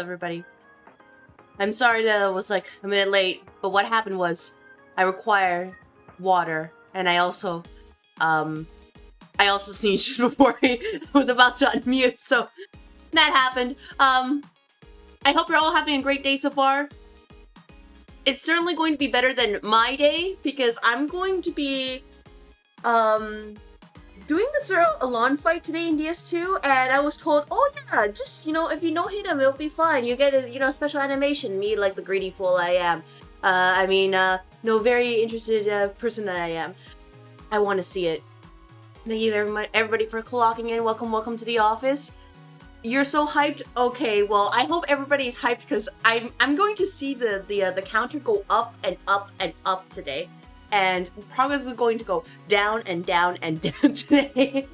everybody. I'm sorry that I was like a minute late, but what happened was I require water, and I also sneezed just before I was about to unmute, so that happened. I hope you're all having a great day so far. It's certainly going to be better than my day, because I'm going to be, doing the Sir Alonne fight today in DS2, and I was told, oh yeah, just, if you no-hit him, it'll be fine. You get a, special animation. Me, like the greedy fool I am. No, very interested person that I am. I want to see it. Thank you very much, everybody, for clocking in. Welcome to the office. You're so hyped. Okay, well, I hope everybody's hyped because I'm going to see the counter go up and up and up today, and progress is going to go down and down and down today.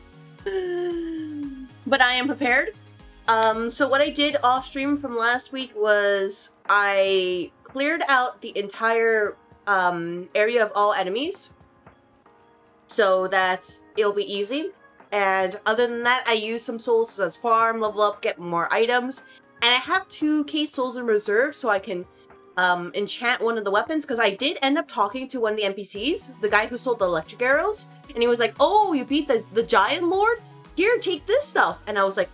But I am prepared. So what I did off stream from last week was I cleared out the entire area of all enemies, so that it'll be easy. And other than that, I used some souls to farm, level up, get more items. And I have 2k souls in reserve so I can enchant one of the weapons, because I did end up talking to one of the NPCs, the guy who stole the electric arrows. And he was like, oh, you beat the giant lord? Here, take this stuff. And I was like,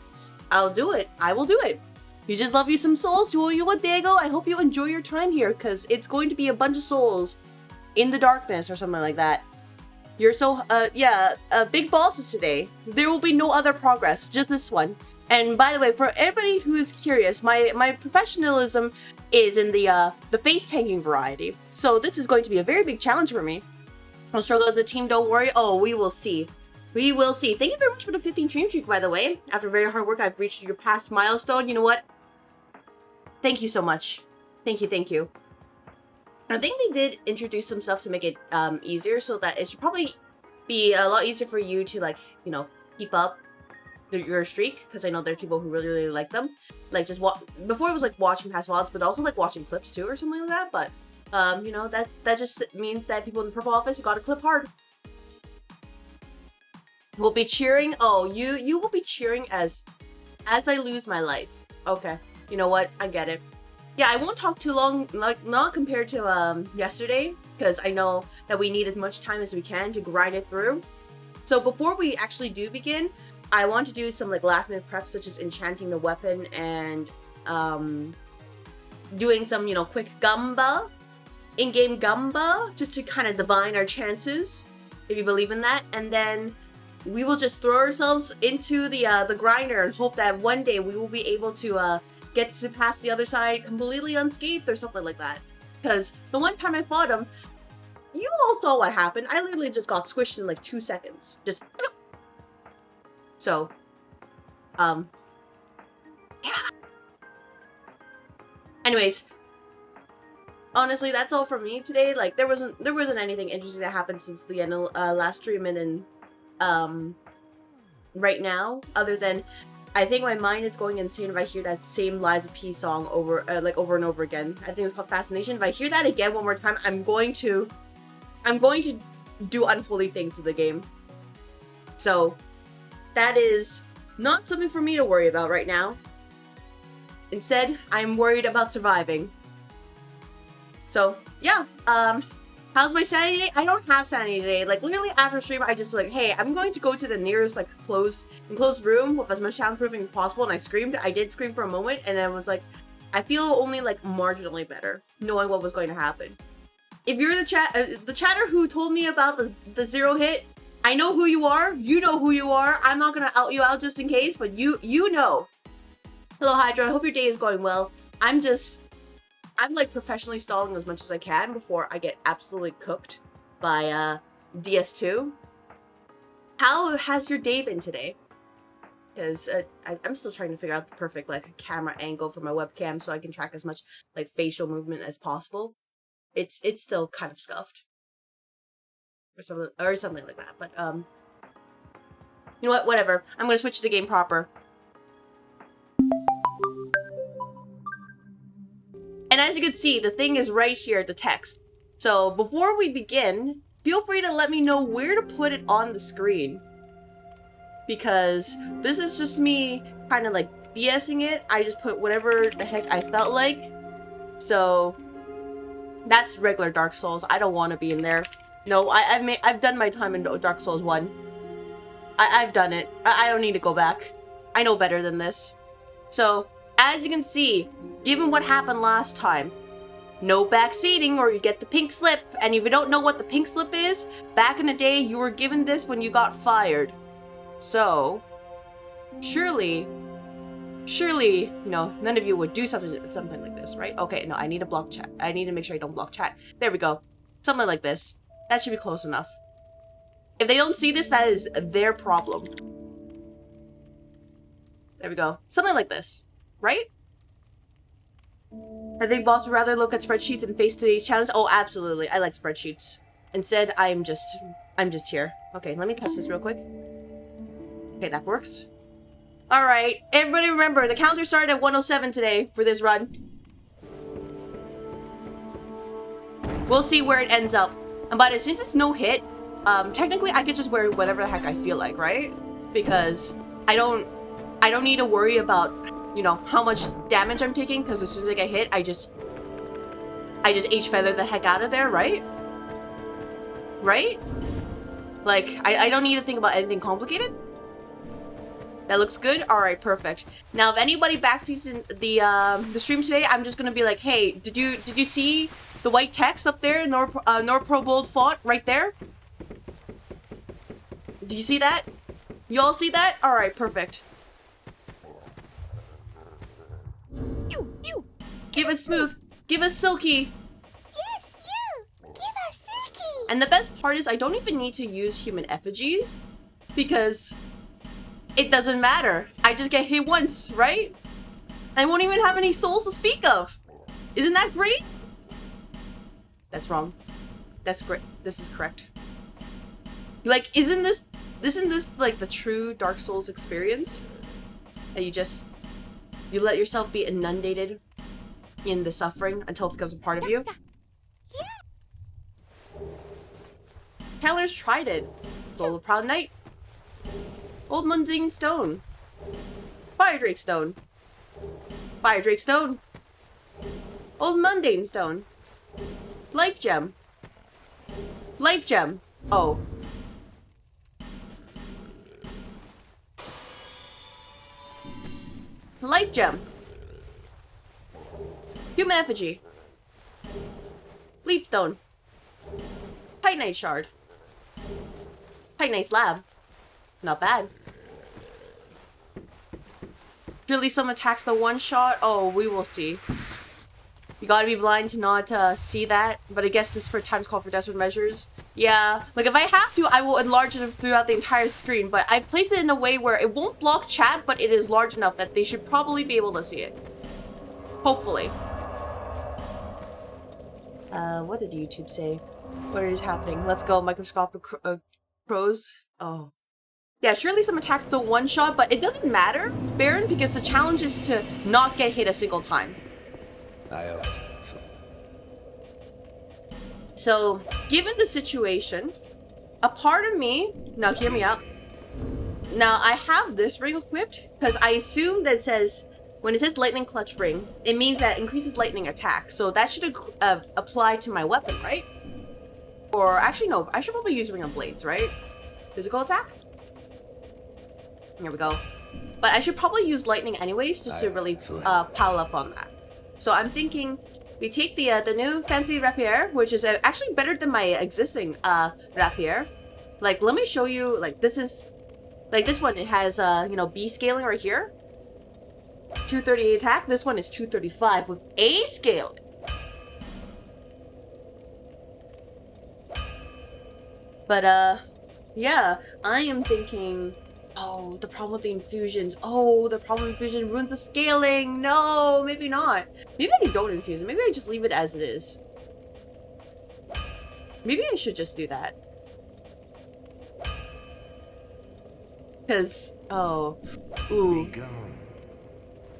I'll do it. I will do it. You just love you some souls. Do you what, Diego? I hope you enjoy your time here, because it's going to be a bunch of souls in the darkness or something like that. You're so, big bosses today. There will be no other progress, just this one. And by the way, for everybody who is curious, my professionalism is in the face tanking variety. So this is going to be a very big challenge for me. I'll struggle as a team, don't worry. Oh, we will see. We will see. Thank you very much for the 15 stream streak, by the way. After very hard work, I've reached your past milestone. You know what? Thank you so much. Thank you. I think they did introduce some stuff to make it easier, so that it should probably be a lot easier for you to, like, keep up your streak, because I know there are people who really like them. Like, just before it was like watching past VODs, but also like watching clips too or something like that. But that just means that people in the purple office, you gotta clip hard. We'll be cheering. Oh, you will be cheering as I lose my life. Okay, you know what? I get it. Yeah, I won't talk too long, like, not compared to yesterday, because I know that we need as much time as we can to grind it through. So before we actually do begin, I want to do some like last minute prep, such as enchanting the weapon and doing some, quick gamba, in-game gamba, just to kind of divine our chances, if you believe in that. And then we will just throw ourselves into the grinder and hope that one day we will be able to get to pass the other side completely unscathed or something like that. Because the one time I fought him, you all saw what happened. I literally just got squished in like 2 seconds. Just... So, yeah. Anyways, honestly, that's all from me today. Like, there wasn't anything interesting that happened since the end of last stream, and then right now, other than I think my mind is going insane if I hear that same Lies of P song over and over again. I think it's called Fascination. If I hear that again one more time, I'm going to do unholy things to the game. So that is not something for me to worry about right now. Instead, I'm worried about surviving. So yeah, how's my sanity today? I don't have sanity today. Like, literally after stream, I just like, hey, I'm going to go to the nearest like enclosed room with as much soundproofing as possible, and I screamed. I did scream for a moment, and then was like, I feel only like marginally better knowing what was going to happen. If you're the chatter who told me about the 0 hit, I know who you are. You know who you are. I'm not gonna out you out just in case, but you know. Hello, Hydra. I hope your day is going well. I'm like professionally stalling as much as I can before I get absolutely cooked by DS2. How has your day been today? Because I'm still trying to figure out the perfect like camera angle for my webcam so I can track as much like facial movement as possible. It's still kind of scuffed or something like that. But you know what? Whatever. I'm gonna switch to the game proper. And as you can see, the thing is right here, the text. So before we begin, feel free to let me know where to put it on the screen. Because this is just me kind of like BSing it. I just put whatever the heck I felt like. So that's regular Dark Souls. I don't want to be in there. No, I've done my time in Dark Souls 1. I've done it. I don't need to go back. I know better than this. So, as you can see, given what happened last time, no backseating or you get the pink slip. And if you don't know what the pink slip is, back in the day, you were given this when you got fired. So, surely, you know, none of you would do something like this, right? Okay, no, I need to block chat. I need to make sure I don't block chat. There we go. Something like this. That should be close enough. If they don't see this, that is their problem. There we go. Something like this, right? I think boss would rather look at spreadsheets and face today's challenge. Oh, absolutely. I like spreadsheets. Instead, I'm just here. Okay, let me test this real quick. Okay, that works. Alright, everybody remember, the calendar started at 1:07 today for this run. We'll see where it ends up. But since it's no hit, technically I could just wear whatever the heck I feel like, right? Because I don't need to worry about, you know, how much damage I'm taking, because as soon as I get hit, I just H-feather the heck out of there, right? Right? Like, I don't need to think about anything complicated. That looks good? Alright, perfect. Now, if anybody backseats in the stream today, I'm just gonna be like, hey, did you see the white text up there, Pro bold font right there? Do you see that? You all see that? Alright, perfect. Give us smooth. Give us silky. Yes, you. Give us silky. And the best part is I don't even need to use human effigies because it doesn't matter. I just get hit once, right? I won't even have any souls to speak of. Isn't that great? That's wrong. That's great. This is correct. Like, isn't this like the true Dark Souls experience? That you let yourself be inundated in the suffering until it becomes a part of you? Yeah. Taylor's tried it. Soul of Proud Knight. Old Mundane Stone. Fire Drake Stone. Fire Drake Stone. Old Mundane Stone. Life Gem. Life Gem. Oh. Life Gem. Human Effigy. Lead Stone. Titanite Shard. Titanite Slab. Not bad. Really, some attacks the one shot? Oh, we will see. You gotta be blind to not see that, but I guess this for times call for desperate measures. Yeah, like if I have to, I will enlarge it throughout the entire screen, but I've placed it in a way where it won't block chat, but it is large enough that they should probably be able to see it. Hopefully. What did YouTube say? What is happening? Let's go, microscopic pros. Oh. Yeah, surely some attacks the one shot, but it doesn't matter, Baron, because the challenge is to not get hit a single time. So, given the situation, a part of me, now hear me out. Now, I have this ring equipped because I assume that it says, when it says lightning clutch ring, it means that it increases lightning attack. So that should apply to my weapon, right? Or actually, no, I should probably use ring of blades, right? Physical attack? Here we go. But I should probably use lightning anyways, just to really pile up on that. So I'm thinking we take the new fancy rapier, which is actually better than my existing rapier. Like, let me show you. Like, this is like this one. It has you know, B scaling right here. 238 attack. This one is 235 with A scaling. But yeah, I am thinking. Oh, the problem with the infusions. Oh, the problem with infusion ruins the scaling. No, maybe not. Maybe I don't infuse it. Maybe I just leave it as it is. Maybe I should just do that. Because, oh, ooh.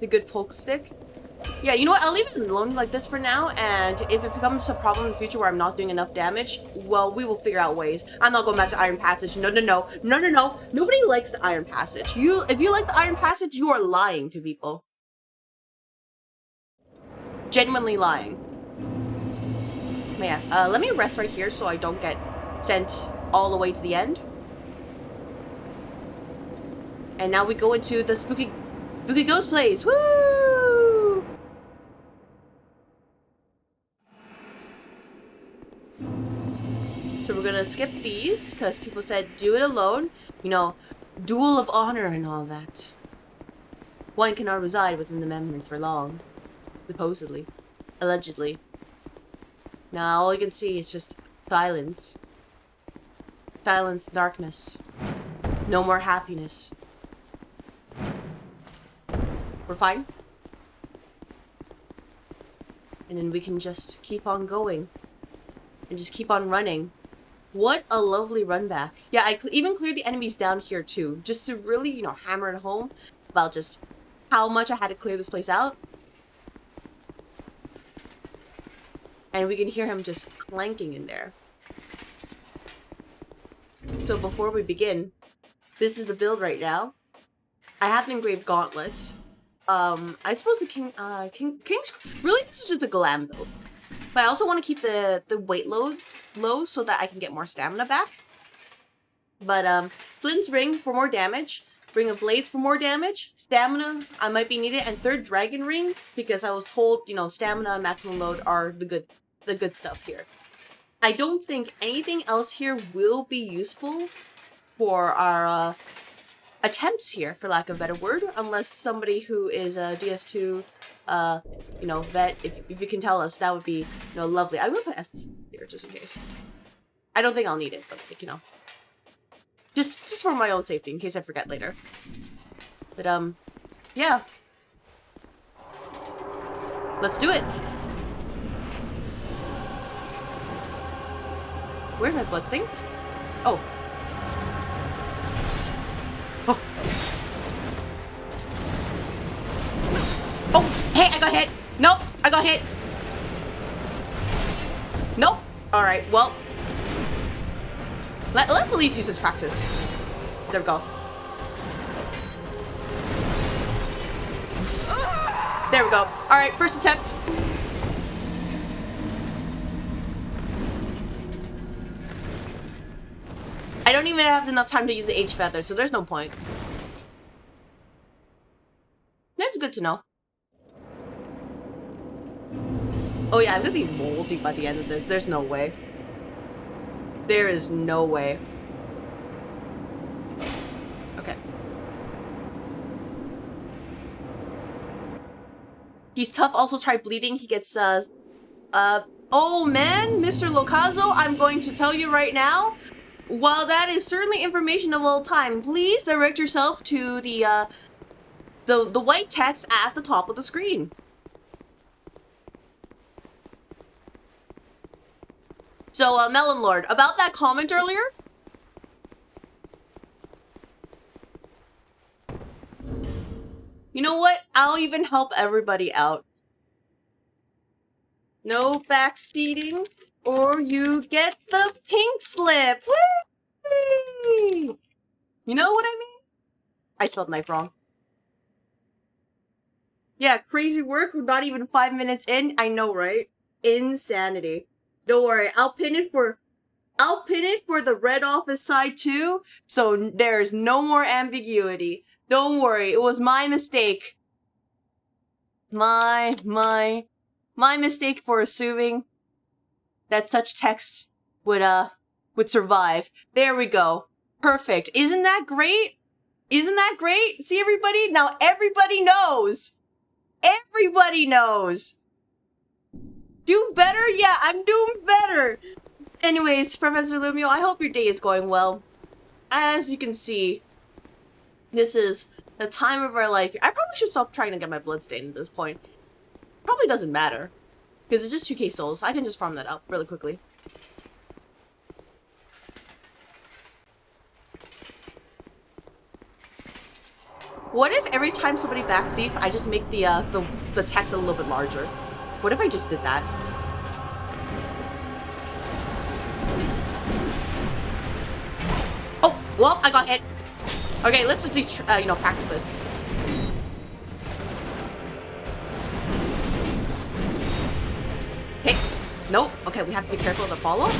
The good poke stick. Yeah, you know what? I'll leave it alone like this for now, and if it becomes a problem in the future where I'm not doing enough damage, well, we will figure out ways. I'm not going back to Iron Passage. No, no, no. No, no, no. Nobody likes the Iron Passage. If you like the Iron Passage, you are lying to people. Genuinely lying. But yeah, let me rest right here so I don't get sent all the way to the end. And now we go into the spooky ghost place. Woo! So we're gonna skip these because people said do it alone. You know, duel of honor and all that. One cannot reside within the memory for long. Supposedly. Allegedly. Now all you can see is just silence. Silence, darkness. No more happiness. We're fine. And then we can just keep on going. And just keep on running. What a lovely run back. Yeah, I even cleared the enemies down here too. Just to really, you know, hammer it home about just how much I had to clear this place out. And we can hear him just clanking in there. So before we begin, this is the build right now. I have the engraved gauntlets. I suppose the King's... Really, this is just a glam build. But I also want to keep the weight load low so that I can get more stamina back. But, Flint's Ring for more damage. Ring of Blades for more damage. Stamina, I might be needed. And third Dragon Ring, because I was told, you know, stamina and maximum load are the good stuff here. I don't think anything else here will be useful for our, attempts here, for lack of a better word, unless somebody who is a DS2, you know, vet, if you can tell us, that would be, you know, lovely. I'm gonna put S here, just in case. I don't think I'll need it, but, like, you know, just for my own safety, in case I forget later. But, yeah. Let's do it! Where's my bloodstain? Oh. Oh. Oh, hey, I got hit. Nope, I got hit. Nope. All right, well. Let's at least use this practice. There we go. There we go. All right, first attempt. I don't even have enough time to use the H feather, so there's no point. That's good to know. Oh yeah, I'm gonna be moldy by the end of this. There's no way. There is no way. Okay. He's tough. Also try bleeding. He gets, oh man, Mr. Locazo, I'm going to tell you right now. While that is certainly information of all time, please direct yourself to the white text at the top of the screen. So, Melon Lord, about that comment earlier. You know what? I'll even help everybody out. No backseating, or you get the pink slip. Whee! You know what I mean? I spelled knife wrong. Yeah, crazy work. We're not even 5 minutes in. I know, right? Insanity. Don't worry. I'll pin it for the red office side too. So there's no more ambiguity. Don't worry. It was my mistake. My mistake for assuming that such text would survive. There we go. Perfect. Isn't that great? Isn't that great? See everybody? Now everybody knows. Everybody knows. Do better? Yeah, I'm doing better. Anyways, Professor Lumio, I hope your day is going well. As you can see, this is the time of our life. I probably should stop trying to get my bloodstain at this point. Probably doesn't matter. Because it's just 2k souls. I can just farm that up really quickly. What if every time somebody backseats, I just make the text a little bit larger? What if I just did that? Oh, well, I got hit. Okay, let's at least, you know, practice this. Okay, nope. Okay, we have to be careful of the follow.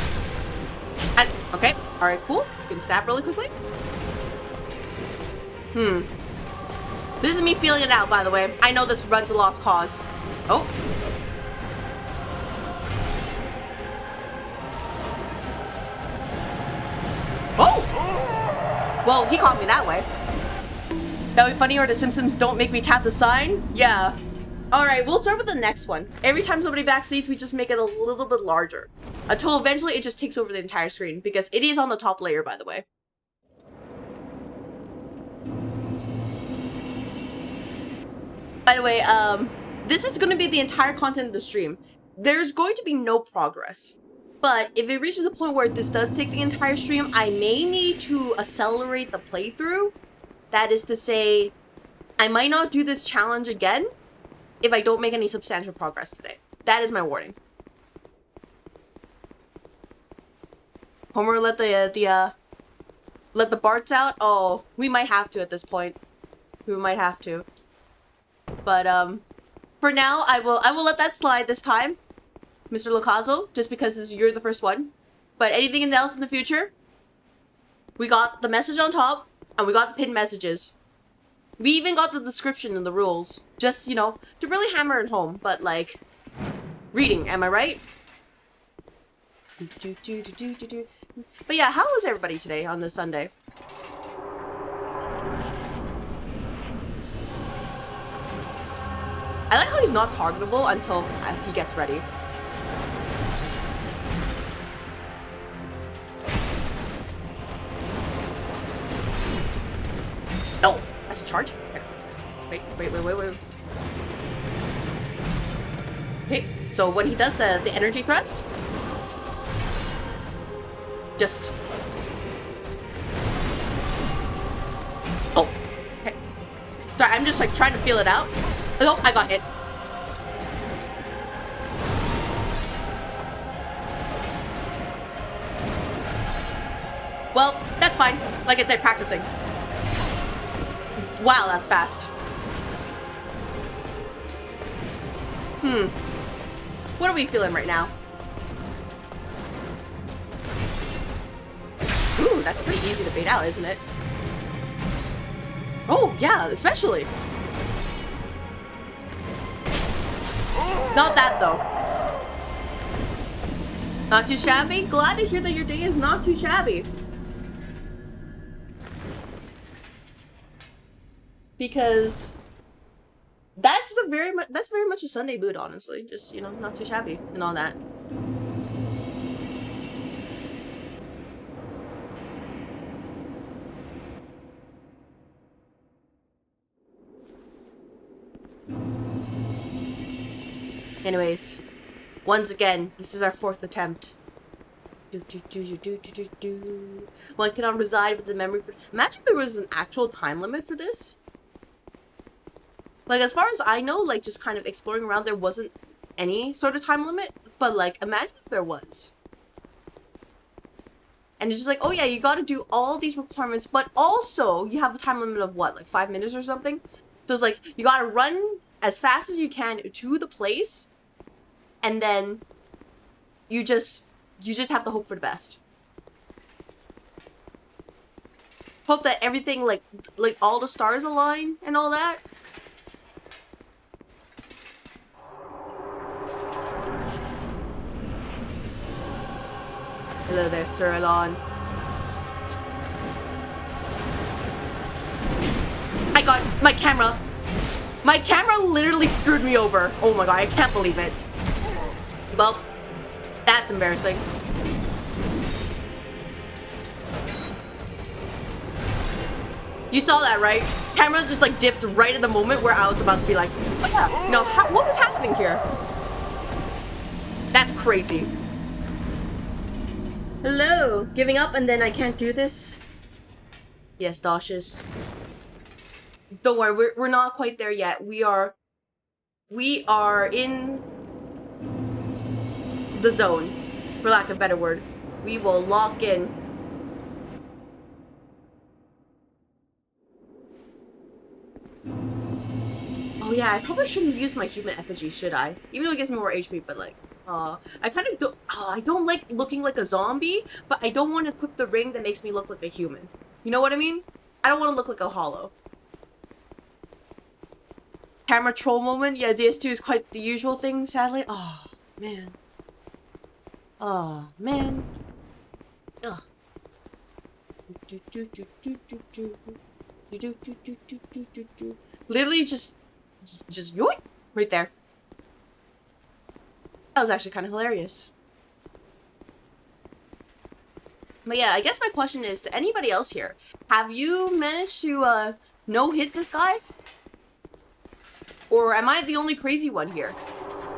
And, okay, all right, cool. You can stab really quickly. This is me feeling it out, by the way. I know this run's a lost cause. Oh. Oh! Well, he caught me that way. That would be funny, or the Simpsons don't make me tap the sign? Yeah. Alright, we'll start with the next one. Every time somebody backseats, we just make it a little bit larger. Until eventually it just takes over the entire screen, because it is on the top layer, by the way. By the way, this is going to be the entire content of the stream. There's going to be no progress. But if it reaches a point where this does take the entire stream, I may need to accelerate the playthrough. That is to say, I might not do this challenge again if I don't make any substantial progress today. That is my warning. Homer let the Barts out? Oh, we might have to at this point. We might have to. But, for now, I will let that slide this time, Mr. Locazo, just because you're the first one. But anything else in the future, we got the message on top, and we got the pinned messages. We even got the description and the rules, just, you know, to really hammer it home, but, like, reading, am I right? But yeah, how was everybody today on this Sunday? I like how he's not targetable until he gets ready. Oh, that's a charge? Okay. Wait. Okay, so when he does the energy thrust, just... Oh, okay. Sorry, I'm just like trying to feel it out. Oh, I got hit. Well, that's fine. Like I said, practicing. Wow, that's fast. What are we feeling right now? Ooh, that's pretty easy to bait out, isn't it? Oh, yeah, especially. Not that, though. Not too shabby? Glad to hear that your day is not too shabby. Because that's very much a Sunday mood, honestly. Just, you know, not too shabby and all that. Anyways, once again, this is our 4th attempt. One cannot reside with the memory for... Imagine if there was an actual time limit for this. Like, as far as I know, like, just kind of exploring around, there wasn't any sort of time limit. But, like, imagine if there was. And it's just like, oh yeah, you gotta do all these requirements, but also, you have a time limit of what, like 5 minutes or something? So it's like, you gotta run as fast as you can to the place, and then you just have to hope for the best. Hope that everything, like all the stars align and all that. Hello there, Sir Alonne. I got my camera. My camera literally screwed me over. Oh my god, I can't believe it. Well, that's embarrassing. You saw that, right? Camera just like dipped right at the moment where I was about to be like, oh yeah, you know, what was happening here? That's crazy. Hello, giving up and then I can't do this? Yes, Doshes. Don't worry, we're not quite there yet. We are in the zone, for lack of a better word. We will lock in. Oh yeah, I probably shouldn't use my human effigy, should I? Even though it gives me more HP, but like, I kind of don't, I don't like looking like a zombie, but I don't want to equip the ring that makes me look like a human. You know what I mean? I don't want to look like a hollow. Camera troll moment? Yeah, DS2 is quite the usual thing, sadly. Oh, man. Oh, man. Ugh. Literally just yoink! Right there. That was actually kind of hilarious. But yeah, I guess my question is to anybody else here. Have you managed to, no-hit this guy? Or am I the only crazy one here?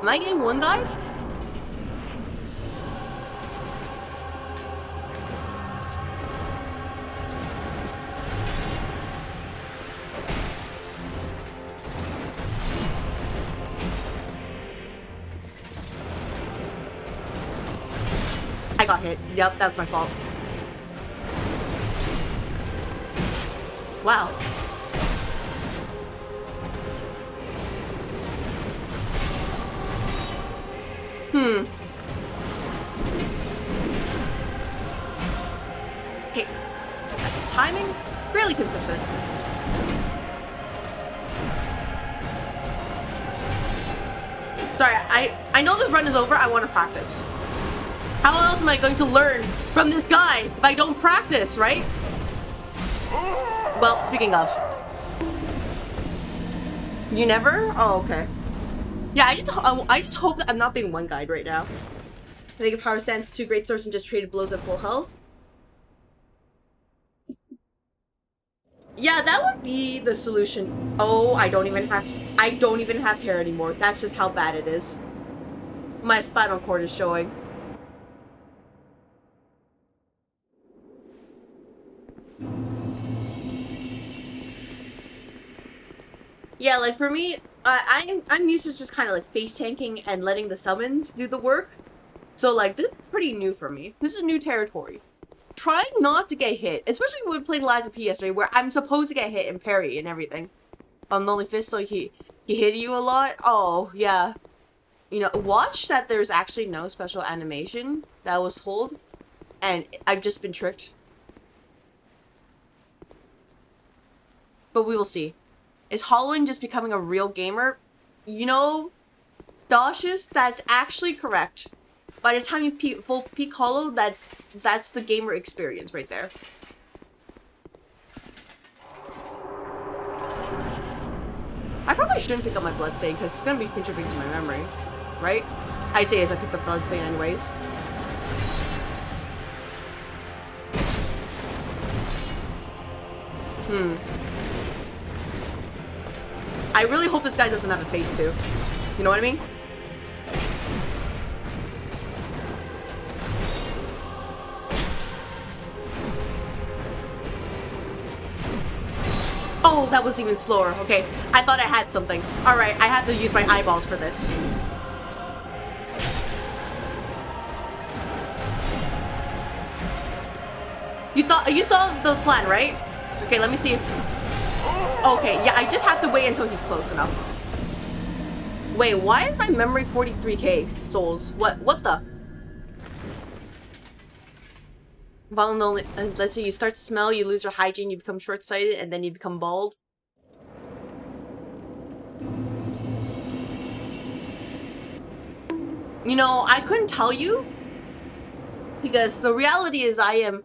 Am I getting one guide? I got hit. Yep, that's my fault. Wow. Okay. That's the timing. Really consistent. Sorry, I know this run is over. I want to practice. How else am I going to learn from this guy if I don't practice, right? Well, speaking of. You never? Oh, okay. Yeah, I just hope that I'm not being one guide right now. I think a power stance, 2 great swords, and just traded blows at full health. Yeah, that would be the solution. Oh, I don't even have hair anymore. That's just how bad it is. My spinal cord is showing. Yeah, like for me, I'm used to just kind of like face tanking and letting the summons do the work. So like this is pretty new for me. This is new territory. Trying not to get hit, especially when playing Lies of P yesterday, where I'm supposed to get hit and parry and everything. Lonely Fist, so he hit you a lot. Oh yeah, you know, watch that. There's actually no special animation that was told, and I've just been tricked. But we will see. Is Halloween just becoming a real gamer? You know, Docious, that's actually correct. By the time you full peak Hollow, that's the gamer experience right there. I probably shouldn't pick up my Bloodstain because it's going to be contributing to my memory, right? I say as I picked up Bloodstain anyways. I really hope this guy doesn't have a face too. You know what I mean? Oh, that was even slower. Okay, I thought I had something. Alright, I have to use my eyeballs for this. You saw the plan, right? Okay, let me see if... Okay, yeah, I just have to wait until he's close enough. Wait, why is my memory 43k souls? What the? Vulnerable, let's see, you start to smell, you lose your hygiene, you become short-sighted, and then you become bald. You know, I couldn't tell you, because the reality is I'm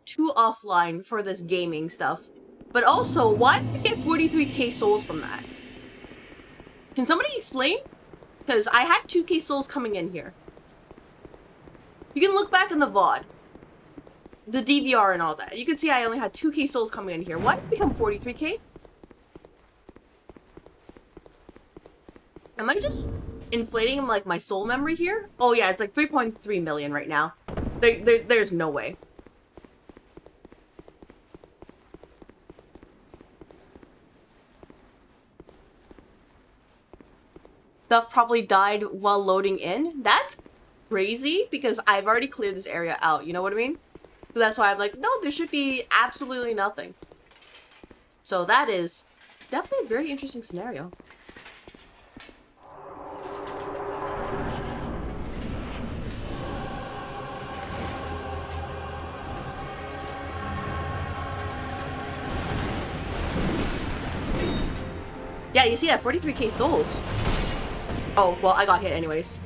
too offline for this gaming stuff. But also, why did I get 43k souls from that? Can somebody explain? Because I had 2k souls coming in here. You can look back in the VOD. The DVR and all that. You can see I only had 2k souls coming in here. Why did it become 43k? Am I just inflating like my soul memory here? Oh yeah, it's like 3.3 million right now. There's no way. stuff probably died while loading in. That's crazy because I've already cleared this area out, you know what I mean? So that's why I'm like, no, there should be absolutely nothing. So that is definitely a very interesting scenario. Yeah, you see that 43k souls. Oh, well, I got hit anyways.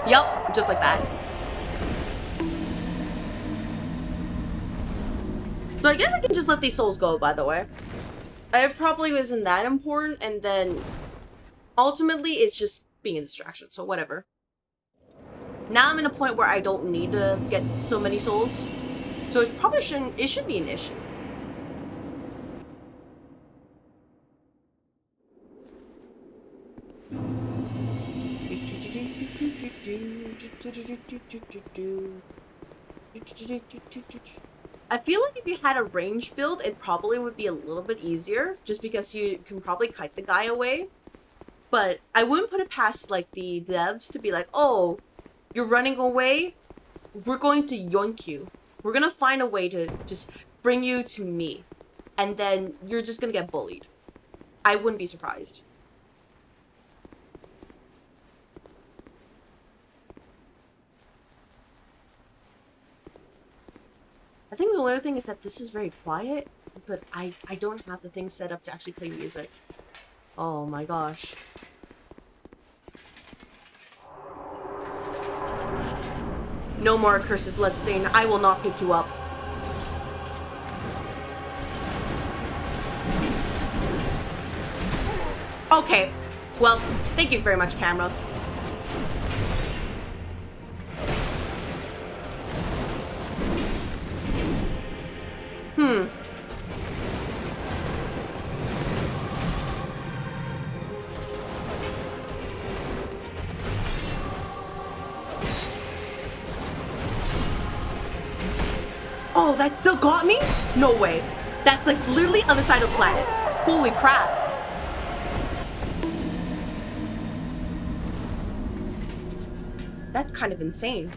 Yup, just like that. So I guess I can just let these souls go, by the way. It probably wasn't that important, and then ultimately it's just being a distraction, so whatever. Now I'm in a point where I don't need to get so many souls. So it probably shouldn't, it should be an issue. I feel like if you had a range build, it probably would be a little bit easier, just because you can probably kite the guy away. But I wouldn't put it past like the devs to be like, oh, you're running away, we're going to yoink you. We're gonna find a way to just bring you to me, and then you're just gonna get bullied. I wouldn't be surprised. I think the only other thing is that this is very quiet, but I don't have the thing set up to actually play music. Oh my gosh. No more accursed bloodstain. I will not pick you up. Okay. Well, thank you very much, camera. Oh, that still got me? No way. That's like literally other side of the planet. Holy crap. That's kind of insane.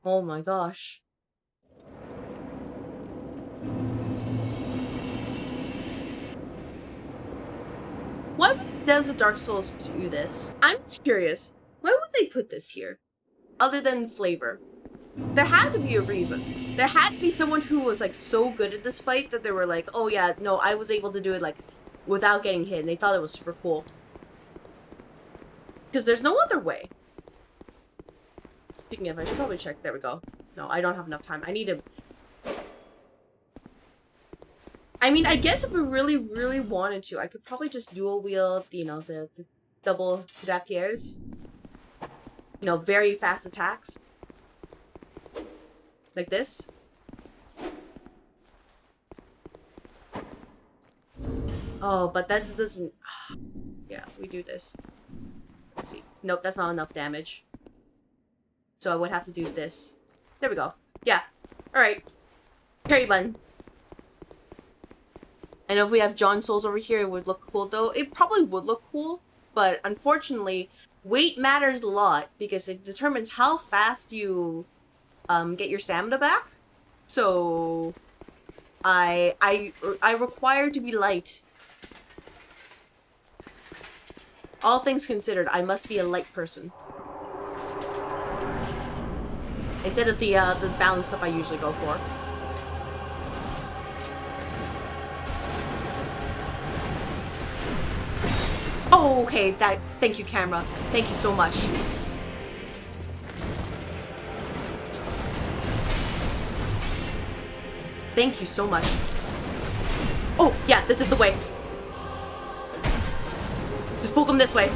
Oh my gosh. Why would the devs of Dark Souls do this? I'm curious. Why would they put this here? Other than flavor. There had to be a reason. There had to be someone who was like so good at this fight that they were like, oh yeah, no, I was able to do it like without getting hit, and they thought it was super cool. Because there's no other way. Speaking of, I should probably check. There we go. No, I don't have enough time. I need to... I mean, I guess if I really, really wanted to, I could probably just dual wield, you know, the double rapiers. You know, very fast attacks. Like this. Oh, but that doesn't... Yeah, we do this. Let's see. Nope, that's not enough damage. So I would have to do this. There we go. Yeah. Alright. Parry button. I know if we have John Souls over here, it would look cool, though. It probably would look cool, but unfortunately, weight matters a lot because it determines how fast you get your stamina back. So I require to be light. All things considered, I must be a light person. Instead of the balanced stuff I usually go for. Oh, okay, thank you, camera. Thank you so much. Thank you so much. Oh, yeah, this is the way. Just poke him this way.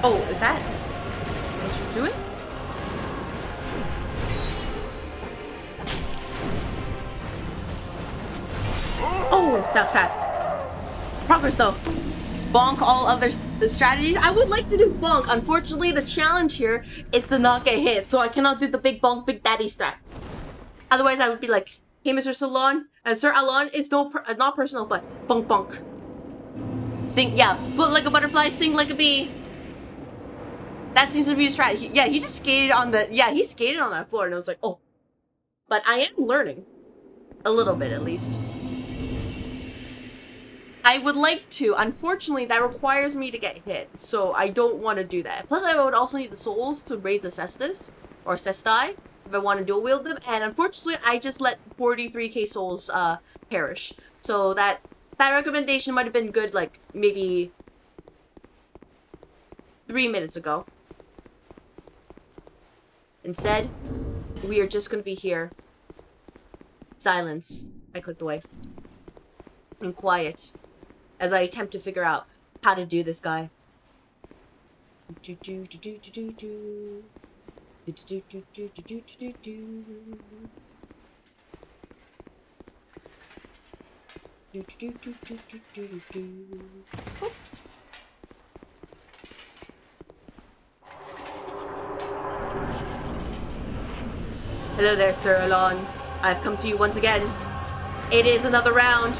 Oh, is that what you're doing? That was fast. Progress though. Bonk all other strategies. I would like to do bonk. Unfortunately, the challenge here is to not get hit, so I cannot do the big bonk, big daddy strat. Otherwise, I would be like, hey, Mr. Alonne, Sir Alonne, it's not personal, but bonk bonk. Think, yeah, float like a butterfly, sting like a bee. That seems to be the strat. He just skated on the, he skated on that floor, and I was like, oh. But I am learning. A little bit, at least. I would like to. Unfortunately, that requires me to get hit, so I don't want to do that. Plus, I would also need the souls to raise the cestus, or cesti, if I want to dual wield them, and unfortunately, I just let 43k souls perish. So that recommendation might have been good, like, maybe 3 minutes ago. Instead, we are just going to be here. Silence. I clicked away. And quiet. As I attempt to figure out how to do this guy. Hello there, Sir Alonne. I've come to you once again. It is another round.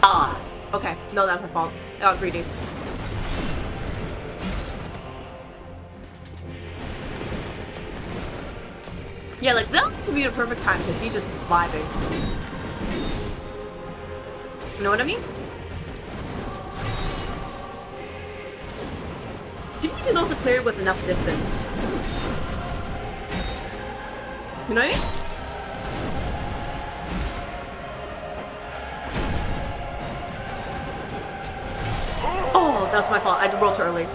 Ah, okay. No, that's my fault. I got greedy. Yeah, like, that would be the perfect time because he's just vibing. You know what I mean? Seems you can also clear it with enough distance. You know what I mean? Oh, that's my fault. I rolled too early.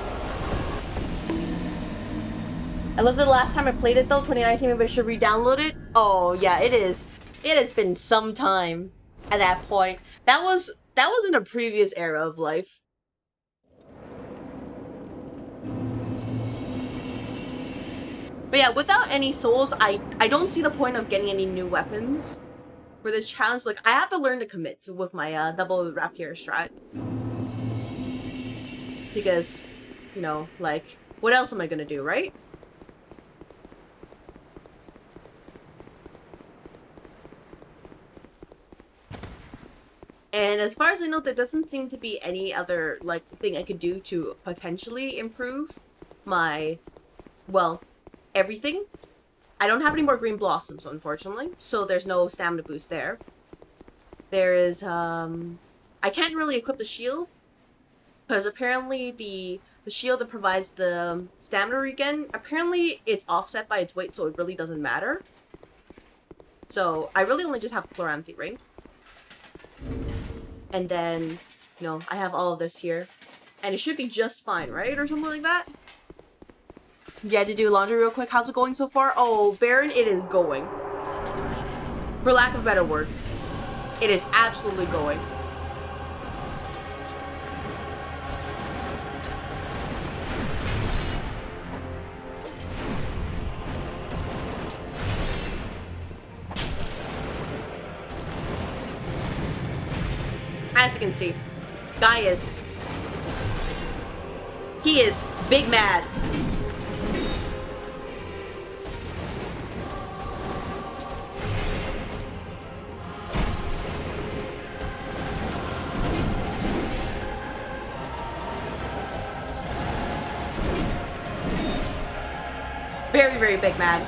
I loved it the last time I played it though, 2019. Maybe I should re-download it. Oh yeah, it is. It has been some time at that point. That was in a previous era of life. But yeah, without any souls, I don't see the point of getting any new weapons for this challenge. Like, I have to learn to commit with my double rapier strat. Because, you know, like, what else am I gonna do, right? And as far as I know, there doesn't seem to be any other, like, thing I could do to potentially improve my, well, everything. I don't have any more green blossoms, unfortunately, so there's no stamina boost there. There is, I can't really equip the shield, because apparently the shield that provides the stamina regen, apparently it's offset by its weight, so it really doesn't matter. So, I really only just have Chloranthy Ring. And then, you know, I have all of this here. And it should be just fine, right? Or something like that? You had to do laundry real quick. How's it going so far? Oh, Baron, it is going. For lack of a better word. It is absolutely going. As you can see, guy is... he is big mad. Very, very big mad.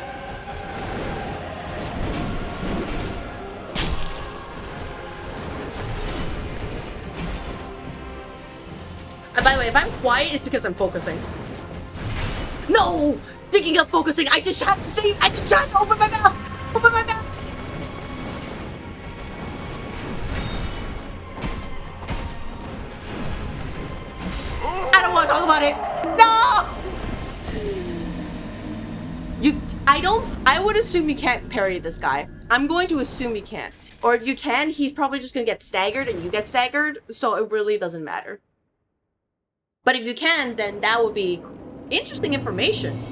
And by the way, if I'm quiet, it's because I'm focusing. No! Thinking of focusing, I just shot the same! I just shot! Open my mouth! Open my mouth! I don't want to talk about it! No! I would assume you can't parry this guy. I'm going to assume you can't. Or if you can, he's probably just going to get staggered and you get staggered, so it really doesn't matter. But if you can, then that would be interesting information.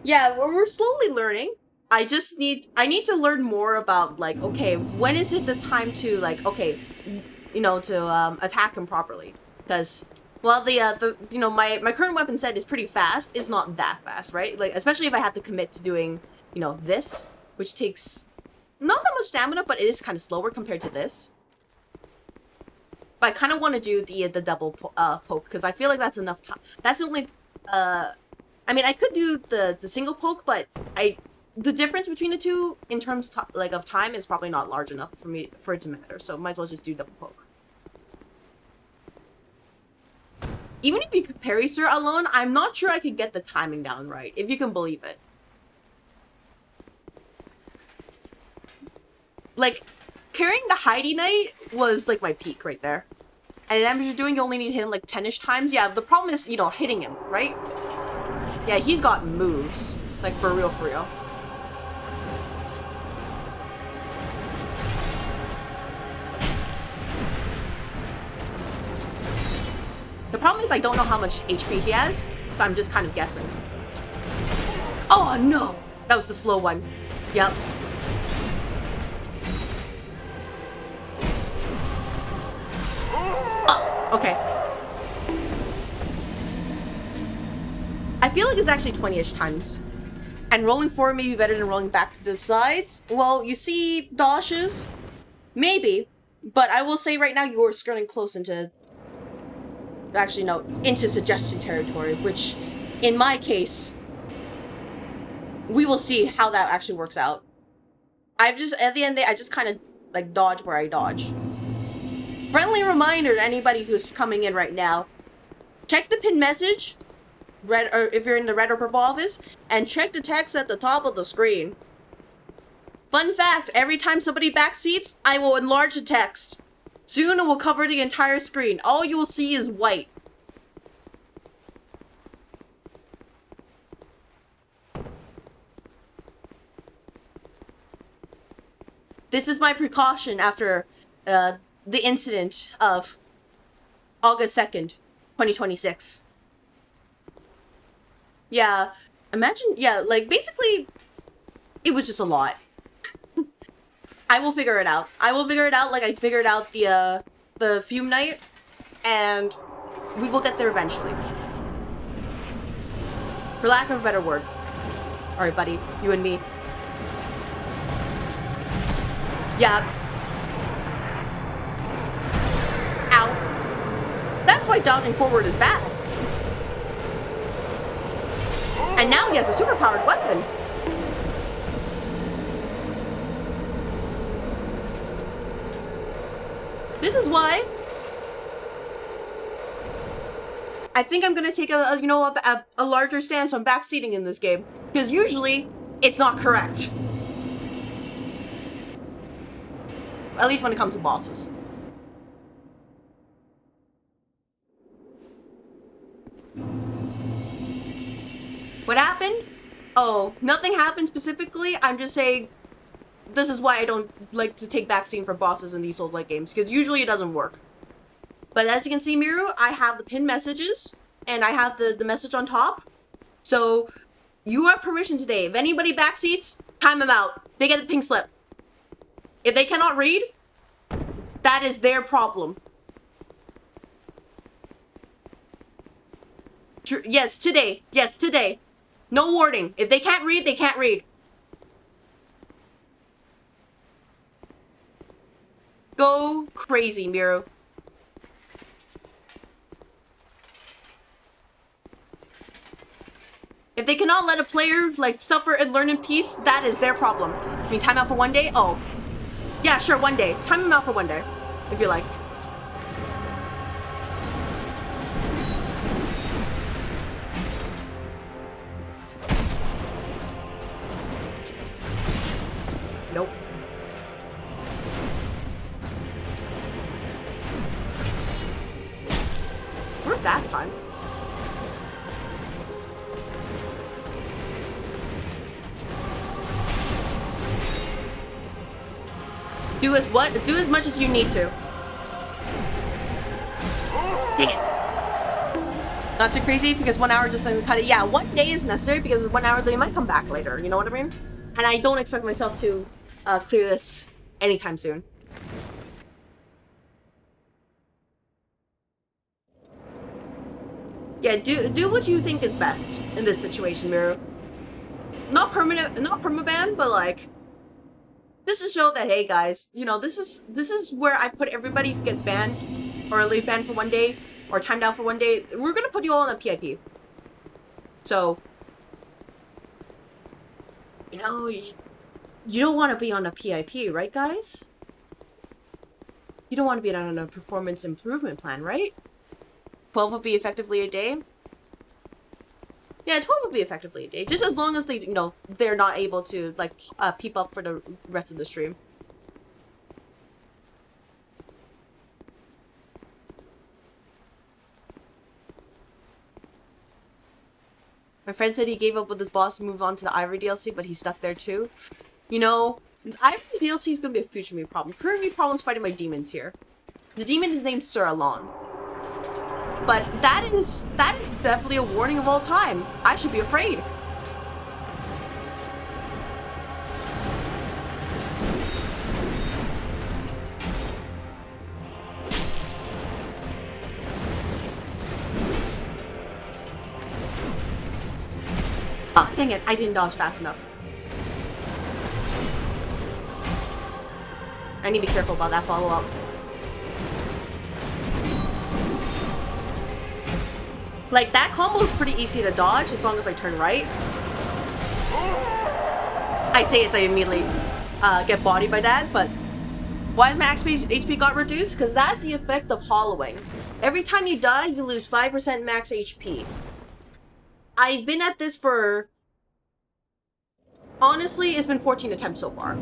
Yeah, we're slowly learning. I need to learn more about, like, okay, when is it the time to, like, okay, you know, to attack him properly? Because, well, the you know, my current weapon set is pretty fast. It's not that fast, right? Like, especially if I have to commit to doing, you know, this, which takes not that much stamina, but it is kind of slower compared to this. But I kind of want to do the double poke, because I feel like that's enough time. That's only I mean, I could do the single poke, but the difference between the two in terms like of time is probably not large enough for it to matter. So might as well just do double poke. Even if you could parry Sir Alonne, I'm not sure I could get the timing down right, if you can believe it. Like, carrying the Heidi Knight was like my peak right there. And then you're doing, you only need to hit him like 10-ish times. Yeah, the problem is, you know, hitting him, right? Yeah, he's got moves. Like, for real, for real. The problem is I don't know how much HP he has, so I'm just kind of guessing. Oh, no! That was the slow one. Yep. Oh, okay. I feel like it's actually 20-ish times. And rolling forward may be better than rolling back to the sides. Well, you see doshes? Maybe. But I will say right now you're skirting close into... Actually, no. Into suggestion territory, which, in my case, we will see how that actually works out. I've just, at the end of the day, I just kind of, like, dodge where I dodge. Friendly reminder to anybody who's coming in right now. Check the pinned message, red, or if you're in the red or purple office, and check the text at the top of the screen. Fun fact, every time somebody backseats, I will enlarge the text. Soon it will cover the entire screen. All you will see is white. This is my precaution after the incident of August 2nd, 2026. Yeah, imagine, yeah, like, basically, it was just a lot. I will figure it out. I will figure it out like I figured out the Fume Knight, and we will get there eventually. For lack of a better word. Alright, buddy. You and me. Yeah. Ow. That's why dodging forward is bad. And now he has a superpowered weapon. This is why I think I'm gonna take a larger stance on backseating in this game, because usually it's not correct. At least when it comes to bosses. What happened? Oh, nothing happened specifically. I'm just saying this is why I don't like to take backseating for bosses in these Souls-like games, because usually it doesn't work. But as you can see, Miru, I have the pinned messages, and I have the message on top. So, you have permission today. If anybody backseats, time them out. They get the pink slip. If they cannot read, that is their problem. Yes, today. Yes, today. No warning. If they can't read, they can't read. Go crazy, Miru. If they cannot let a player, like, suffer and learn in peace, that is their problem. I mean, time out for one day? Oh. Yeah, sure, one day. Time them out for one day, if you like. Nope. Where's that time? Do as what? Do as much as you need to. Dang it. Not too crazy because 1 hour just doesn't cut it. Yeah, 1 day is necessary because 1 hour they might come back later, you know what I mean? And I don't expect myself to clear this anytime soon. Yeah, do what you think is best in this situation, Miru. Not permaban, but like just to show that, hey guys, you know, this is where I put everybody who gets banned or leave banned for 1 day or timed out for 1 day. We're gonna put you all in a PIP. So, you know, you don't want to be on a PIP, right, guys? You don't want to be on a performance improvement plan, right? 12 would be effectively a day. Yeah, 12 would be effectively a day, just as long as they, you know, they're not able to like peep up for the rest of the stream. My friend said he gave up with his boss and moved on to the Ivory DLC, but he's stuck there too. You know, Ivory DLC is gonna be a future me problem. Current me problem's fighting my demons here. The demon is named Sir Alonne. But that is definitely a warning of all time. I should be afraid. Ah, dang it, I didn't dodge fast enough. I need to be careful about that follow-up. Like, that combo is pretty easy to dodge as long as I turn right. I say as I immediately get bodied by that, but why max HP got reduced? Because that's the effect of hollowing. Every time you die, you lose 5% max HP. I've been at this for... honestly, it's been 14 attempts so far.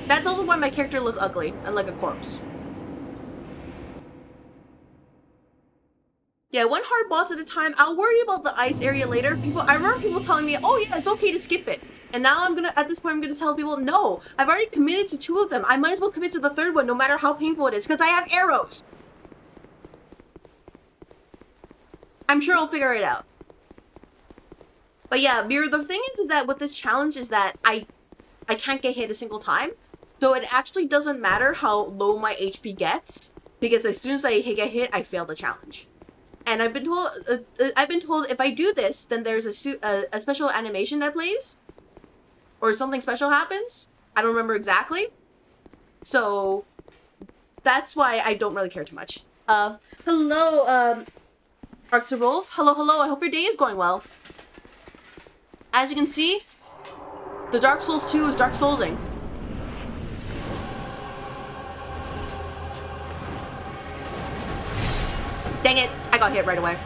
That's also why my character looks ugly and like a corpse. Yeah, one hard boss at a time. I'll worry about the ice area later. I remember people telling me, oh yeah, it's okay to skip it. And now at this point, I'm gonna tell people, no, I've already committed to 2 of them. I might as well commit to the 3rd one, no matter how painful it is, because I have arrows. I'm sure I'll figure it out. But yeah, Mir, the thing is that with this challenge is that I can't get hit a single time. So it actually doesn't matter how low my HP gets, because as soon as I get hit, I fail the challenge. And I've been told if I do this, then there's a special animation that plays, or something special happens. I don't remember exactly. So that's why I don't really care too much. Hello, Arxerolf. Hello. I hope your day is going well. As you can see, the Dark Souls 2 is Dark Soulsing. Dang it, I got hit right away.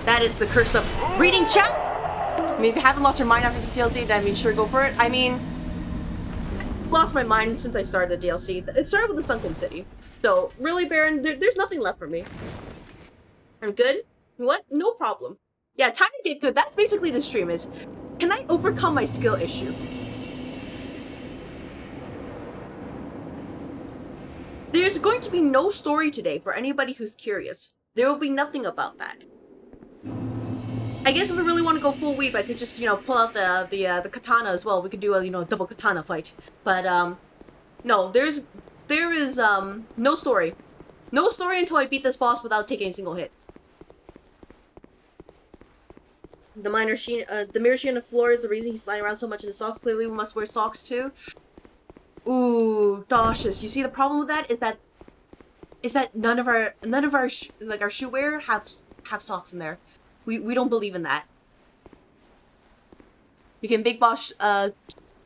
That is the curse of reading chat! I mean, if you haven't lost your mind after this DLC, then I mean, sure, go for it. I mean, I've lost my mind since I started the DLC. It started with the Sunken City. So, really, Baron, there's nothing left for me. I'm good? What? No problem. Yeah, time to get good. That's basically the stream is, can I overcome my skill issue? There's going to be no story today for anybody who's curious. There will be nothing about that. I guess if we really want to go full weep, I could just, you know, pull out the katana as well. We could do a, you know, double katana fight. But no, there is no story. No story until I beat this boss without taking a single hit. The mirror sheen on the floor is the reason he's sliding around so much in his socks. Clearly, we must wear socks too. Ooh, Dashus. You see, the problem with that is that none of our like our shoe wear have socks in there. We don't believe in that. You can big boss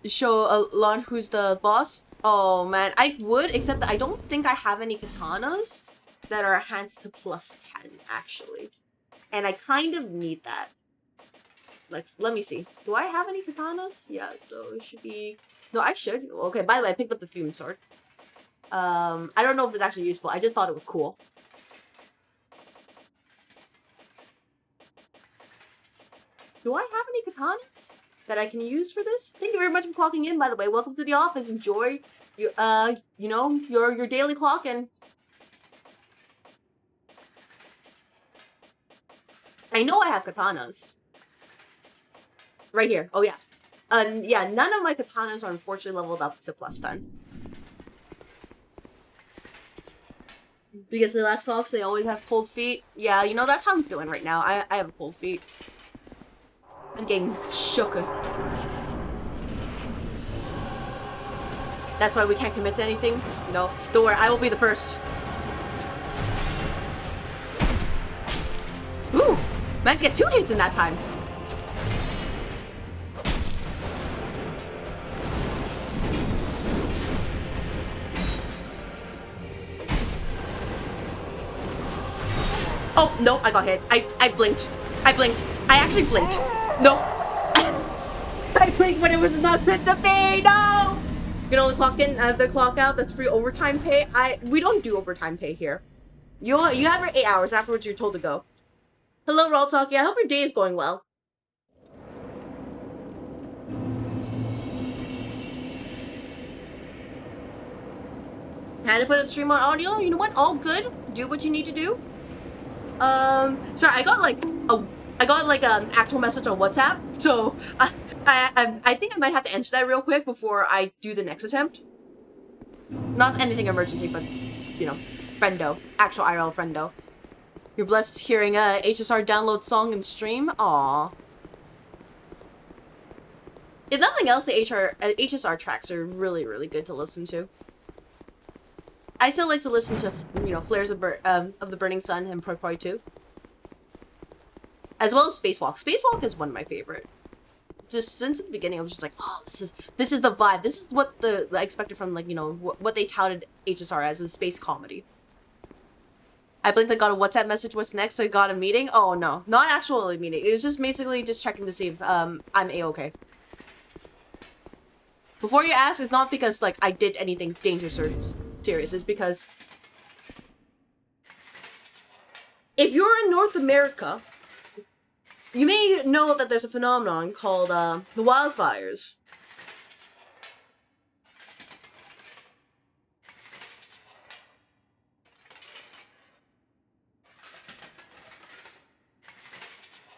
show Alonne who's the boss. Oh man, I would, except that I don't think I have any katanas that are enhanced to +10 actually, and I kind of need that. Like, let me see. Do I have any katanas? Yeah, so it should be. No, I should. Okay, by the way, I picked up the Fume Sword. I don't know if it's actually useful. I just thought it was cool. Do I have any katanas that I can use for this? Thank you very much for clocking in, by the way. Welcome to the office. Enjoy you know, your daily clock and I know I have katanas. Right here. Oh yeah. Yeah, none of my katanas are unfortunately leveled up to +10. Because the Lax Socks, they always have cold feet. Yeah, you know, that's how I'm feeling right now. I have cold feet. I'm getting shooketh. That's why we can't commit to anything. You know, don't worry, I will be the first. Ooh! Managed to get 2 hits in that time. Oh, no, I got hit. I blinked. I blinked. I actually blinked. No. I blinked when it was not meant to be. No! You can only clock in, the clock out. That's free overtime pay. We don't do overtime pay here. You have your 8 hours. Afterwards, you're told to go. Hello, Raw Talkie. I hope your day is going well. Had to put the stream on audio. You know what? All good. Do what you need to do. Sorry, I got like an actual message on WhatsApp, so I think I might have to answer that real quick before I do the next attempt. Not anything emergency, but you know, friendo, actual IRL friendo. You're blessed hearing a HSR download song and stream. Aww. If nothing else, the HSR tracks are really, really good to listen to. I still like to listen to, you know, Flares of the Burning Sun and Pro Poi 2. As well as Spacewalk. Spacewalk is one of my favorite. Just since the beginning, I was just like, oh, this is the vibe. This is what I expected from, like, you know, what they touted HSR as, a space comedy. I blinked, I got a WhatsApp message, what's next? I got a meeting? Oh, no. Not actual meeting. It was just basically just checking to see if I'm A-okay. Before you ask, it's not because, like, I did anything dangerous or serious. It's because if you're in North America, you may know that there's a phenomenon called the wildfires.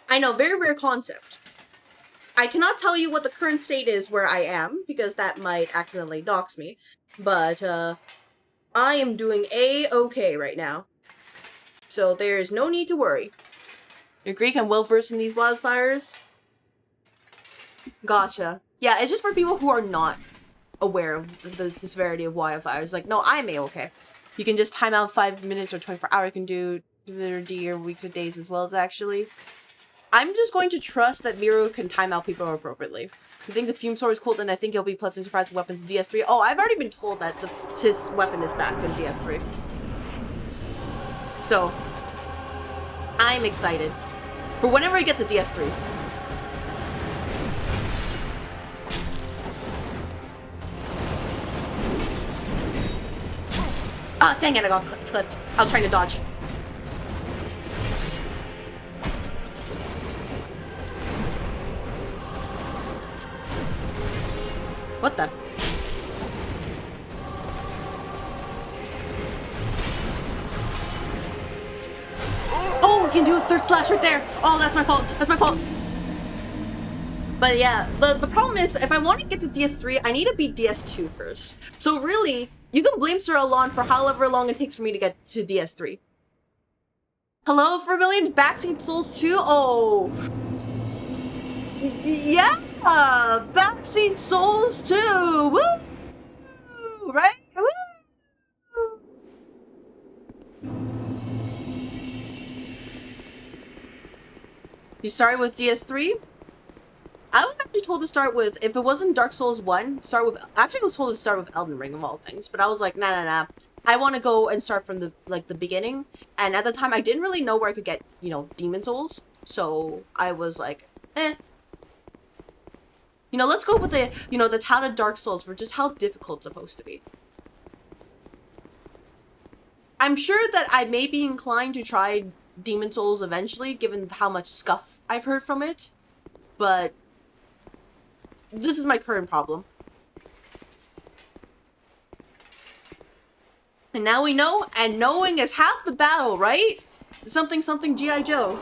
I know, very rare concept. I cannot tell you what the current state is where I am, because that might accidentally dox me, but I am doing A-okay right now. So there is no need to worry. You're Greek and well-versed in these wildfires? Gotcha. Yeah, it's just for people who are not aware of the severity of wildfires. Like, no, I'm A-okay. You can just time out 5 minutes or 24 hours. You can do D or weeks or days as well as actually. I'm just going to trust that Miru can time out people appropriately. I think the Fume Sword is cool, then I think you'll be pleasantly surprised with weapons DS3. Oh, I've already been told that his weapon is back in DS3. So, I'm excited. For whenever I get to DS3. Ah, dang it, I got clipped. I was trying to dodge. What the? Oh, we can do a third slash right there. Oh, that's my fault. That's my fault. But yeah, the problem is, if I want to get to DS3, I need to beat DS2 first. So really, you can blame Sir Alonne for however long it takes for me to get to DS3. Hello, Vermilion? Backseat Souls 2? Oh. Yeah! Backseat Souls 2! Woo! Right? Woo! You started with DS3? I was actually told to start with, if it wasn't Dark Souls 1, actually I was told to start with Elden Ring of all things, but I was like, nah. I want to go and start from the beginning, and at the time I didn't really know where I could get, you know, Demon Souls, so I was like, eh. You know, let's go with the, you know, the touted Dark Souls for just how difficult it's supposed to be. I'm sure that I may be inclined to try Demon Souls eventually, given how much scuff I've heard from it, but this is my current problem. And now we know, and knowing is half the battle, right? Something something G.I. Joe.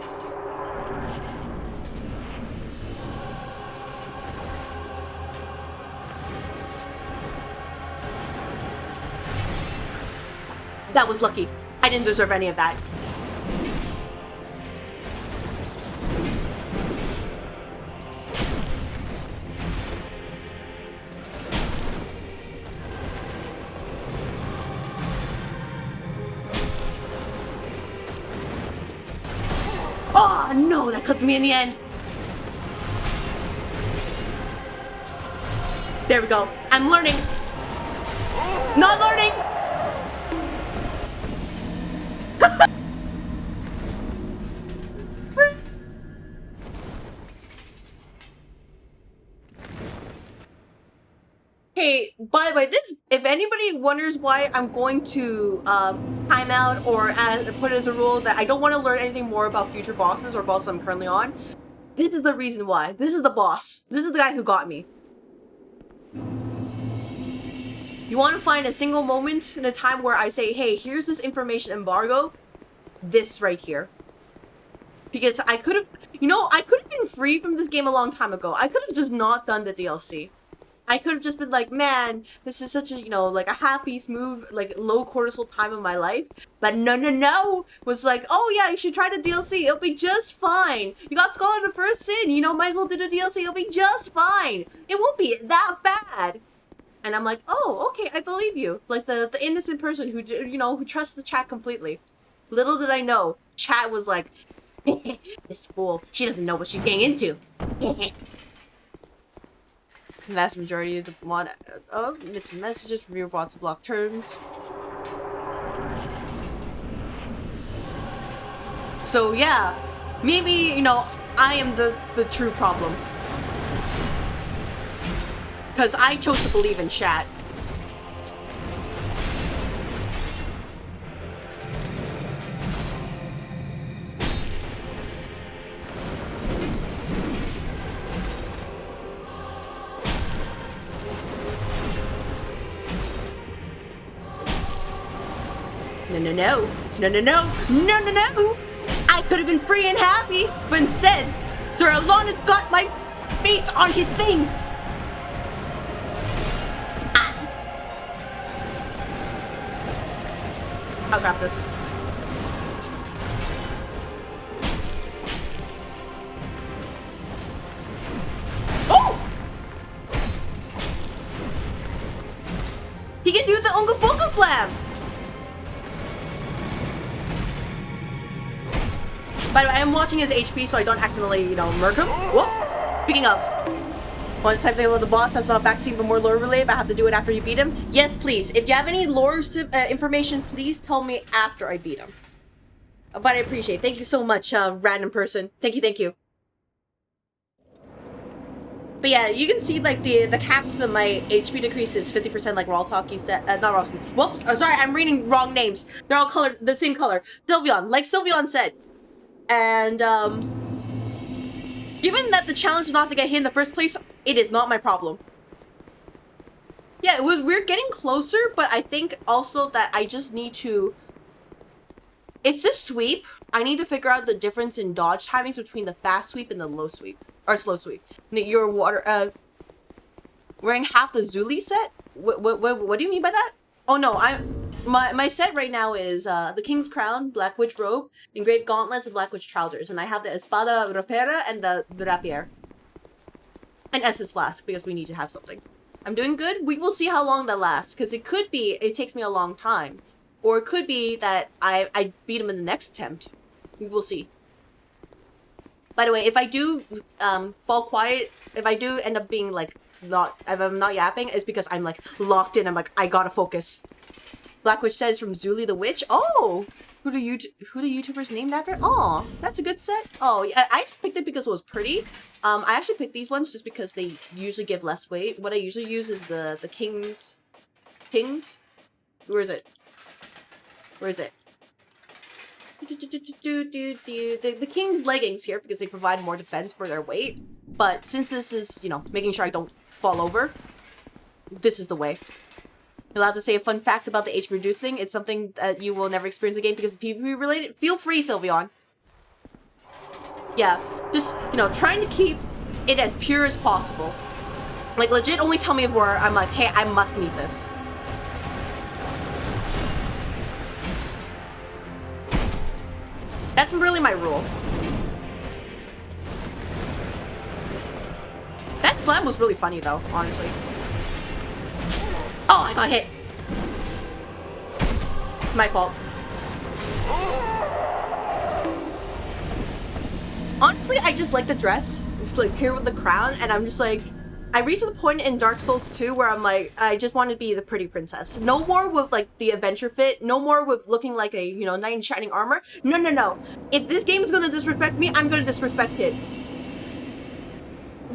That was lucky. I didn't deserve any of that. Oh no, that clipped me in the end. There we go. I'm learning. Not learning. Hey, by the way, this, if anybody wonders why I'm going to time out or put it as a rule that I don't want to learn anything more about future bosses or bosses I'm currently on, this is the reason why. This is the boss. This is the guy who got me. You want to find a single moment in a time where I say, hey, here's this information embargo, this right here. Because I could have, you know, I could have been free from this game a long time ago. I could have just not done the DLC. I could have just been like, man, this is such a, you know, like a happy, smooth, like low cortisol time of my life. But no, was like, oh yeah, you should try the DLC. It'll be just fine. You got Scholar of the First Sin, you know, might as well do the DLC. It'll be just fine. It won't be that bad. And I'm like, oh, okay, I believe you. Like the innocent person who, you know, who trusts the chat completely. Little did I know, chat was like, this fool, she doesn't know what she's getting into. The vast majority of the mod its messages review bots block terms. So yeah, maybe, you know, I am the true problem. Because I chose to believe in chat. No. I could have been free and happy, but instead, Sir Alonne has got my face on his thing. I'll grab this. Oh! He can do the Unga Bunga Slam! By the way, I am watching his HP so I don't accidentally, you know, murk him. Whoop! Speaking of, once I play with the boss, that's not backseat but more lore related, but I have to do it after you beat him. Yes, please. If you have any lore information, please tell me after I beat him. But I appreciate it. Thank you so much, random person. Thank you. But yeah, you can see like the caps that my HP decrease is 50% like Raltalky said. Not Raltalky. Whoops! Oh, sorry, I'm reading wrong names. They're all colored the same color. Sylveon, like Sylveon said. And given that the challenge is not to get hit in the first place, it is not my problem. Yeah, we're getting closer, but I think also that I just need to... It's a sweep. I need to figure out the difference in dodge timings between the fast sweep and the low sweep. Or slow sweep. Your water, wearing half the Zuli set? What do you mean by that? Oh no, my set right now is the King's Crown, Black Witch Robe, Engraved Gauntlets, and Black Witch Trousers. And I have the Espada Rapera and the Rapier. And Essence Flask, because we need to have something. I'm doing good. We will see how long that lasts, because it could be it takes me a long time. Or it could be that I beat him in the next attempt. We will see. By the way, if I do fall quiet, if I do end up being like if I'm not yapping, it's because I'm like locked in. I'm like, I gotta focus. Black Witch says from Zuli the Witch. Oh, who the YouTuber's named after? Oh, that's a good set. Oh, yeah, I just picked it because it was pretty. I actually picked these ones just because they usually give less weight. What I usually use is the King's. Where is it? The King's leggings here because they provide more defense for their weight. But since this is, you know, making sure I don't fall over, this is the way. You're allowed to say a fun fact about the HP reduced thing. It's something that you will never experience in the game because it's PvP related. Feel free, Sylveon. Yeah, just, you know, trying to keep it as pure as possible. Like, legit only tell me where I'm like, hey, I must need this. That's really my rule. That slam was really funny though, honestly. Oh, I got hit. My fault. Honestly, I just like the dress. Just like here with the crown, and I'm just like, I reached the point in Dark Souls 2 where I'm like, I just want to be the pretty princess. No more with like the adventure fit. No more with looking like a, you know, knight in shining armor. No, no, no. If this game is gonna disrespect me, I'm gonna disrespect it.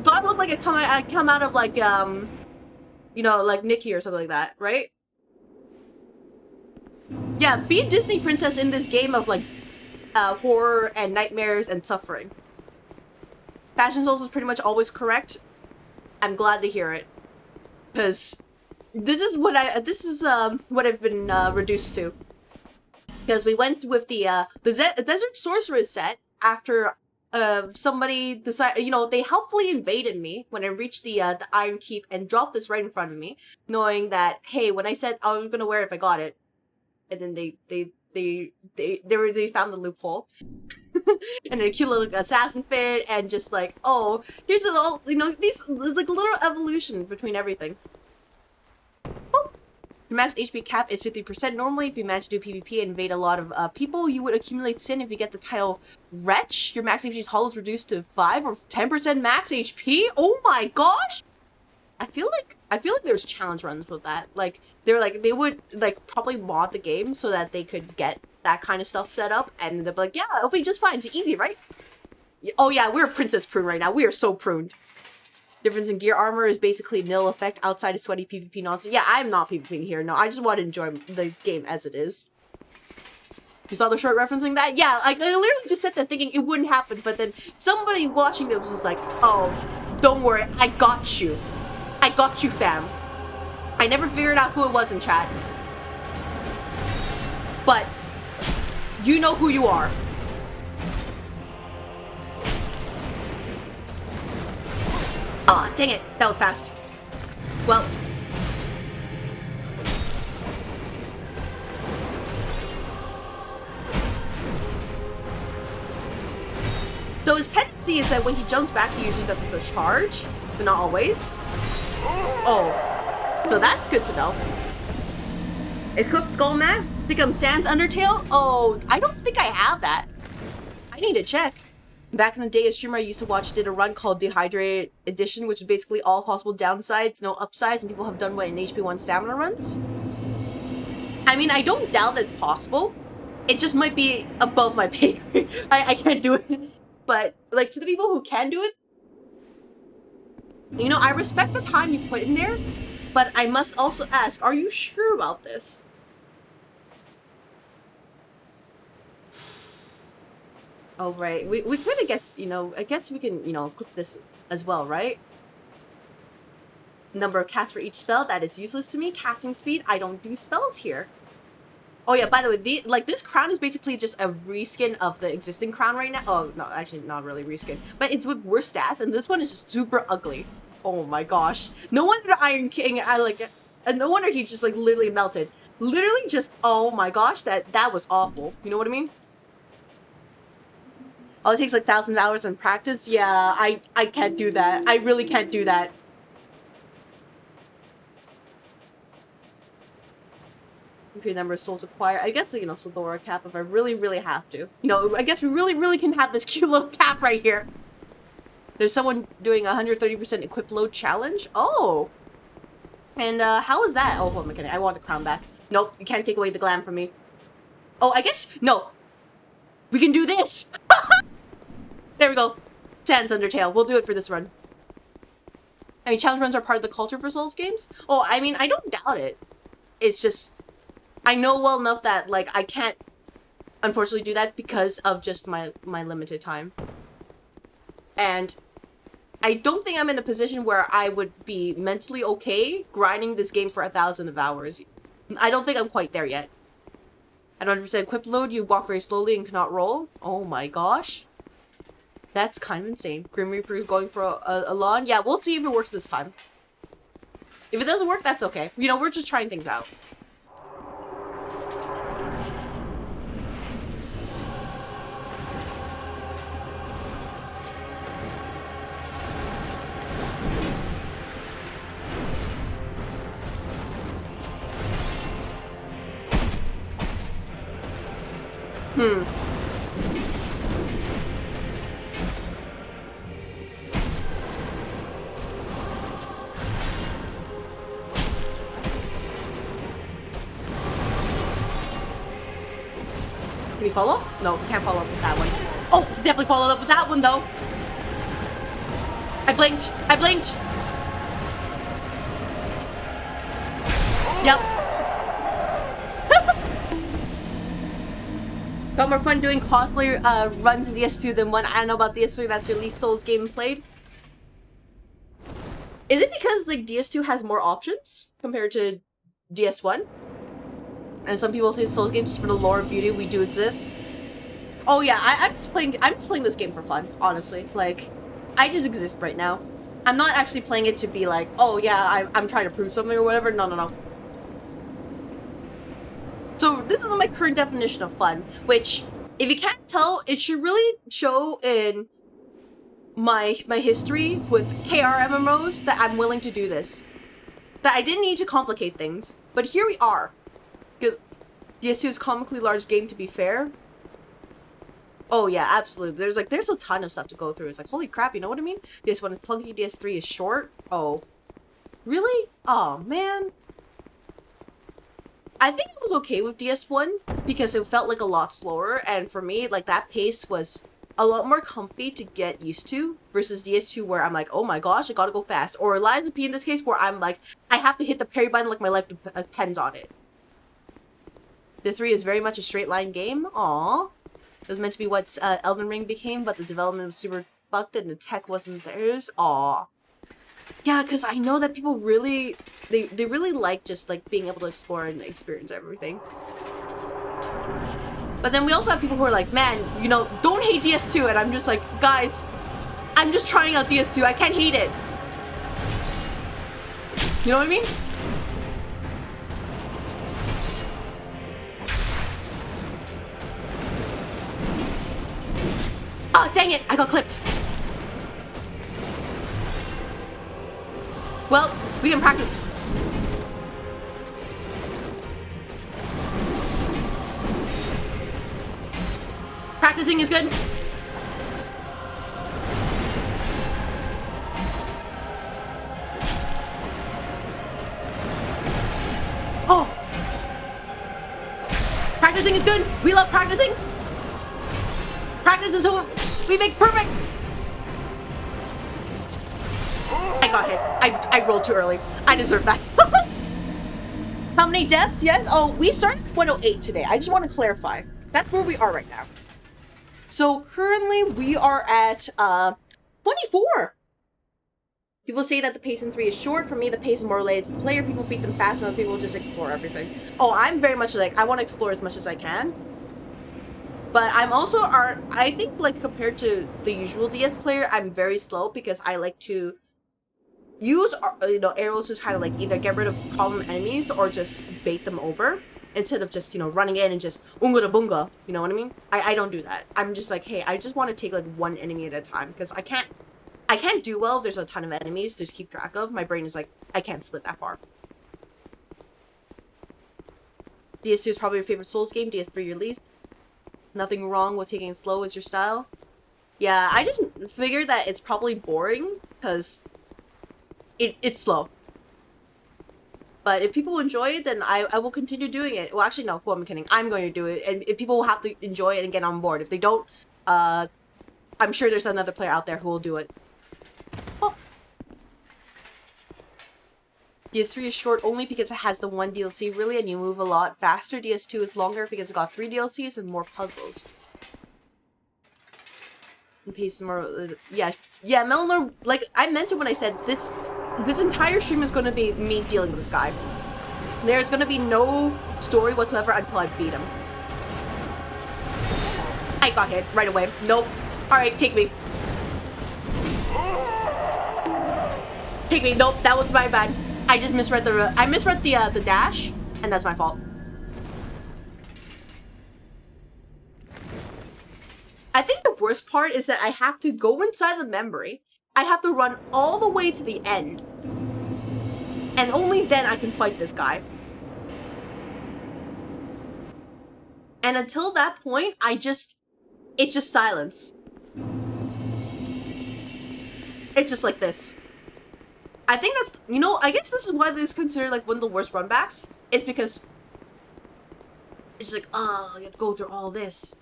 Do I look like I come out of like, you know, like Nikki or something like that, right? Yeah, be a Disney princess in this game of like horror and nightmares and suffering. Fashion Souls is pretty much always correct. I'm glad to hear it, because this is what I've been reduced to. Because we went with the Desert Sorceress set after somebody decided, you know, they helpfully invaded me when I reached the Iron Keep and dropped this right in front of me, knowing that, hey, when I said I was gonna wear it if I got it, and then they found the loophole. And a cute little assassin fit, and just like, oh, here's a little, you know, there's like a little evolution between everything. Oh. Your max HP cap is 50%. Normally, if you manage to do PvP and invade a lot of people, you would accumulate sin if you get the title Wretch. Your max HP's hull is reduced to 5 or 10% max HP. Oh my gosh! I feel like there's challenge runs with that. Like they would like probably mod the game so that they could get that kind of stuff set up, and they'll be like, yeah, it'll be just fine. It's easy, right? Oh yeah, we're princess prune right now. We are so pruned. Difference in gear armor is basically nil effect outside of sweaty PvP nonsense. Yeah, I'm not PvPing here. No, I just want to enjoy the game as it is. You saw the short referencing that? Yeah, like, I literally just sat there thinking it wouldn't happen, but then somebody watching it was just like, oh, don't worry, I got you. I got you, fam. I never figured out who it was in chat. But you know who you are. Aw, dang it. That was fast. Well. So his tendency is that when he jumps back, he usually doesn't the charge, but not always. Oh. So that's good to know. Equip Skull Mask, become Sans Undertale? Oh, I don't think I have that. I need to check. Back in the day, a streamer I used to watch did a run called Dehydrated Edition, which is basically all possible downsides, no upsides, and people have done what in HP 1 stamina runs. I mean, I don't doubt that it's possible. It just might be above my pay grade. I can't do it. But, like, to the people who can do it, you know, I respect the time you put in there, but I must also ask, are you sure about this? Oh, right. We could, I guess, you know, I guess we can, you know, equip this as well, right? Number of casts for each spell, that is useless to me. Casting speed, I don't do spells here. Oh yeah, by the way, this crown is basically just a reskin of the existing crown right now. Oh, no, actually not really reskin. But it's with worse stats, and this one is just super ugly. Oh my gosh. No wonder the Iron King, no wonder he just, like, literally melted. Literally just, oh my gosh, that was awful. You know what I mean? Oh, it takes like 1,000 hours in practice? Yeah, I can't do that. I really can't do that. Increase number of souls acquired. I guess, you know, Sildora cap if I really, really have to. You know, I guess we really, really can have this cute little cap right here. There's someone doing 130% equip load challenge. Oh. And how is that? Oh, hold on, I want the crown back. Nope, you can't take away the glam from me. Oh, I guess, no. We can do this. There we go. Sans Undertale. We'll do it for this run. I mean, challenge runs are part of the culture for Souls games. Oh, I mean, I don't doubt it. It's just, I know well enough that, like, I can't, unfortunately, do that because of just my limited time. And I don't think I'm in a position where I would be mentally okay grinding this game for 1,000 hours. I don't think I'm quite there yet. At 100% equip load, you walk very slowly and cannot roll. Oh my gosh. That's kind of insane. Grim Reaper is going for a lawn. Yeah, we'll see if it works this time. If it doesn't work, that's okay. You know, we're just trying things out. Can he follow up? No, we can't follow up with that one. Oh, he definitely followed up with that one, though. I blinked. I blinked. Yep. Got more fun doing cosplay runs in DS2 than one. I don't know about DS3. That's your least Souls game played. Is it because like DS2 has more options compared to DS1? And some people say Souls games just for the lore and beauty we do exist. Oh yeah, I'm just playing this game for fun, honestly. Like, I just exist right now. I'm not actually playing it to be like, oh yeah, I'm trying to prove something or whatever. No, no, no. So this is my current definition of fun, which, if you can't tell, it should really show in my history with KR MMOs that I'm willing to do this. That I didn't need to complicate things, but here we are. Because DS2 is a comically large game, to be fair. Oh yeah, absolutely. There's a ton of stuff to go through. It's like, holy crap, you know what I mean? DS1 is clunky, DS3 is short. Oh. Really? Oh, man. I think I was okay with DS1 because it felt like a lot slower, and for me, like, that pace was a lot more comfy to get used to versus DS2 where I'm like, oh my gosh, I gotta go fast. Or Lies of P in this case where I'm like, I have to hit the parry button like my life depends on it. DS3 is very much a straight line game. Aww. It was meant to be what Elden Ring became, but the development was super fucked and the tech wasn't theirs. Aww. Yeah, because I know that people really, they really like just like being able to explore and experience everything. But then we also have people who are like, man, you know, don't hate DS2. And I'm just like, guys, I'm just trying out DS2. I can't hate it. You know what I mean? Oh, dang it. I got clipped. Well, we can practice. Practicing is good. Oh! Practicing is good. We love practicing. Practice until we make perfect. I got hit. I rolled too early. I deserve that. How many deaths? Yes. Oh, we started 108 today. I just want to clarify. That's where we are right now. So currently we are at 24. People say that the pace in 3 is short. For me, the pace is more related to the player. People beat them fast and other people just explore everything. Oh, I'm very much like, I want to explore as much as I can. But I'm also, I think like compared to the usual DS player, I'm very slow because I like to use, you know, arrows to kind of like either get rid of problem enemies or just bait them over. Instead of just, you know, running in and just unga da bunga, you know what I mean? I don't do that. I'm just like, hey, I just want to take like one enemy at a time because I can't do well if there's a ton of enemies to just keep track of. My brain is like, I can't split that far. DS2 is probably your favorite Souls game, DS3 your least. Nothing wrong with taking it slow is your style. Yeah, I just figured that it's probably boring because it's slow. But if people enjoy it, then I will continue doing it. Well, actually, no. Who am I kidding? I'm going to do it. And if people will have to enjoy it and get on board. If they don't, I'm sure there's another player out there who will do it. Oh. DS3 is short only because it has the one DLC, really, and you move a lot faster. DS2 is longer because it got 3 DLCs and more puzzles. paste some more. Yeah, Melanor. Like I meant it when I said this. This entire stream is going to be me dealing with this guy. There's going to be no story whatsoever until I beat him. I got hit right away. Nope. All right, take me. Take me. Nope, that was my bad. I just misread the dash, and that's my fault. I think the worst part is that I have to go inside the memory. I have to run all the way to the end. And only then I can fight this guy. And until that point, it's just silence. It's just like this. I think that's, you know, I guess this is why this is considered like one of the worst runbacks. It's because it's like, oh, you have to go through all this.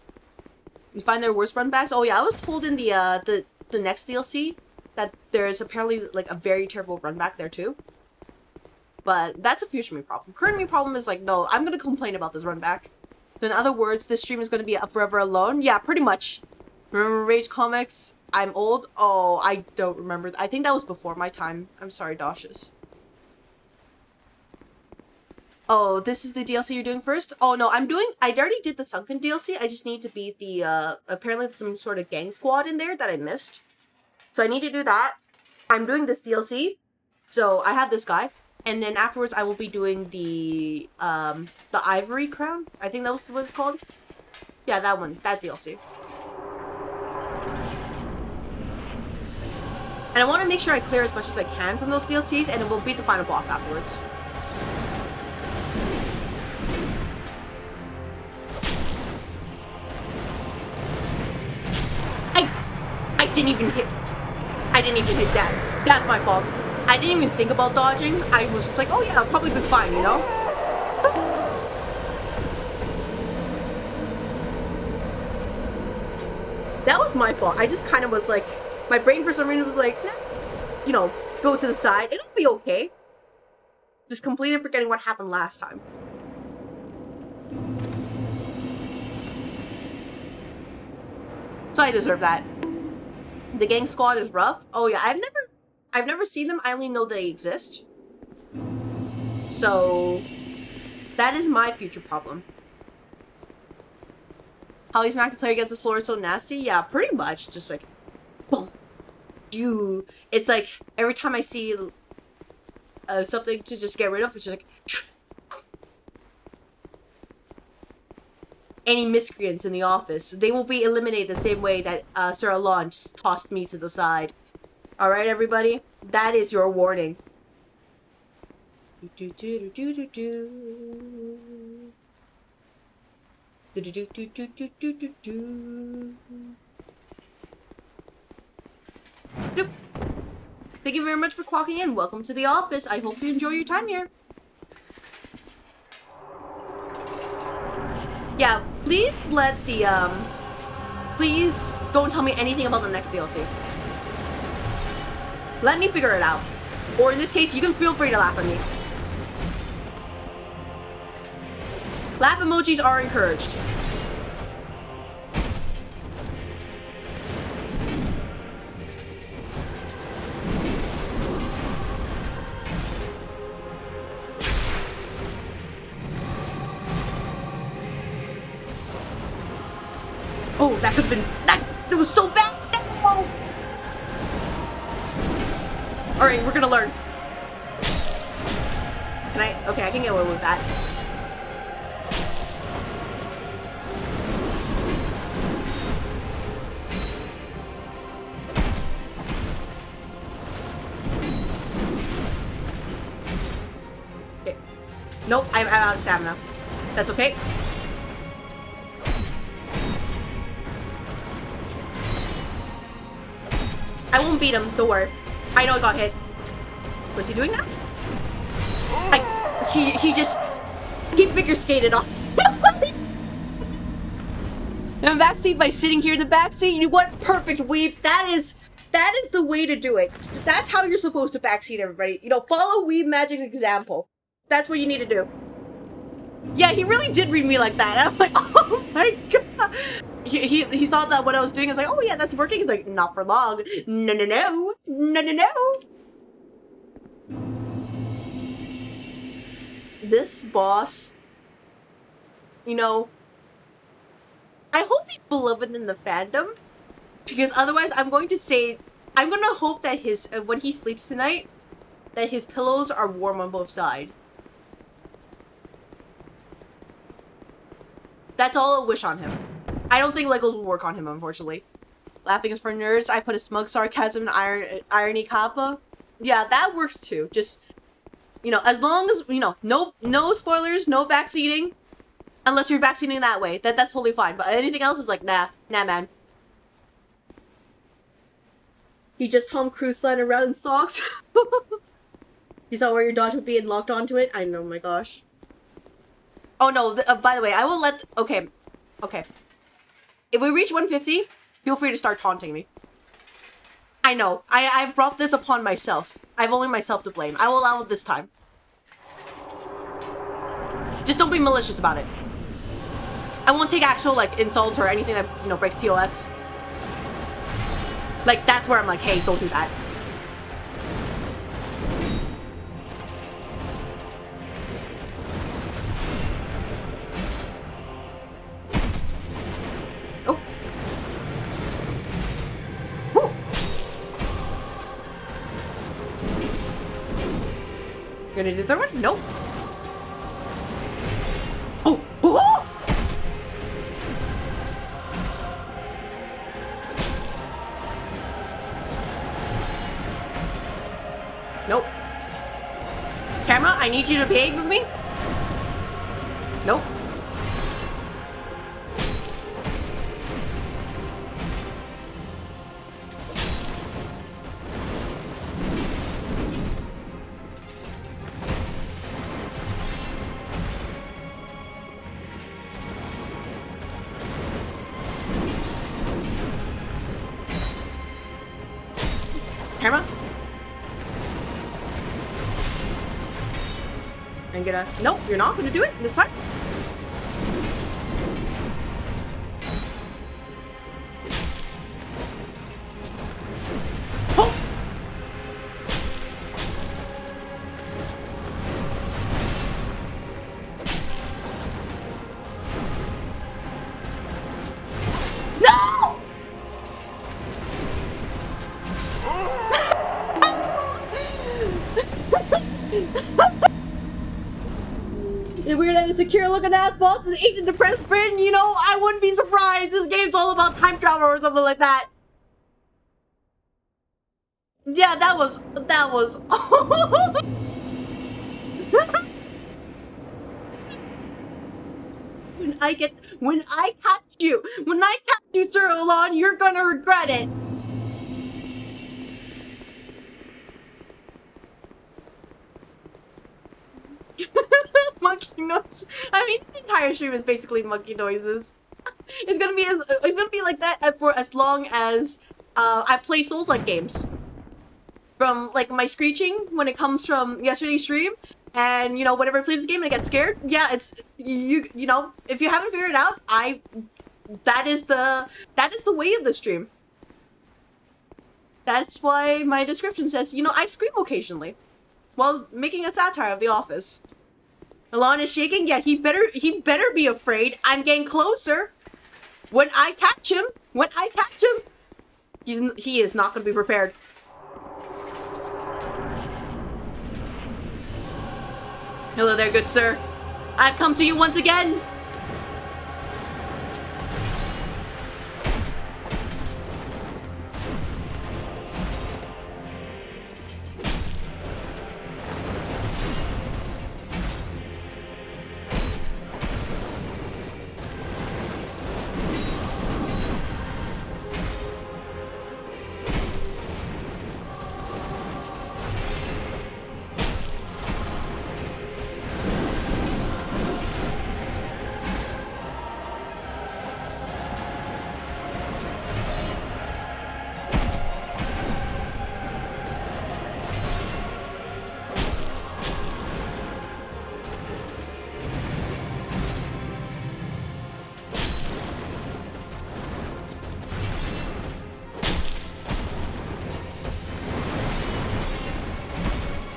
You find their worst runbacks? Oh yeah, I was told in the next DLC that there's apparently like a very terrible runback there too. But that's a future me problem. Current me problem is like, no, I'm gonna complain about this runback. So in other words, this stream is gonna be a forever alone. Yeah, pretty much. Remember Rage Comics? I'm old? Oh, I don't remember. I think that was before my time. I'm sorry, Doshes. Oh, this is the DLC you're doing first? Oh no, I already did the Sunken DLC. I just need to beat the, apparently some sort of gang squad in there that I missed. So I need to do that. I'm doing this DLC. So I have this guy. And then afterwards I will be doing the Ivory Crown. I think that was what it's called. Yeah, that one. That DLC. And I want to make sure I clear as much as I can from those DLCs, and then we'll beat the final boss afterwards. I didn't even hit that. That's my fault. I didn't even think about dodging. I was just like, oh yeah, I'll probably be fine, you know? That was my fault. I just kind of was like, my brain for some reason was like, nah, you know, go to the side. It'll be okay. Just completely forgetting what happened last time. So I deserve that. The gang squad is rough. Oh yeah, I've never seen them. I only know they exist. So that is my future problem. How he smacked the player against the floor is so nasty? Yeah, pretty much. Just like, boom. It's like, every time I see something to just get rid of, it's just like, any miscreants in the office, they will be eliminated the same way that Sir Alonne just tossed me to the side. Alright, everybody? That is your warning. Thank you very much for clocking in. Welcome to the office. I hope you enjoy your time here. Yeah, please let the, please don't tell me anything about the next DLC. Let me figure it out. Or in this case, you can feel free to laugh at me. Laugh emojis are encouraged. Oh, that could have been, that was so bad. No. All right, we're gonna learn. Okay, I can get away with that. Okay. Nope, I'm out of stamina. That's okay. I won't beat him, don't worry. I know I got hit. What's he doing now? He figure skated off. In the backseat by sitting here in the backseat. You know what? Perfect, Weeb. That is the way to do it. That's how you're supposed to backseat everybody. You know, follow Weeb Magic's example. That's what you need to do. Yeah, he really did read me like that. I'm like, oh my god. he saw that what I was doing is like, oh yeah, that's working. He's like, not for long. No, no, no, no, no, no. This boss, you know, I hope he's beloved in the fandom, because otherwise I'm going to hope that his when he sleeps tonight, that his pillows are warm on both sides. That's all I'll wish on him. I don't think Legos will work on him, unfortunately. Laughing is for nerds. I put a smug sarcasm and irony kappa. Yeah, that works too. Just, you know, as long as, you know, no spoilers, no backseating. Unless you're backseating that way. That's totally fine. But anything else is like, nah, man. He just Tom Cruise sliding around in socks. You saw where your dodge would be and locked onto it? I know, my gosh. Oh no, by the way, I will let... Okay. If we reach 150, feel free to start taunting me. I know. I've brought this upon myself. I've only myself to blame. I will allow it this time. Just don't be malicious about it. I won't take actual, like, insults or anything that, you know, breaks TOS. Like, that's where I'm like, hey, don't do that. Oh. Woo. You're gonna do the third one? Nope. Oh! Oh! Nope. Camera, I need you to behave with me. Nope. Camera. I'm gonna... Nope, you're not gonna do it this time. Oh! No! It's weird that it's a secure looking ass boss in ancient depressed Britain, you know, I wouldn't be surprised. This game's all about time travel or something like that. Yeah, that was when I catch you, Sir Alonne, you're gonna regret it. Monkey noise. I mean, this entire stream is basically monkey noises. It's gonna be like that for as long as I play Souls-like games. From like my screeching when it comes from yesterday's stream, and you know, whenever I play this game and I get scared, yeah, it's you know, if you haven't figured it out, that is the way of the stream. That's why my description says, you know, I scream occasionally while making a satire of The Office. Alonne is shaking. Yeah, he better be afraid. I'm getting closer. When I catch him, he is not going to be prepared. Hello there, good sir. I've come to you once again.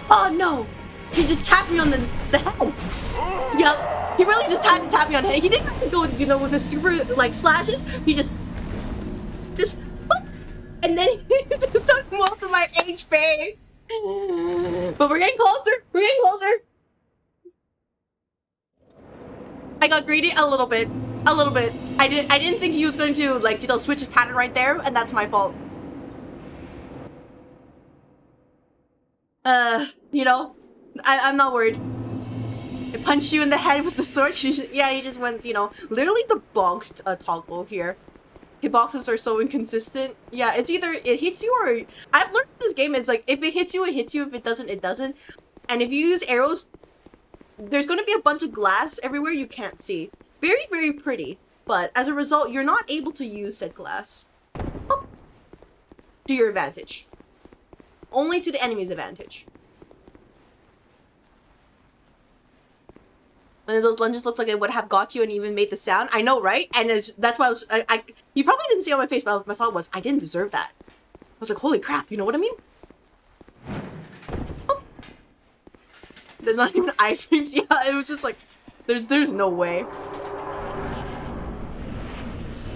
Oh no! He just tapped me on the head. Yep. He really just had to tap me on the head. He didn't have to go, you know, with his super, like, slashes. He just boop, and then he just took most of my HP. But we're getting closer. We're getting closer. I got greedy a little bit. A little bit. I didn't think he was going to, like, you know, switch his pattern right there, and that's my fault. You know, I'm not worried. I punched you in the head with the sword. Yeah, he just went, you know, literally the bonk toggle here. Hitboxes are so inconsistent. Yeah, it's either it hits you or... I've learned in this game, it's like, if it hits you, it hits you. If it doesn't, it doesn't. And if you use arrows, there's going to be a bunch of glass everywhere you can't see. Very, very pretty. But as a result, you're not able to use said glass. Oh. To your advantage. Only to the enemy's advantage. One of those lunges looked like it would have got you and even made the sound. I know, right? And that's why you probably didn't see on my face, but my thought was, I didn't deserve that. I was like, holy crap, you know what I mean? Oh. There's not even iframes. Yeah, it was just like, there's no way.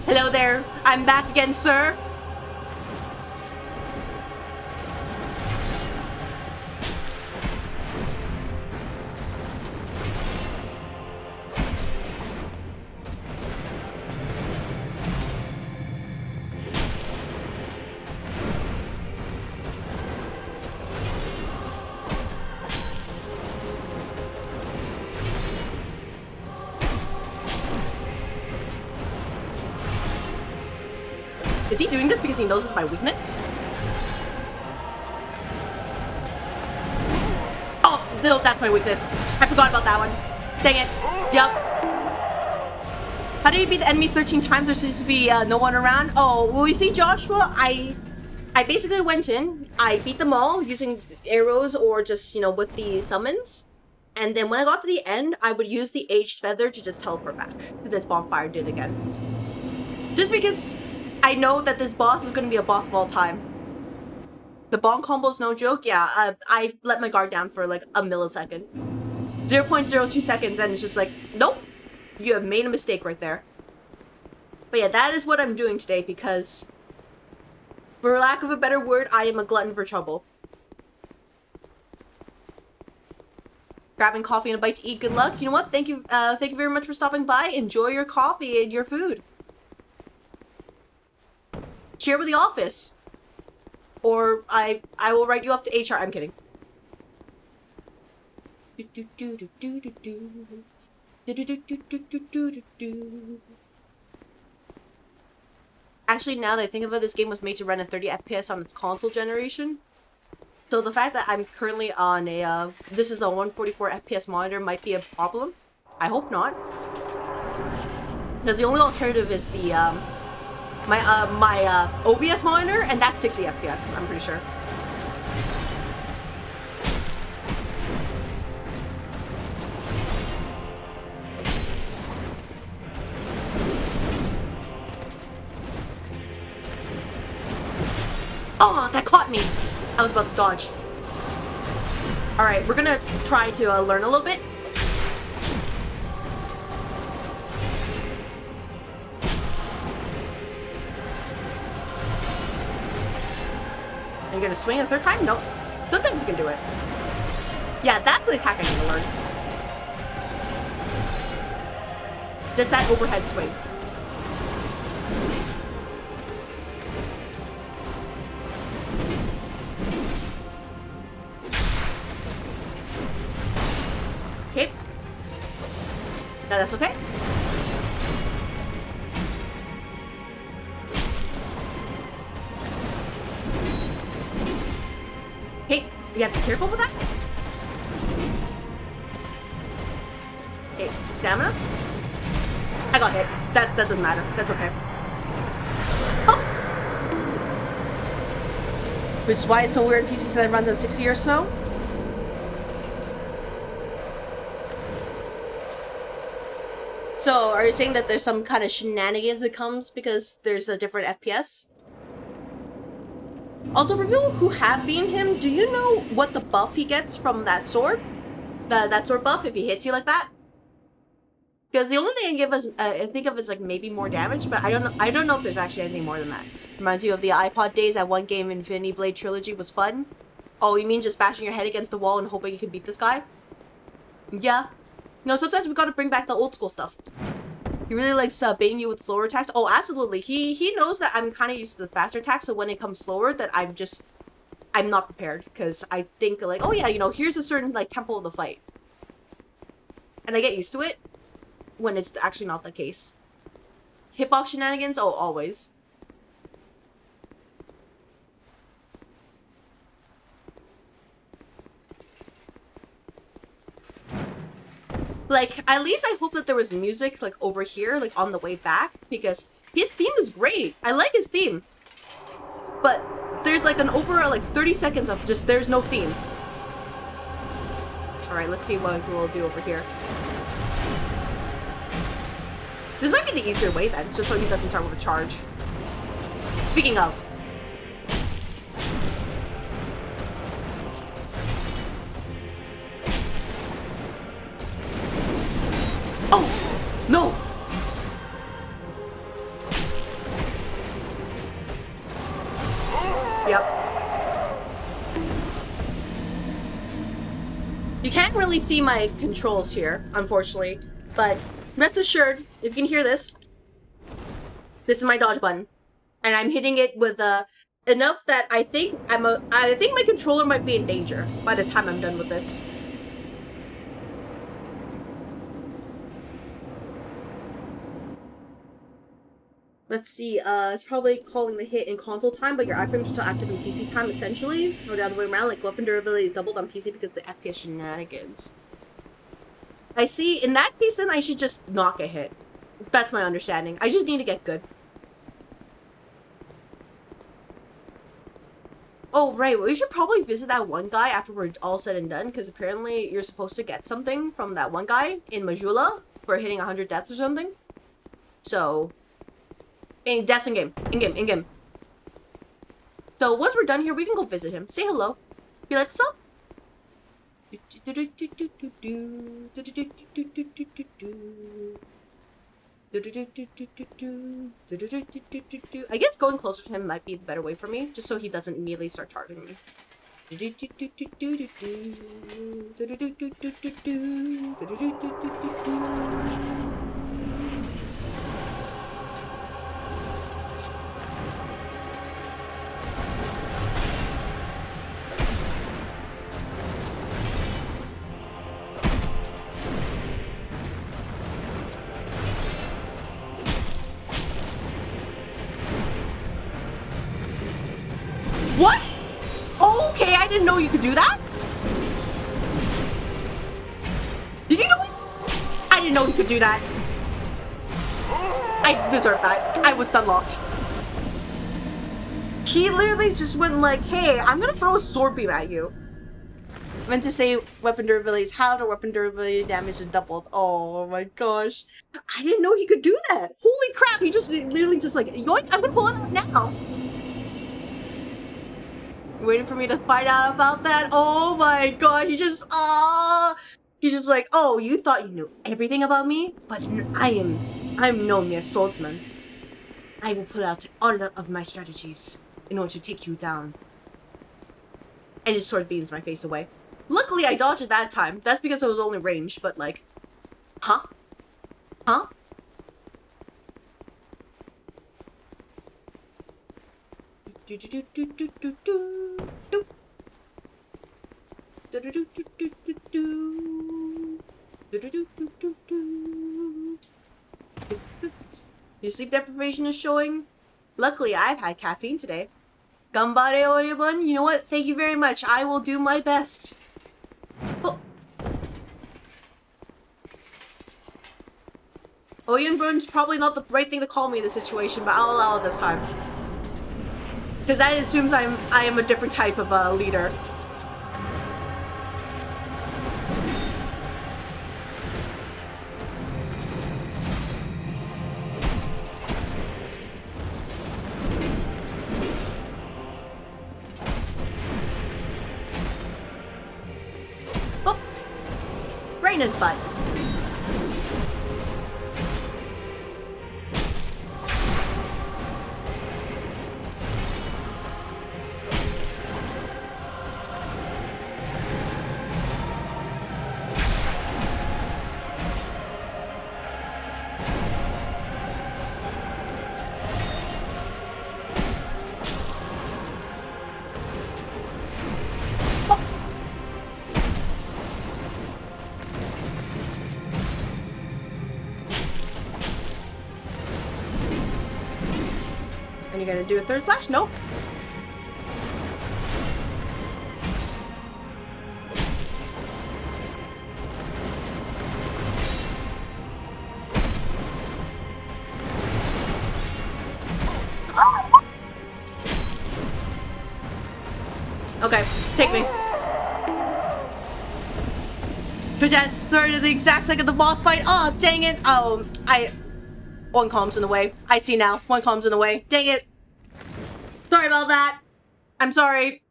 Hello there, I'm back again, sir. Is he doing this because he knows it's my weakness? Oh, no, that's my weakness. I forgot about that one. Dang it. Yep. How do you beat the enemies 13 times? There seems to be no one around. Oh, well, you see, Joshua, I basically went in. I beat them all using arrows or just, you know, with the summons. And then when I got to the end, I would use the aged feather to just teleport back to this bonfire did again. Just because I know that this boss is going to be a boss of all time. The bomb combo's no joke. Yeah, I let my guard down for like a millisecond. 0.02 seconds and it's just like, nope. You have made a mistake right there. But yeah, that is what I'm doing today because, for lack of a better word, I am a glutton for trouble. Grabbing coffee and a bite to eat. Good luck. You know what? Thank you very much for stopping by. Enjoy your coffee and your food. Share with the office. Or I will write you up to HR. I'm kidding. Actually, now that I think of it, this game was made to run at 30 FPS on its console generation. So the fact that I'm currently on a, this is a 144 FPS monitor might be a problem. I hope not. Because the only alternative is the, my OBS monitor, and that's 60 FPS, I'm pretty sure. Oh, that caught me! I was about to dodge. Alright, we're gonna try to learn a little bit. Are you gonna swing a third time? Nope. Sometimes you can do it. Yeah, that's the attack I need to learn. Just that overhead swing. Okay. No, that's okay. Hey, you have to be careful with that. Okay, stamina. I got hit. That doesn't matter. That's okay. Oh! Which is why it's so weird in PC that it runs at 60 or so. So, are you saying that there's some kind of shenanigans that comes because there's a different FPS? Also, for people who have beaten him, do you know what the buff he gets from that sword? That sword buff if he hits you like that? Because the only thing I think of is like maybe more damage, but I don't know. I don't know if there's actually anything more than that. Reminds you of the iPod days. That one game, Infinity Blade Trilogy, was fun. Oh, you mean just bashing your head against the wall and hoping you can beat this guy? Yeah. You know, sometimes we gotta bring back the old school stuff. He really likes baiting you with slower attacks. Oh, absolutely. He knows that I'm kind of used to the faster attacks, so when it comes slower, that I'm not prepared, because I think like, oh yeah, you know, here's a certain like tempo of the fight, and I get used to it when it's actually not the case. Hitbox shenanigans? Oh, always. Like, at least I hope that there was music, like, over here, like, on the way back, because his theme is great. I like his theme. But there's, like, an over, like, 30 seconds of just, there's no theme. Alright, let's see what we'll do over here. This might be the easier way, then, just so he doesn't start with a charge. Speaking of. Oh! No! Yep. You can't really see my controls here, unfortunately, but rest assured, if you can hear this, this is my dodge button, and I'm hitting it with enough that I think I think my controller might be in danger by the time I'm done with this. Let's see, it's probably calling the hit in console time, but your iframes are still active in PC time, essentially. Or the other way around, like weapon durability is doubled on PC because of the FPS shenanigans. I see, in that case then I should just not get hit. That's my understanding. I just need to get good. Oh, right, well, we should probably visit that one guy after we're all said and done, because apparently you're supposed to get something from that one guy in Majula for hitting 100 deaths or something. So... That's in-game. In-game. So, once we're done here, we can go visit him. Say hello. Be like, sup? I guess going closer to him might be the better way for me, just so he doesn't immediately start charging me. What? Okay, I didn't know you could do that. Did you know? I didn't know you could do that. I deserve that. I was stunlocked. He literally just went like, hey, I'm gonna throw a sword beam at you. I meant to say weapon durability is halved or weapon durability damage is doubled. Oh my gosh. I didn't know he could do that. Holy crap, he just literally just like, yoink, I'm gonna pull it out now. Waiting for me to find out about that. Oh my god, he's just like, oh, you thought you knew everything about me? But I'm no mere swordsman. I will pull out all of my strategies in order to take you down. And his sword beams my face away. Luckily, I dodged it that time. That's because it was only range, but like, huh? Huh? Your sleep deprivation is showing? Luckily, I've had caffeine today. Gambare Oribun, you know what? Thank you very much. I will do my best. Oh. Oyunbrun's probably not the right thing to call me in this situation, but I'll allow it this time. Because that assumes I am a different type of leader. in his butt. And you're gonna do a third slash? Nope. Okay, take me. Project started the exact second the boss fight. Oh, dang it. Oh, one column's in the way. I see now. One column's in the way. Dang it. Sorry about that. I'm sorry.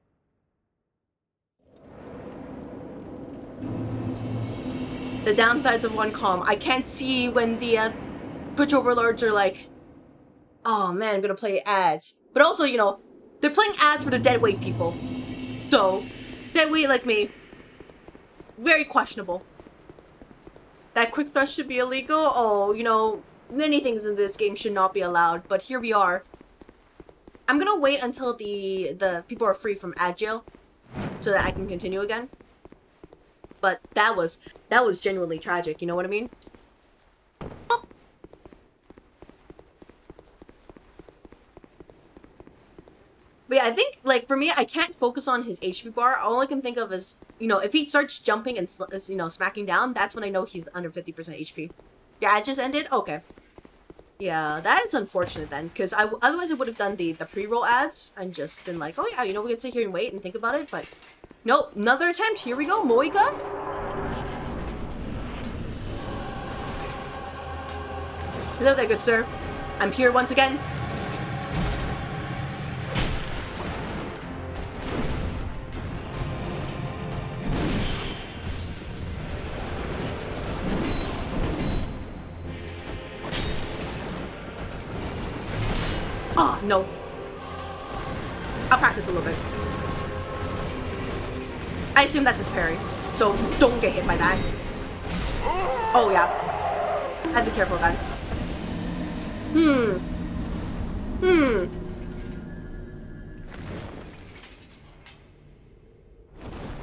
The downsides of one column. I can't see when the Twitch overlords are like, oh man, I'm gonna play ads. But also, you know, they're playing ads for the deadweight people. So, deadweight like me, very questionable. That quick thrust should be illegal? Oh, you know, many things in this game should not be allowed, but here we are. I'm gonna wait until the people are free from ad jail so that I can continue again. But that was genuinely tragic, you know what I mean? Oh. But yeah, I think, like, for me, I can't focus on his HP bar. All I can think of is, you know, if he starts jumping and, you know, smacking down, that's when I know he's under 50% HP. Yeah, it just ended? Okay. Yeah, that's unfortunate then, because otherwise I would have done the pre-roll ads and just been like, oh yeah, you know, we can sit here and wait and think about it, but nope, another attempt. Here we go, Moika. Hello there, good sir. I'm here once again. Oh, no. I'll practice a little bit. I assume that's his parry, so don't get hit by that. Oh, yeah. I have to be careful of that.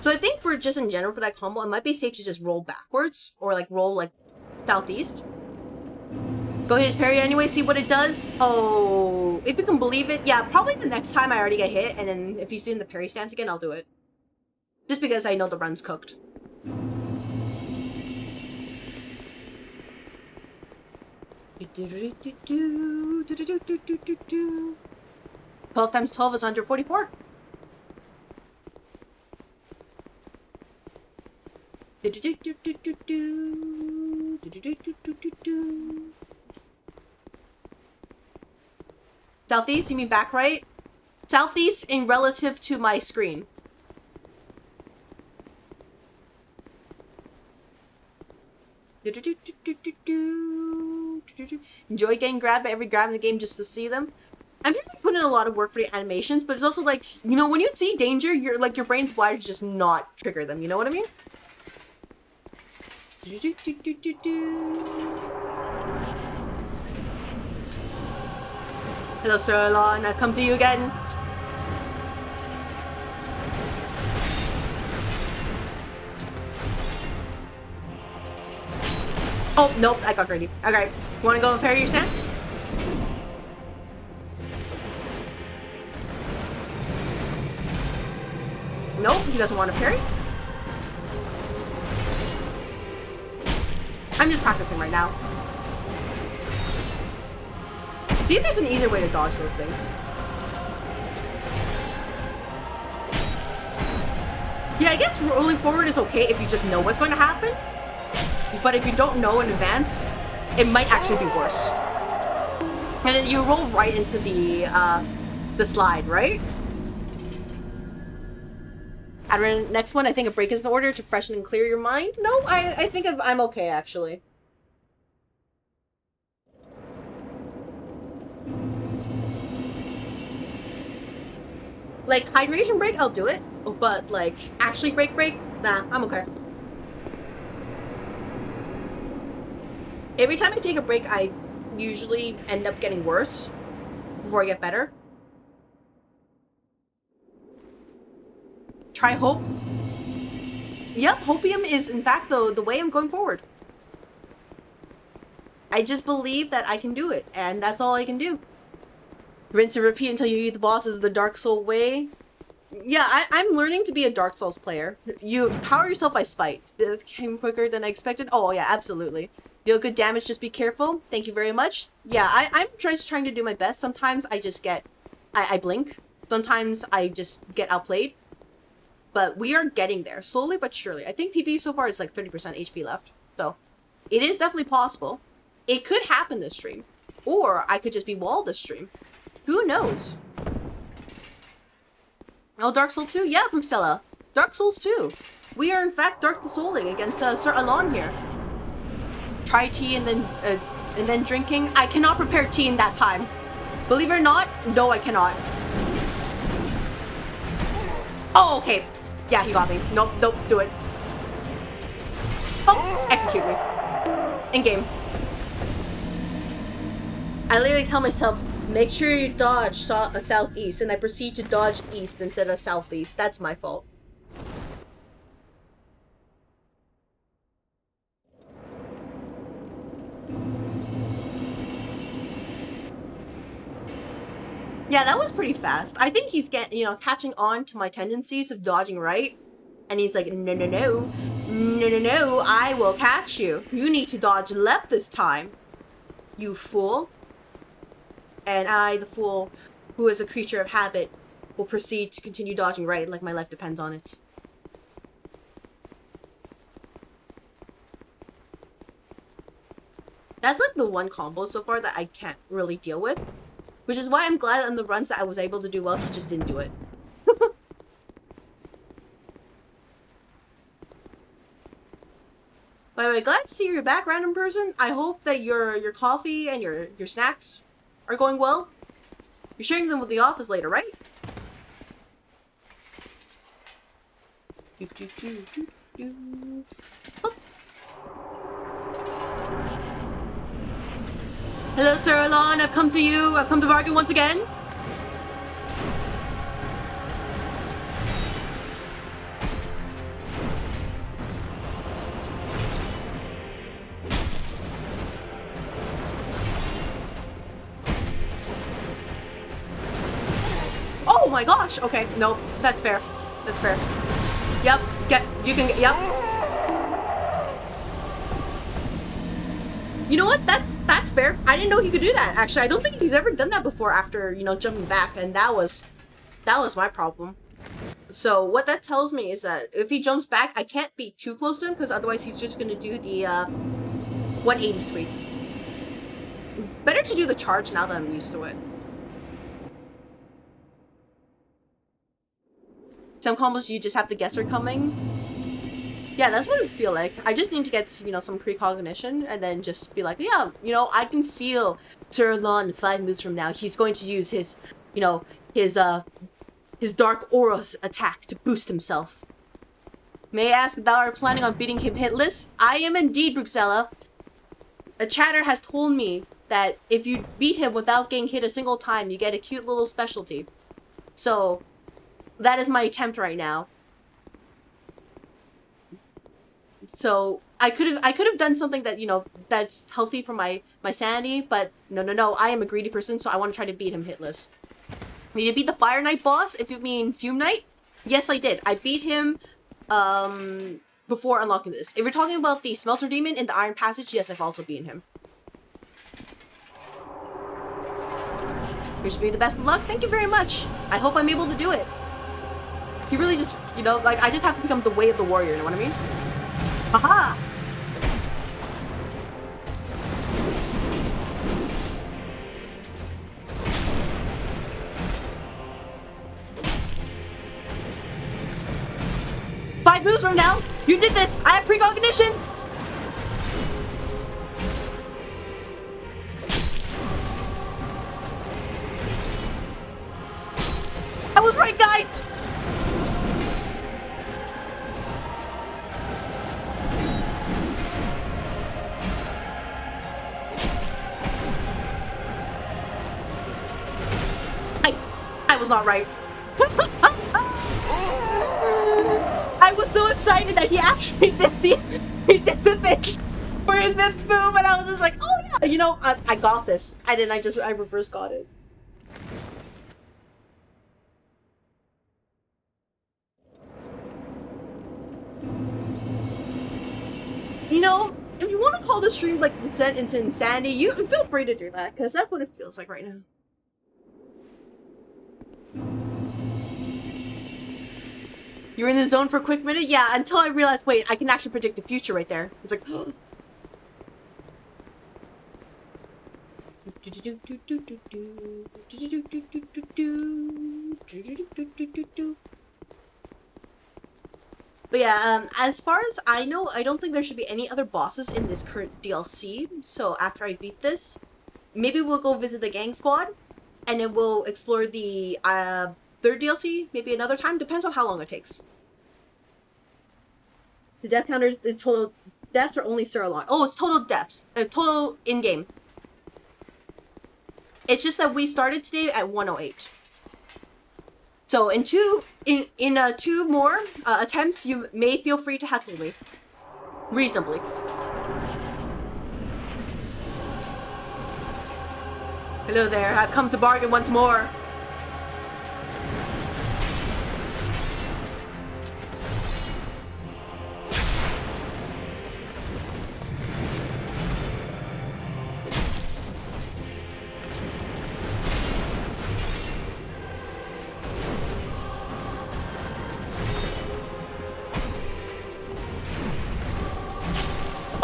So I think for just in general for that combo, it might be safe to just roll backwards, or like roll like southeast. Go hit his parry anyway, see what it does. Oh, if you can believe it. Yeah, probably the next time I already get hit, and then if he's doing the parry stance again, I'll do it. Just because I know the run's cooked. $12 times 12 is 144. Southeast, you mean back right? Southeast in relative to my screen. Enjoy getting grabbed by every grab in the game just to see them. I'm just putting in a lot of work for the animations, but it's also like, you know, when you see danger, you're like, your brain's wired to just not trigger them, you know what I mean? Hello, Sir Alonne, I've come to you again. Oh, nope, I got greedy. Okay, wanna go and parry your stance? Nope, he doesn't want to parry. I'm just practicing right now. See if there's an easier way to dodge those things. Yeah, I guess rolling forward is okay if you just know what's going to happen. But if you don't know in advance, it might actually be worse. And then you roll right into the slide, right? At our next one, I think a break is in order to freshen and clear your mind. No, I think I'm okay, actually. Like, hydration break, I'll do it. But, like, actually break, nah, I'm okay. Every time I take a break, I usually end up getting worse before I get better. Try hope. Yep, hopium is, in fact, the way I'm going forward. I just believe that I can do it, and that's all I can do. Rinse and repeat until you eat the boss is the Dark Soul way. Yeah, I'm learning to be a Dark Souls player. You power yourself by spite. It came quicker than I expected. Oh, yeah, absolutely. Deal good damage, just be careful. Thank you very much. Yeah, I'm just trying to do my best. Sometimes I just get... I blink. Sometimes I just get outplayed. But we are getting there, slowly but surely. I think PP so far is like 30% HP left. So, it is definitely possible. It could happen this stream. Or I could just be walled this stream. Who knows? Oh, Dark Souls 2? Yeah, Bruxella. Dark Souls 2. We are, in fact, Dark Souling against Sir Alonne here. Try tea and then drinking. I cannot prepare tea in that time. Believe it or not, no, I cannot. Oh, okay. Yeah, he got me. Nope, do it. Oh, execute me. In game. I literally tell myself, make sure you dodge southeast, and I proceed to dodge east instead of southeast. That's my fault. Yeah, that was pretty fast. I think he's catching on to my tendencies of dodging right. And he's like, no, I will catch you. You need to dodge left this time, you fool. And I, the fool, who is a creature of habit, will proceed to continue dodging right like my life depends on it. That's like the one combo so far that I can't really deal with. Which is why I'm glad on the runs that I was able to do well, he just didn't do it. By the way, glad to see you're back, random person. I hope that your coffee and your snacks are going well. You're sharing them with the office later, right? Oh. Hello, Sir Alonne. I've come to you. I've come to bargain once again. Oh my gosh. Okay, no, that's fair. That's fair. Yep. Yep. You know what? That's fair. I didn't know he could do that, actually. I don't think he's ever done that before after, jumping back, and that was my problem. So what that tells me is that if he jumps back, I can't be too close to him, because otherwise he's just going to do the 180 sweep. Better to do the charge now that I'm used to it. Some combos you just have to guess are coming. Yeah, that's what it feel like. I just need to get, some precognition and then just be like, yeah, I can feel Sir Alonne 5 moves from now. He's going to use his dark aura attack to boost himself. May I ask if thou art planning on beating him hitless? I am indeed, Bruxella. A chatter has told me that if you beat him without getting hit a single time, you get a cute little specialty. So, that is my attempt right now. So I could have done something that that's healthy for my sanity, but no, I am a greedy person, so I want to try to beat him hitless. Did you beat the Fire Knight boss? If you mean Fume Knight, yes, I did. I beat him before unlocking this. If you're talking about the Smelter Demon in the Iron Passage, yes, I've also beaten him. Wish me the best of luck. Thank you very much. I hope I'm able to do it. He really just, I just have to become the way of the warrior. You know what I mean? Haha! 5 moves from now. You did this. I have precognition. I was right, guys. I was not right. I was so excited that he actually did the thing for his 5th move, and I was just like, oh yeah, you know, I got this. I reverse got it. You know, if you want to call this stream like descent into insanity, you feel free to do that, because that's what it feels like right now. You're in the zone for a quick minute? Yeah, until I realized, wait, I can actually predict the future right there. It's like, But yeah, as far as I know, I don't think there should be any other bosses in this current DLC. So after I beat this, maybe we'll go visit the gang squad, and then we'll explore the 3rd DLC maybe another time. Depends on how long it takes. The death counter is total deaths or only Sir Alonne? Oh, it's total deaths. Total in-game. It's just that we started today at 108. So in two more attempts, you may feel free to heckle me. Reasonably. Hello there, I've come to bargain once more.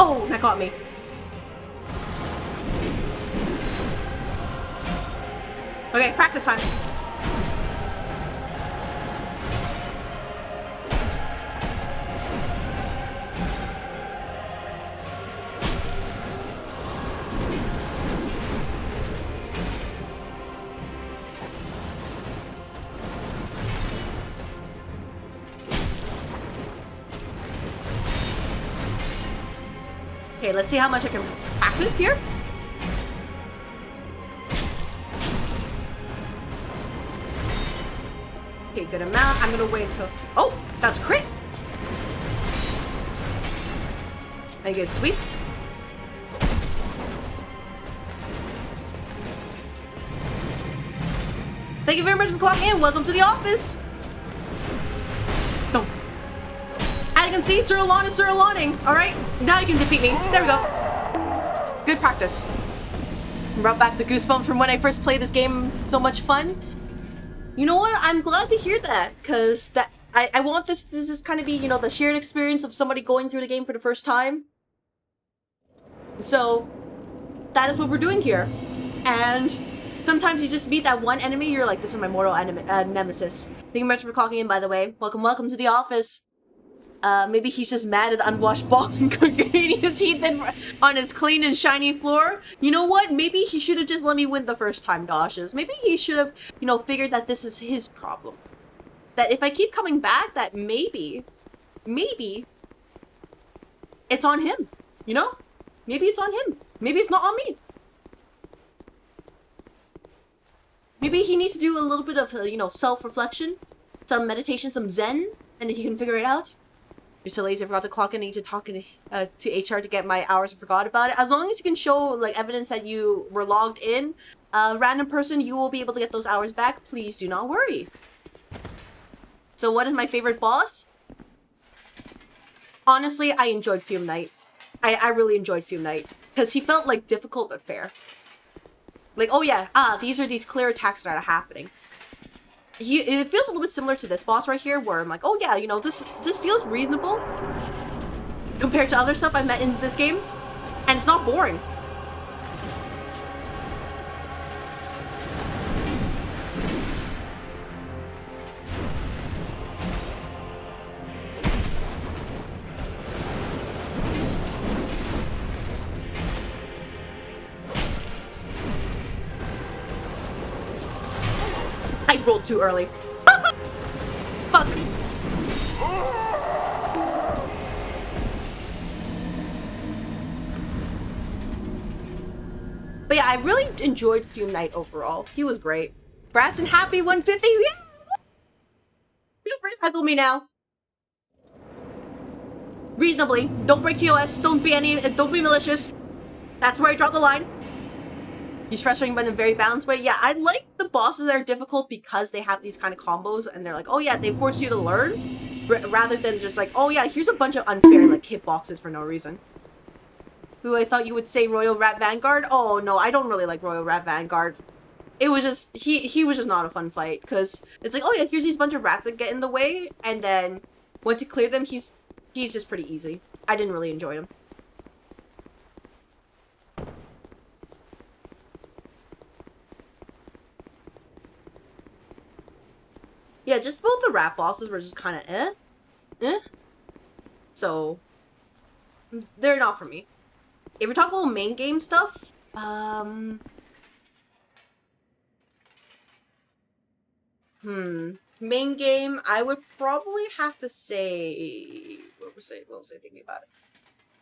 Oh, that got me. Okay, practice time. Okay, let's see how much I can practice here. Okay, good amount. I'm gonna wait until... Oh, that's crit! I get sweep. Thank you very much for clocking in. Welcome to the office. Don't. As you can see, Sir Alonne is Sir Alonning. Alright, now you can defeat me. There we go. Good practice. Brought back the goosebumps from when I first played this game. So much fun. You know what? I'm glad to hear that, because I want this to just kind of be, you know, the shared experience of somebody going through the game for the first time. So, that is what we're doing here. And sometimes you just meet that one enemy, you're like, this is my mortal nemesis. Thank you much for clocking in, by the way. Welcome to the office. Maybe he's just mad at the unwashed balls and cooking his heathen on his clean and shiny floor. You know what? Maybe he should have just let me win the first time, Doshes. Maybe he should have, you know, figured that this is his problem. That if I keep coming back, that maybe it's on him, you know? Maybe it's on him. Maybe it's not on me. Maybe he needs to do a little bit of, you know, self-reflection, some meditation, some zen, and then he can figure it out. You're so lazy, I forgot to clock in. I need to talk to HR to get my hours. I forgot about it. As long as you can show like evidence that you were logged in, random person, you will be able to get those hours back. Please do not worry. So what is my favorite boss? Honestly, I enjoyed Fume Knight. I really enjoyed Fume Knight because he felt like difficult but fair. Like, oh yeah, these are these clear attacks that are happening. It feels a little bit similar to this boss right here, where I'm like, oh yeah, you know, this feels reasonable compared to other stuff I met in this game, and it's not boring. I rolled too early. Fuck. But yeah, I really enjoyed Fume Knight overall. He was great. Bratson happy 150. Yeah! Feel free to heckle me now. Reasonably. Don't break TOS. Don't be malicious. That's where I draw the line. He's frustrating, but in a very balanced way. Yeah, I like the bosses that are difficult because they have these kind of combos, and they're like, oh yeah, they force you to learn, rather than just like, oh yeah, here's a bunch of unfair like hitboxes for no reason. Who I thought you would say Royal Rat Vanguard. Oh no, I don't really like Royal Rat Vanguard. It was just he was just not a fun fight because it's like, oh yeah, here's these bunch of rats that get in the way, and then once you clear them, he's just pretty easy. I didn't really enjoy him. Yeah, just both the rat bosses were just kind of so they're not for me. If we're talking about main game stuff, main game, I would probably have to say, what was I thinking about it?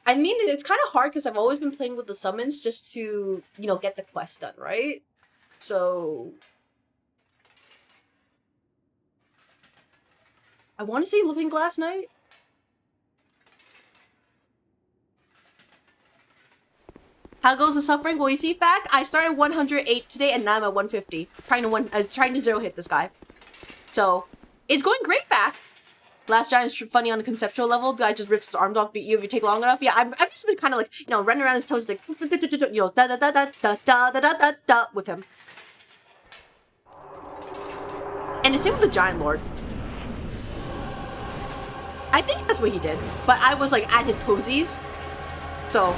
I mean, it's kind of hard because I've always been playing with the summons just to, you know, get the quest done, right? So I want to say Looking Glass Knight. How goes the suffering? Well, you see, fact, I started 108 today and now I'm at 150. I was trying to zero hit this guy. So, it's going great, fact. Last giant is funny on a conceptual level. The guy just rips his arms off, beat you if you take long enough. Yeah, I've just been kind of like, you know, running around his toes like, you know, da da da da da da da da da with him. And it's him with the Giant Lord. I think that's what he did. But I was like at his toesies. So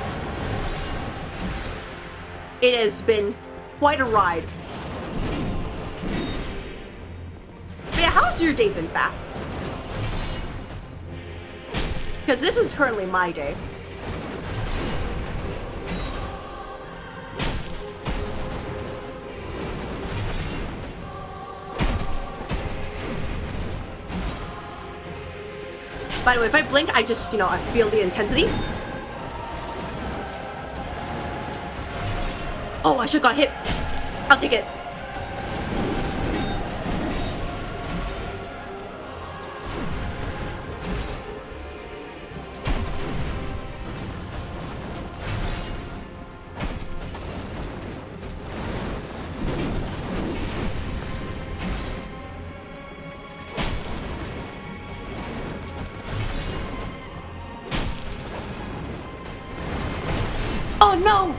it has been quite a ride. But yeah, how's your day been, back? Because this is currently my day. By the way, if I blink, I just, you know, I feel the intensity. Oh, I should've got hit. I'll take it. Oh no!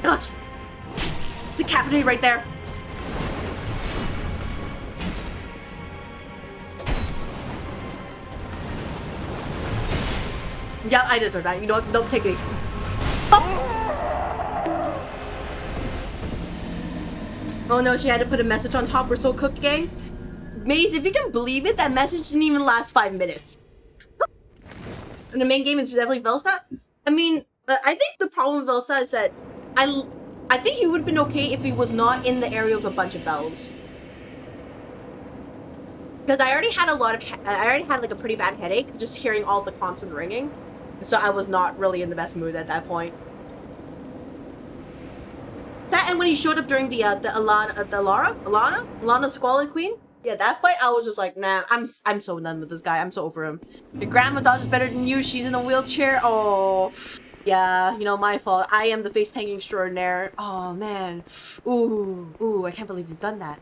Gosh. Decapitated right there. Yeah, I deserve that. You know what? Don't take me. Oh! Oh no, she had to put a message on top. We're so cooked, gang. Maze, if you can believe it, that message didn't even last 5 minutes. And the main game is definitely Velsta. I mean, I think the problem with Velsta is that I think he would have been okay if he was not in the area with a bunch of bells. Because I already had like a pretty bad headache just hearing all the constant ringing. So I was not really in the best mood at that point. That and when he showed up during the Alana Squalid Queen. Yeah, that fight I was just like, nah, I'm so done with this guy. I'm so over him. Your grandma dodges better than you. She's in a wheelchair. Oh. Yeah, you know, my fault. I am the face tanking extraordinaire. Oh, man. Ooh, I can't believe you've done that.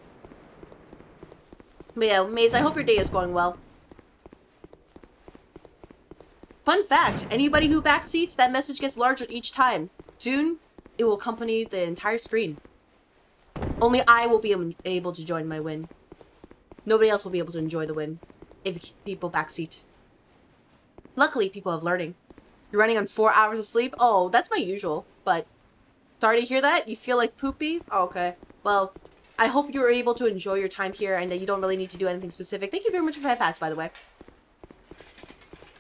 But yeah, Maze, I hope your day is going well. Fun fact, anybody who backseats, that message gets larger each time. Soon, it will accompany the entire screen. Only I will be able to join my win. Nobody else will be able to enjoy the win if people backseat. Luckily, people have learning. You're running on 4 hours of sleep? Oh, that's my usual, but sorry to hear that. You feel like poopy? Oh, okay. Well, I hope you were able to enjoy your time here and that you don't really need to do anything specific. Thank you very much for that pats, by the way.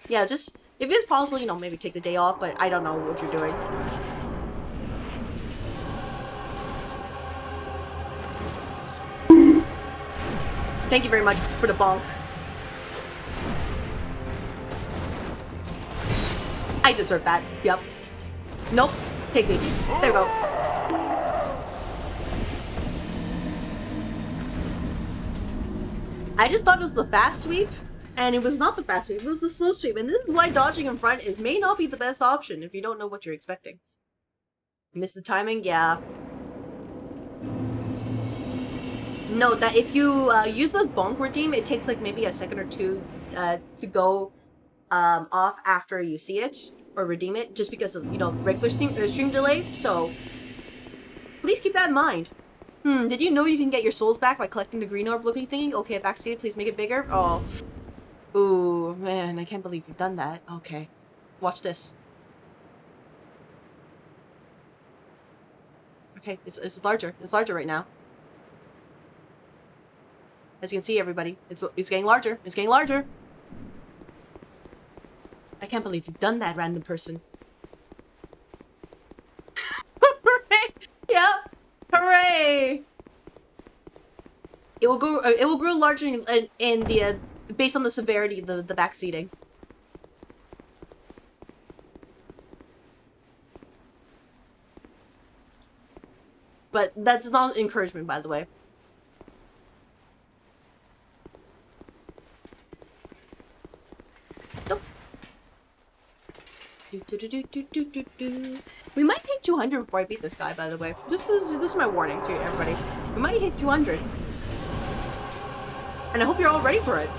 Yeah, just, if it's possible, you know, maybe take the day off, but I don't know what you're doing. Thank you very much for the bonk. I deserve that. Yep. Nope. Take me. There we go. I just thought it was the fast sweep, and it was not the fast sweep, it was the slow sweep. And this is why dodging in front may not be the best option if you don't know what you're expecting. Miss the timing? Yeah. Note that if you use the bonk redeem, it takes like maybe a second or two to go off after you see it or redeem it, just because of, you know, regular stream delay. So please keep that in mind. Did you know you can get your souls back by collecting the green orb looking thingy? Okay, backseat, please make it bigger. Oh, ooh, man, I can't believe you've done that. Okay, watch this. Okay, it's larger. It's larger right now. As you can see, everybody, it's getting larger. It's getting larger. I can't believe you've done that, random person. Hooray! Yeah, hooray! It will go. It will grow larger in the based on the severity of the backseating. But that's not encouragement, by the way. Nope. We might hit 200 before I beat this guy, by the way. This is my warning to everybody. We might hit 200. And I hope you're all ready for it.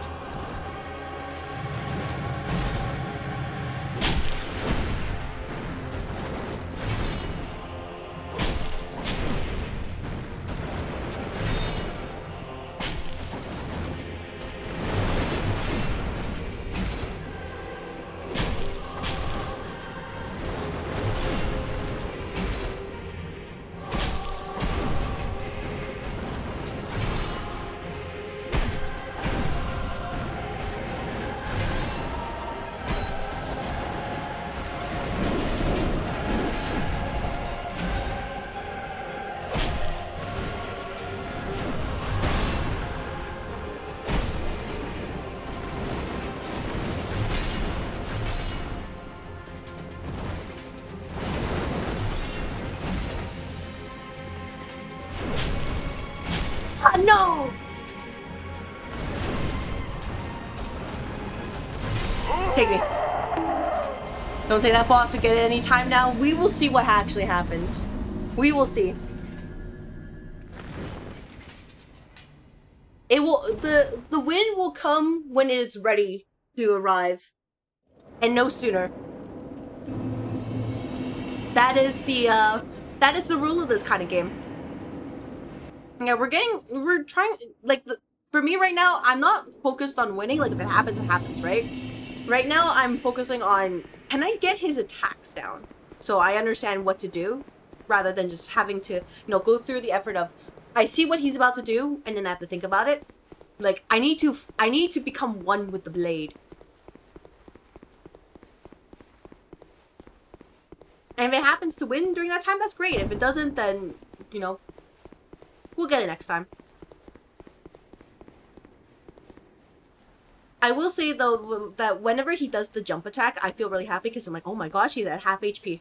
No! Take me. Don't say that boss will get it any time now. We will see what actually happens. We will see. It will the win will come when it is ready to arrive. And no sooner. That is the rule of this kind of game. Yeah, we're trying, like, for me right now, I'm not focused on winning. Like, if it happens, right? Right now, I'm focusing on, can I get his attacks down? So I understand what to do, rather than just having to, you know, go through the effort of, I see what he's about to do, and then I have to think about it. Like, I need to become one with the blade. And if it happens to win during that time, that's great. If it doesn't, then, you know, we'll get it next time. I will say, though, that whenever he does the jump attack, I feel really happy because I'm like, oh my gosh, he's at half HP.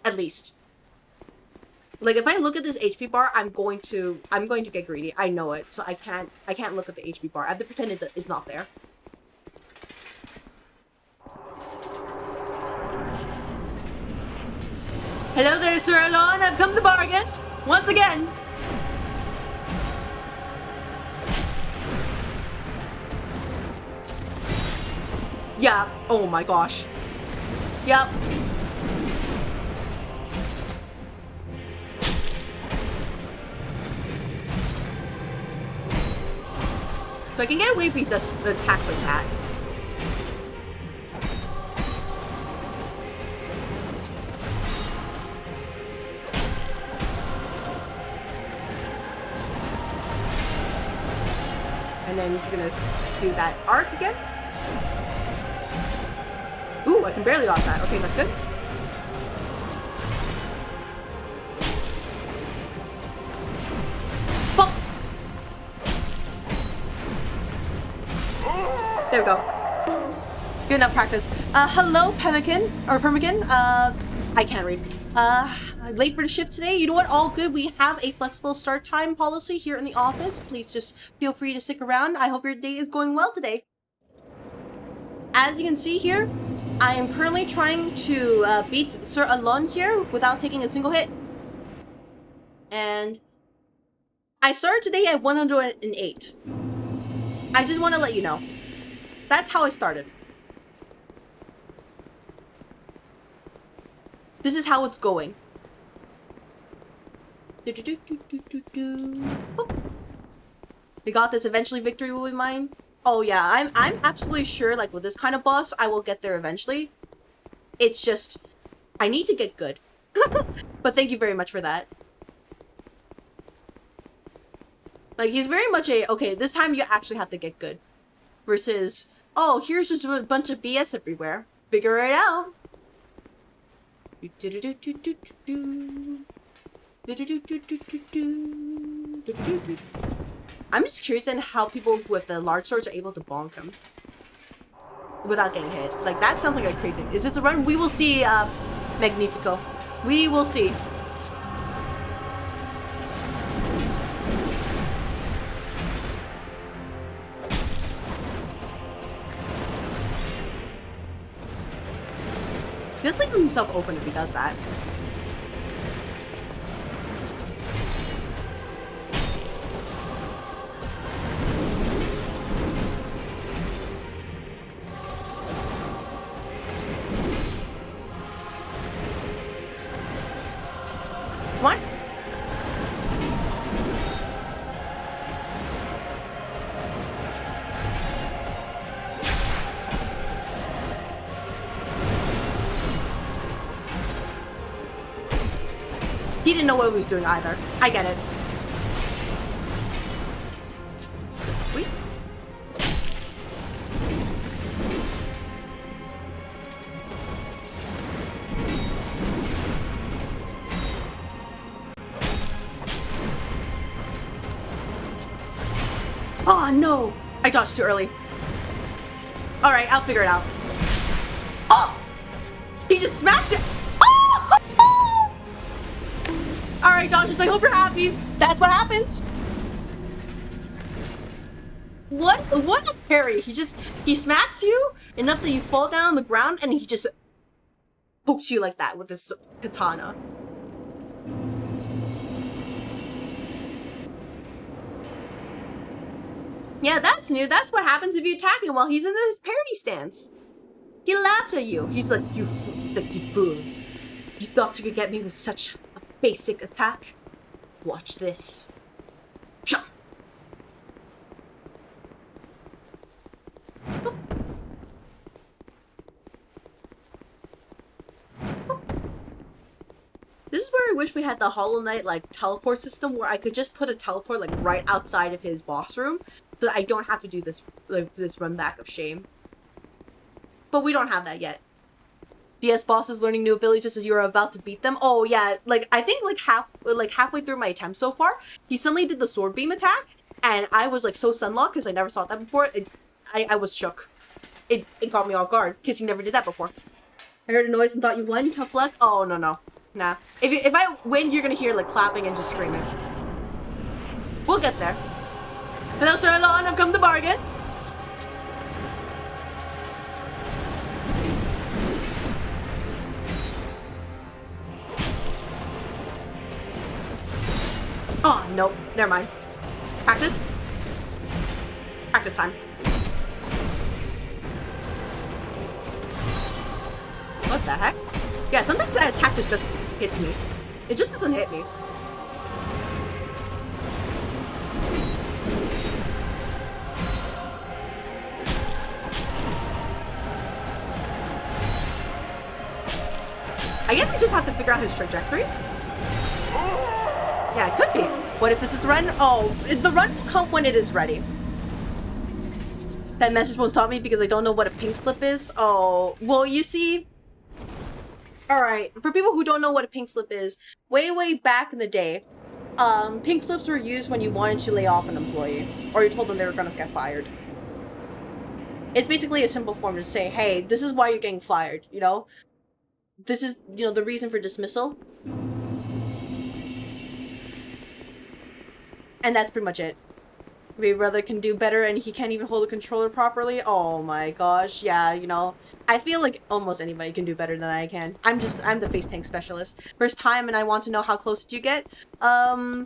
At least. Like, if I look at this HP bar, I'm going to get greedy. I know it, so I can't look at the HP bar. I have to pretend it's not there. Hello there, Sir Alonne. I've come to bargain once again. Yeah. Oh my gosh. Yep. So I can get away if he does the attacks like that. And then you're gonna do that arc again. Ooh, I can barely dodge that. Okay, that's good. Bonk! There we go. Good enough practice. Hello, Pemmican. Or Permican. I can't read. Late for the shift today? You know what? All good. We have a flexible start time policy here in the office. Please just feel free to stick around. I hope your day is going well today. As you can see here, I am currently trying to beat Sir Alonne here without taking a single hit. And I started today at 108. I just want to let you know. That's how I started. This is how it's going. We got this. Eventually victory will be mine. Oh yeah, I'm absolutely sure, like, with this kind of boss, I will get there eventually. It's just, I need to get good. But thank you very much for that. Like, he's very much a, okay, this time you actually have to get good. Versus, oh, here's just a bunch of BS everywhere. Figure it out. I'm just curious in how people with the large swords are able to bonk him without getting hit. Like, that sounds like a crazy. Is this a run? We will see, Magnifico. We will see. Just leave himself open if he does that. What? He didn't know what he was doing either. I get it. Sweet. Oh no! I dodged too early. Alright, I'll figure it out. Oh! He just smacked it! Oh! Alright, Dodgers, I hope you're happy. That's what happens. What a parry. He smacks you enough that you fall down on the ground and he just pokes you like that with his katana. Yeah, that's new. That's what happens if you attack him while he's in his parry stance. He laughs at you. He's like, you fool. He's like, you fool. You thought you could get me with such a basic attack? Watch this. This is where I wish we had the Hollow Knight like teleport system where I could just put a teleport like right outside of his boss room so that I don't have to do this this run back of shame. But we don't have that yet. DS boss is learning new abilities just as you are about to beat them. Oh yeah, like I think like halfway through my attempt so far, he suddenly did the sword beam attack, and I was like so sunlocked because I never saw that before. I was shook. It caught me off guard because he never did that before. I heard a noise and thought you won. Tough luck. Oh no. Nah. If I win, you're gonna hear like clapping and just screaming. We'll get there. Hello, Sir Alonne. I've come to bargain. Oh nope. Never mind. Practice. Practice time. What the heck? Yeah, sometimes that attack just hits me. It just doesn't hit me. I guess we just have to figure out his trajectory. Yeah, it could be. What if this is the run? Oh, the run will come when it is ready. That message won't stop me because I don't know what a pink slip is. Oh, well, you see... Alright, for people who don't know what a pink slip is, way back in the day, pink slips were used when you wanted to lay off an employee, or you told them they were gonna get fired. It's basically a simple form to say, hey, this is why you're getting fired, you know? This is, you know, the reason for dismissal. And that's pretty much it. My brother can do better and he can't even hold a controller properly. Oh my gosh, yeah, you know. I feel like almost anybody can do better than I can. I'm the face tank specialist. First time and I want to know how close did you get? I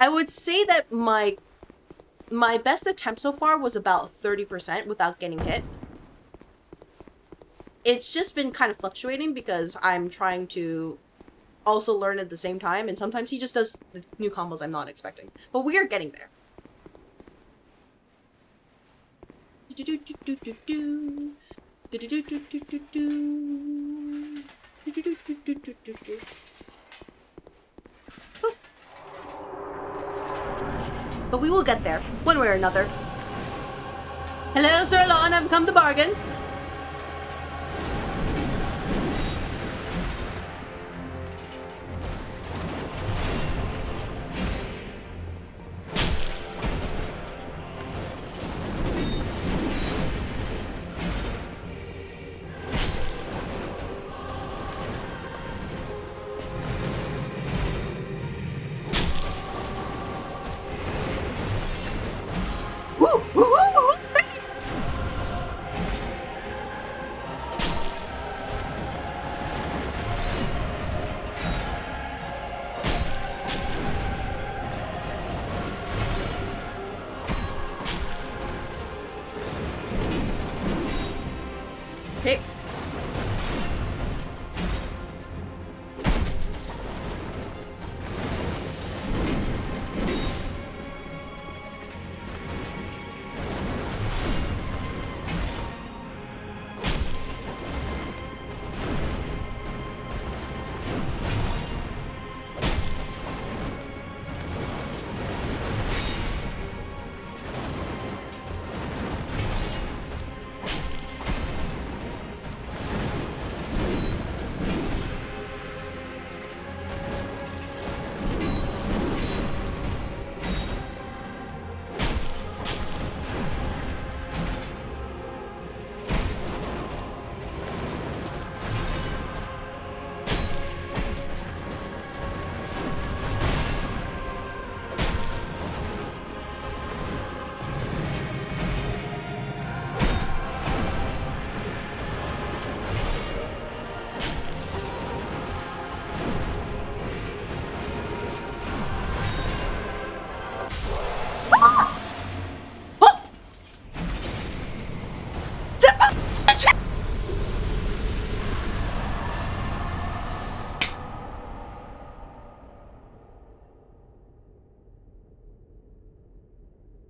would say that my best attempt so far was about 30% without getting hit. It's just been kind of fluctuating because I'm trying to also learn at the same time, and sometimes he just does the new combos I'm not expecting. But we are getting there. But we will get there, one way or another. Hello, Sir Alonne, I've come to bargain. Spicy!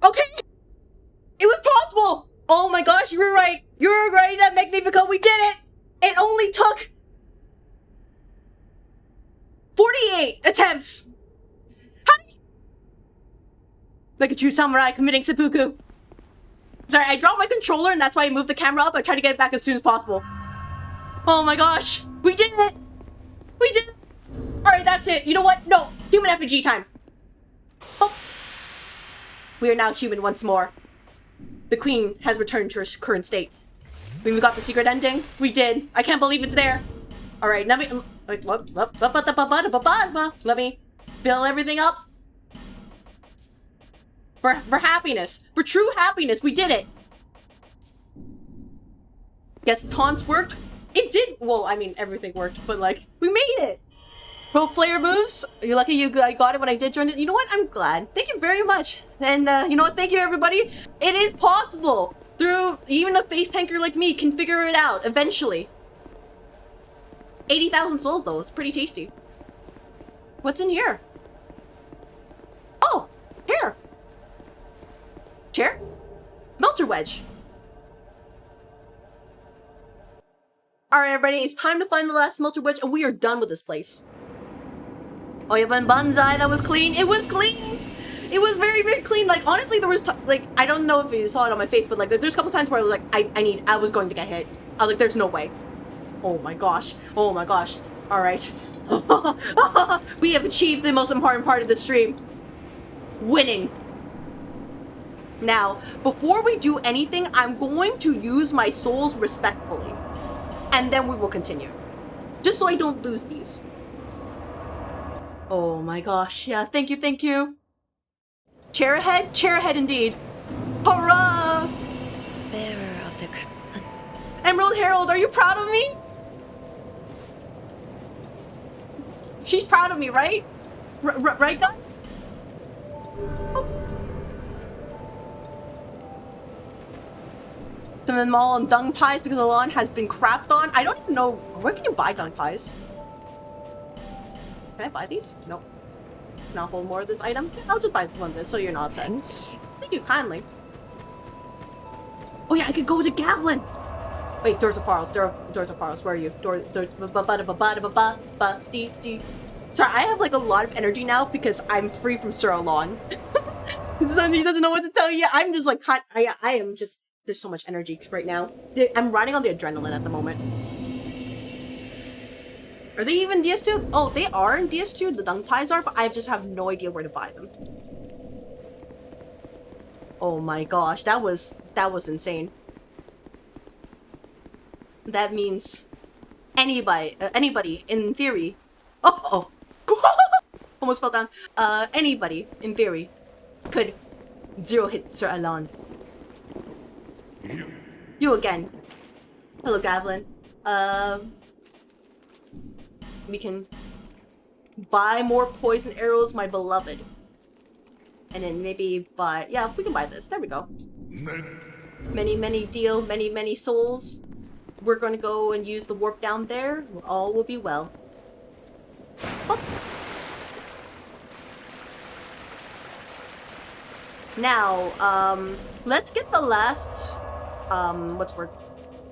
Okay. Oh my gosh, you were right! You were right at Magnifico, we did it! It only took 48 attempts! Like a true samurai committing seppuku. Sorry, I dropped my controller and that's why I moved the camera up. I tried to get it back as soon as possible. Oh my gosh, we did it! We did it! Alright, that's it. You know what? No, human effigy time. Oh. We are now human once more. The queen has returned to her current state. We got the secret ending. We did. I can't believe it's there. All right, let me. Let me build everything up. For happiness, for true happiness, we did it. Yes, taunts worked. It did. Well, I mean, everything worked, but like, we made it. Pro player moves. You're lucky I got it when I did join it. You know what? I'm glad. Thank you very much. And you know what? Thank you, everybody. It is possible. Through even a face tanker like me can figure it out eventually. 80,000 souls though. It's pretty tasty. What's in here? Oh, chair. Chair? Melter wedge. Alright, everybody. It's time to find the last smelter wedge, and we are done with this place. Oh, yeah, but Banzai, that was clean. It was clean. It was very, very clean. Like, honestly, there was, like, I don't know if you saw it on my face, but, like, there's a couple times where I was like, I was going to get hit. I was like, there's no way. Oh my gosh. Oh my gosh. All right. We have achieved the most important part of the stream. Winning. Now, before we do anything, I'm going to use my souls respectfully. And then we will continue. Just so I don't lose these. Oh my gosh, yeah, thank you, thank you. Cerah head? Cerah head indeed. Hurrah! Bearer of the... Emerald Herald, are you proud of me? She's proud of me, right? Right, guys? Oh. Cinnamon mall and dung pies because Alonne has been crapped on. I don't even know, where can you buy dung pies? Can I buy these? Nope. Can I hold more of this item? Yeah, I'll just buy one of this so you're not upset. Thank you kindly. Oh yeah, I could go to Gavlin! Wait, Doors of Faros. Doors of Faros, where are you? Sorry, I have like a lot of energy now because I'm free from Sir Alonne. He doesn't know what to tell you. I'm just like, I am just, there's so much energy right now. I'm riding on the adrenaline at the moment. Are they even DS2? Oh, they are in DS2, the dung pies are, but I just have no idea where to buy them. Oh my gosh, that was insane. That means anybody in theory. Oh, almost fell down. Anybody in theory could zero hit Sir Alonne. You again. Hello, Gavlin. We can buy more poison arrows, my beloved. And then maybe buy, yeah, we can buy this. There we go. Many deal, many souls. We're going to go and use the warp down there. All will be well. Oh. Now, let's get the last,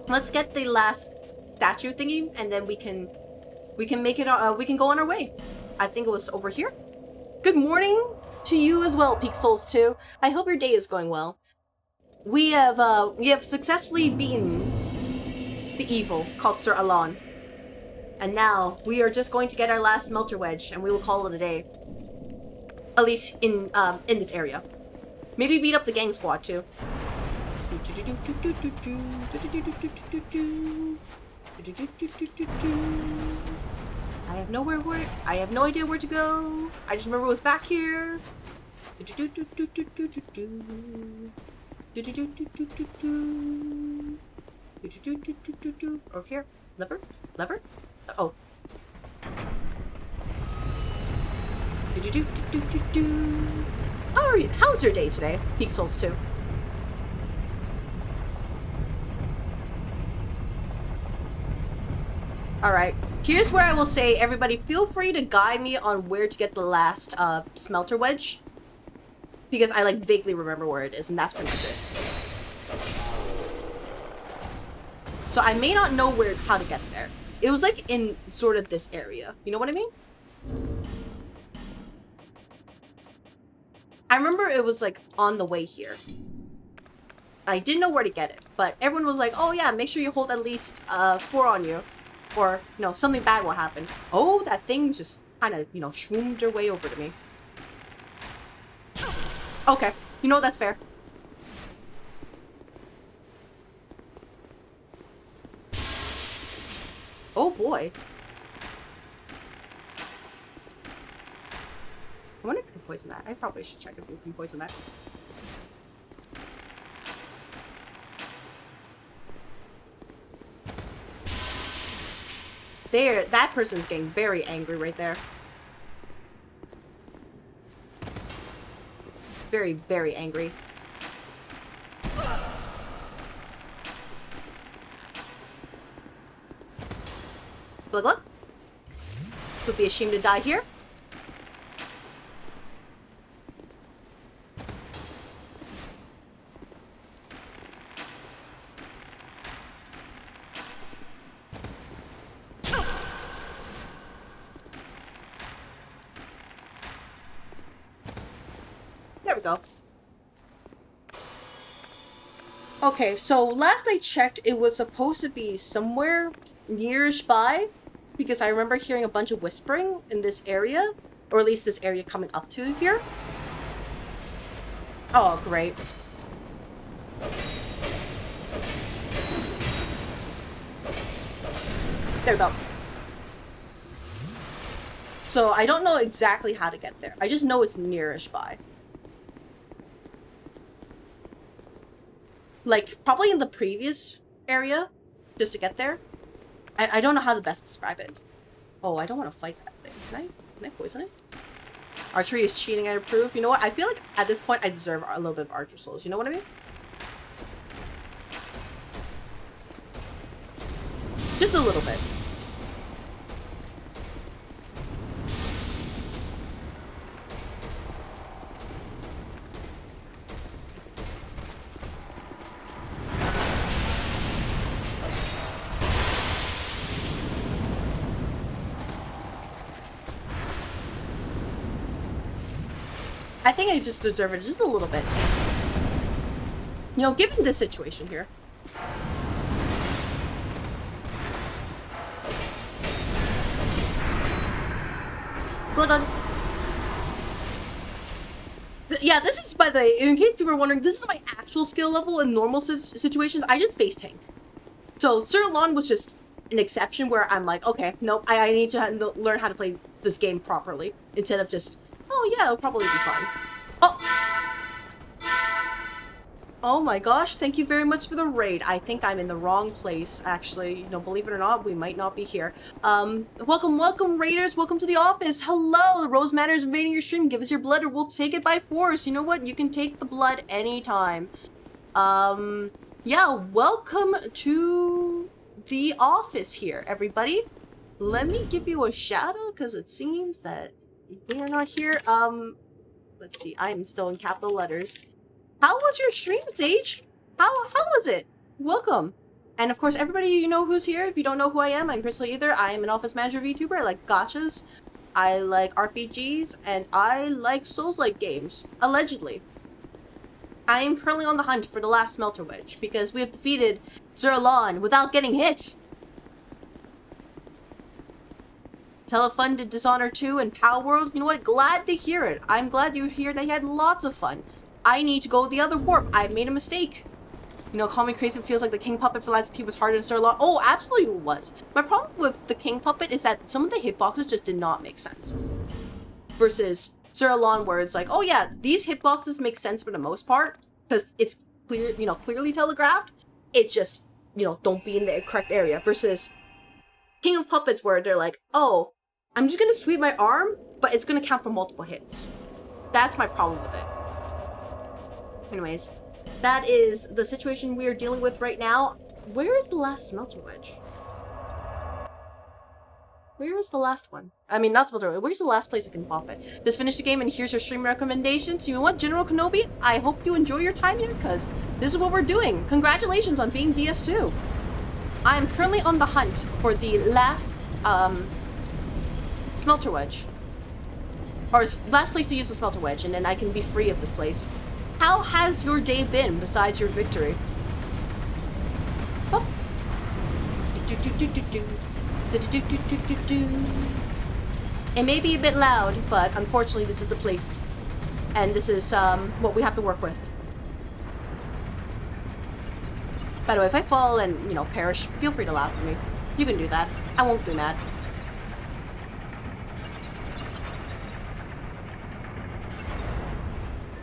let's get the last statue thingy, and then we can make it, we can go on our way. I think it was over here. Good morning to you as well, Peak Souls 2. I hope your day is going well. We have successfully beaten the evil called Sir Alonne. And now we are just going to get our last smelter wedge and we will call it a day. At least in this area. Maybe beat up the gang squad too. I have no idea where to go. I just remember it was back here. Over here. Lever? Oh. How are you? How's your day today, Peak Souls 2? Alright, here's where I will say, everybody feel free to guide me on where to get the last smelter wedge. Because I like vaguely remember where it is, and that's pretty much it. So I may not know how to get there. It was like in sort of this area. You know what I mean? I remember it was like on the way here. I didn't know where to get it, but everyone was like, oh yeah, make sure you hold at least 4 on you. Or, you know, something bad will happen. Oh, that thing just kind of, you know, swoomed her way over to me. Okay, you know, that's fair. Oh boy. I wonder if you can poison that. I probably should check if you can poison that. There, that person's getting very angry right there. Very, very angry. Look. Would be ashamed to die here. There we go. Okay, so last I checked, it was supposed to be somewhere nearish by, because I remember hearing a bunch of whispering in this area, or at least this area coming up to here. Oh, great. There we go. So I don't know exactly how to get there. I just know it's nearish by. Like, probably in the previous area, just to get there. I don't know how to best describe it. Oh, I don't want to fight that thing. Can I poison it? Archery is cheating, I approve. You know what? I feel like at this point I deserve a little bit of Archer Souls. You know what I mean? Just a little bit. I think I just deserve it just a little bit. You know, given this situation here. Blood gun. Yeah, this is, by the way, in case people are wondering, this is my actual skill level in normal situations. I just face tank. So, Sir Alonne was just an exception where I'm like, okay, nope, I need to learn how to play this game properly. Instead of just, oh yeah, it'll probably be fine. Oh! Oh my gosh, thank you very much for the raid. I think I'm in the wrong place, actually. You know, believe it or not, we might not be here. Welcome, raiders. Welcome to the office. Hello, the Rose Matter is invading your stream. Give us your blood or we'll take it by force. You know what? You can take the blood anytime. Yeah, welcome to the office here, everybody. Let me give you a shout out, because it seems that we are not here. Let's see, I'm still in capital letters. How was your stream, Sage? How was it? Welcome. And of course, everybody you know who's here. If you don't know who I am, I'm CrystalAether. I am an office manager VTuber. I like gachas. I like RPGs. And I like Souls-like games. Allegedly. I am currently on the hunt for the last Smelter Wedge, because we have defeated Sir Alonne without getting hit. Telefunded Dishonor 2 and Power World. You know what? Glad to hear it. I'm glad you hear they had lots of fun. I need to go the other warp. I made a mistake. You know, call me crazy, it feels like the King Puppet for Lights P was harder than Sir Alonne. Oh, absolutely it was. My problem with the King Puppet is that some of the hitboxes just did not make sense. Versus Sir Alonne, where it's like, oh yeah, these hitboxes make sense for the most part, because it's clear, you know, clearly telegraphed. It's just, you know, don't be in the correct area. Versus King of Puppets, where they're like, oh, I'm just gonna sweep my arm, but it's gonna count for multiple hits. That's my problem with it. Anyways, that is the situation we are dealing with right now. Where is the last Smelter Wedge? Where is the last one? I mean, not Smelter Wedge. Where's the last place I can pop it? Just finish the game and here's your stream recommendations. You know what, General Kenobi? I hope you enjoy your time here, because this is what we're doing. Congratulations on being DS2. I am currently on the hunt for the last, Smelter Wedge. Or last place to use the Smelter Wedge, and then I can be free of this place. How has your day been besides your victory? Oh. It may be a bit loud, but unfortunately this is the place. And this is what we have to work with. By the way, if I fall and, you know, perish, feel free to laugh at me. You can do that. I won't be mad.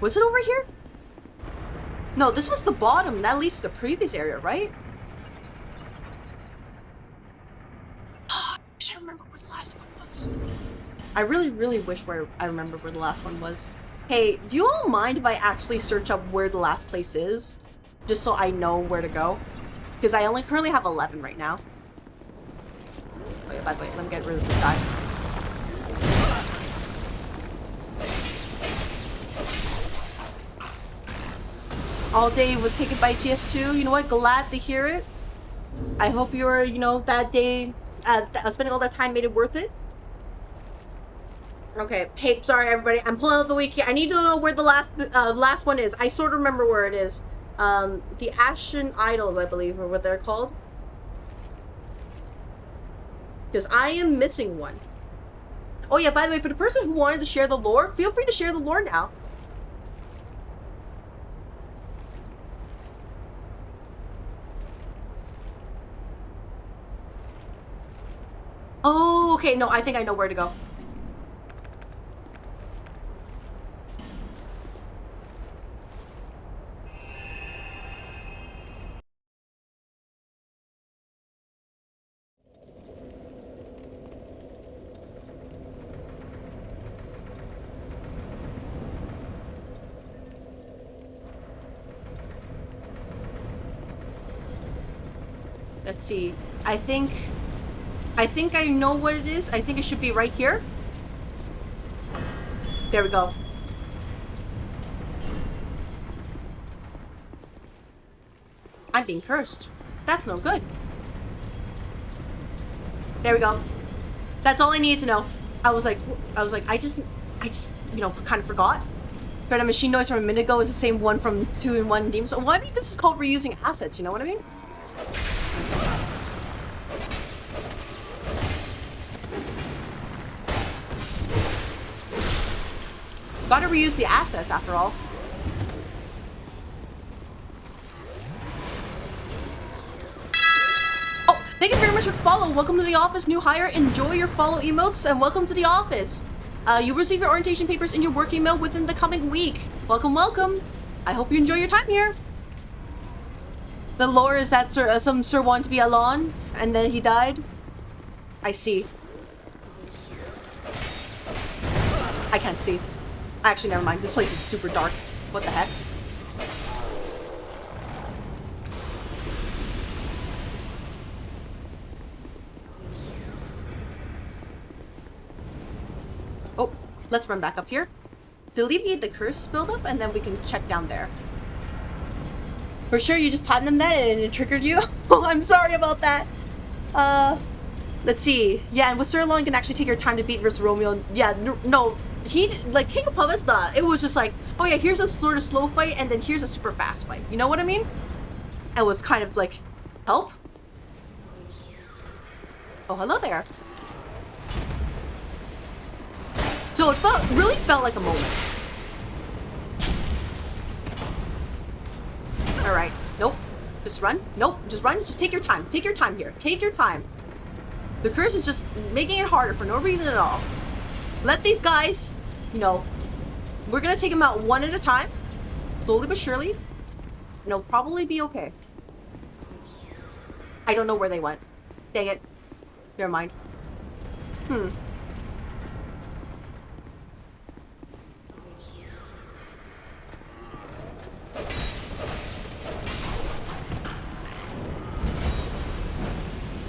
Was it over here? No, this was the bottom. That leads to the previous area, right? I wish I remember where the last one was. I really, really wish I remember where the last one was. Hey, do you all mind if I actually search up where the last place is? Just so I know where to go? Because I only currently have 11 right now. Oh yeah, by the way, let me get rid of this guy. All day was taken by TS2. You know what? Glad to hear it. I hope you're, you know, that day, spending all that time made it worth it. Okay. Hey, sorry everybody. I'm pulling out the wiki. I need to know where the last one is. I sort of remember where it is. The Ashen Idols, I believe, are what they're called. Because I am missing one. Oh yeah, by the way, for the person who wanted to share the lore, feel free to share the lore now. okay, no, I think I know where to go. Let's see. I think I know what it is. I think it should be right here. There we go. I'm being cursed. That's no good. There we go. That's all I needed to know. I was like, I just, you know, kind of forgot. But a machine noise from a minute ago is the same one from 2-in-1 Demon. So, well, I mean, this is called reusing assets. You know what I mean? Gotta reuse the assets after all. Oh, thank you very much for the follow. Welcome to the office, new hire. Enjoy your follow emotes and welcome to the office. You'll receive your orientation papers in your work email within the coming week. Welcome, welcome. I hope you enjoy your time here. The lore is that some Sir wanted to be Alonne and then he died. I see. I can't see. Actually, never mind. This place is super dark. What the heck? Oh, let's run back up here. To alleviate the curse buildup, and then we can check down there. For sure, you just platinumed that and it triggered you? Oh, I'm sorry about that. Let's see. Yeah, and with Sir Alonne, you can actually take your time to beat versus Romeo. Yeah, no. He, like, King of Puppets, it was just like, oh yeah, here's a sort of slow fight, and then here's a super fast fight. You know what I mean? It was kind of like, help? Oh, hello there. So it really felt like a moment. Alright. Nope. Just run. Nope. Just run. Just take your time. Take your time here. Take your time. The curse is just making it harder for no reason at all. Let these guys, you know, we're gonna take them out one at a time, slowly but surely, and it'll probably be okay. I don't know where they went. Dang it. Never mind.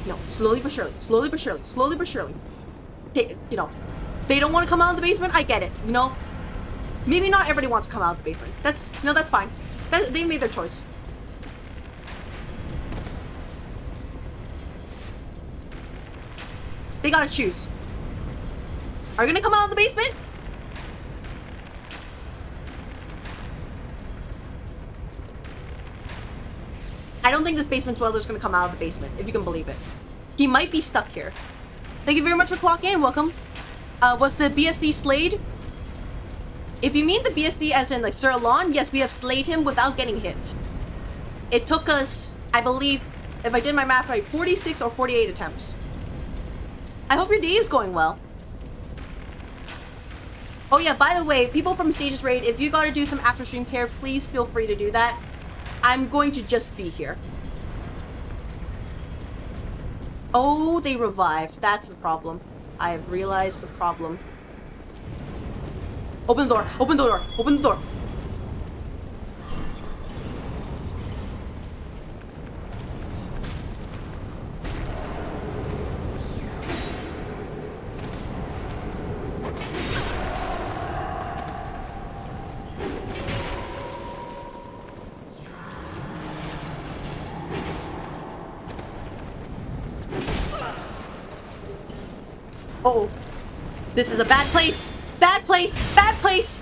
No, slowly but surely, slowly but surely, slowly but surely. You know, they don't want to come out of the basement. I get it. You know, maybe not everybody wants to come out of the basement. That's fine. They made their choice. They gotta choose. Are you gonna come out of the basement? I don't think this basement dweller's gonna come out of the basement, if you can believe it. He might be stuck here. Thank you very much for clocking in. Welcome. Was the BSD slayed? If you mean the BSD as in like Sir Alonne, yes, we have slayed him without getting hit. It took us, I believe, if I did my math right, 46 or 48 attempts. I hope your day is going well. Oh yeah, by the way, people from Stages Raid, if you gotta do some after stream care, please feel free to do that. I'm going to just be here. Oh, they revived. That's the problem. I have realized the problem. Open the door. Open the door. Open the door. Uh-oh. This is a bad place. Bad place. Bad place.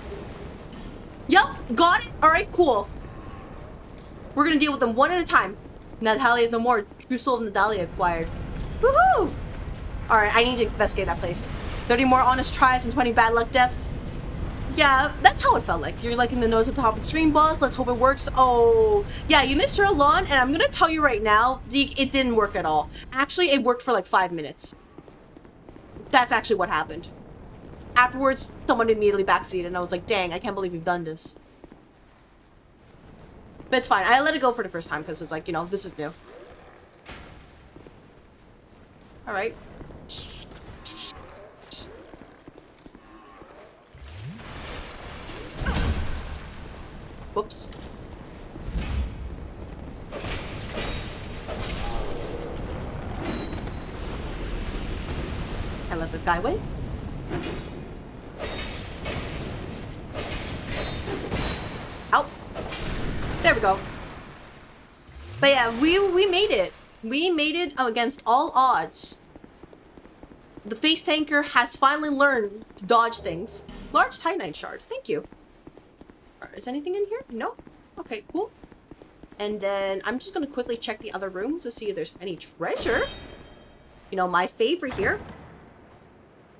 Yup. Got it. Alright, cool. We're gonna deal with them one at a time. Natalia is no more. True soul of Natalia acquired. Woohoo! Alright, I need to investigate that place. 30 more honest tries and 20 bad luck deaths. Yeah, that's how it felt like. You're like in the nose at the top of the stream, boss. Let's hope it works. Oh, yeah, you missed Sir Alonne, and I'm gonna tell you right now, Zeke, it didn't work at all. Actually, it worked for like 5 minutes. That's actually what happened. Afterwards, someone immediately backseated, and I was like, dang, I can't believe you've done this. But it's fine. I let it go for the first time, because it's like, you know, this is new. Alright. Whoops. I let this guy win. Out. There we go. But yeah, we made it. We made it against all odds. The face tanker has finally learned to dodge things. Large Titanite shard. Thank you. Is anything in here? No. Okay, cool. And then I'm just gonna quickly check the other rooms to see if there's any treasure. You know, my favorite here.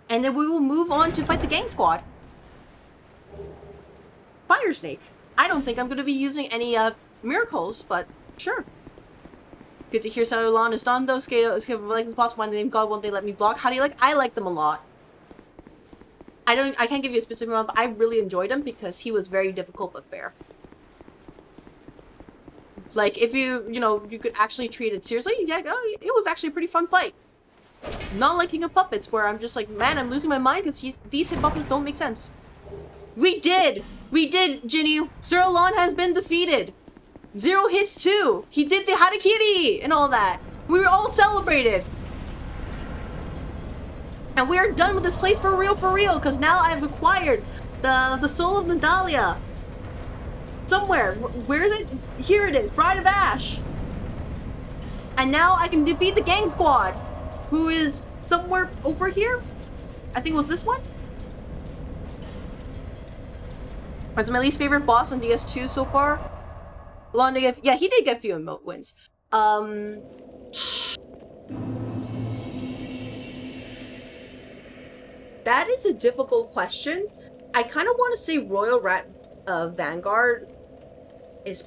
And then we will move on to fight the gang squad. Fire snake. I don't think I'm going to be using any miracles, but sure. Good to hear Sir Alonne is done though. Skate like this boss one name God won't they let me block. How do you like? I like them a lot. I can't give you a specific amount, but I really enjoyed him because he was very difficult but fair. Like if you know, you could actually treat it seriously, yeah, it was actually a pretty fun fight. Not like King of Puppets, where I'm just like, man, I'm losing my mind because these hitboxes don't make sense. We did, Ginny. Sir Alonne has been defeated. 0 hits too. He did the harakiri and all that. We were all celebrated. And we are done with this place for real, because now I've acquired the soul of Nadalia. Somewhere. Where is it? Here it is. Bride of Ash. And now I can defeat the gang squad, who is somewhere over here. I think it was this one. That's my least favorite boss on DS2 so far. Alonne did get, yeah, he did get few emote wins. That is a difficult question. I kind of want to say Royal Rat Vanguard is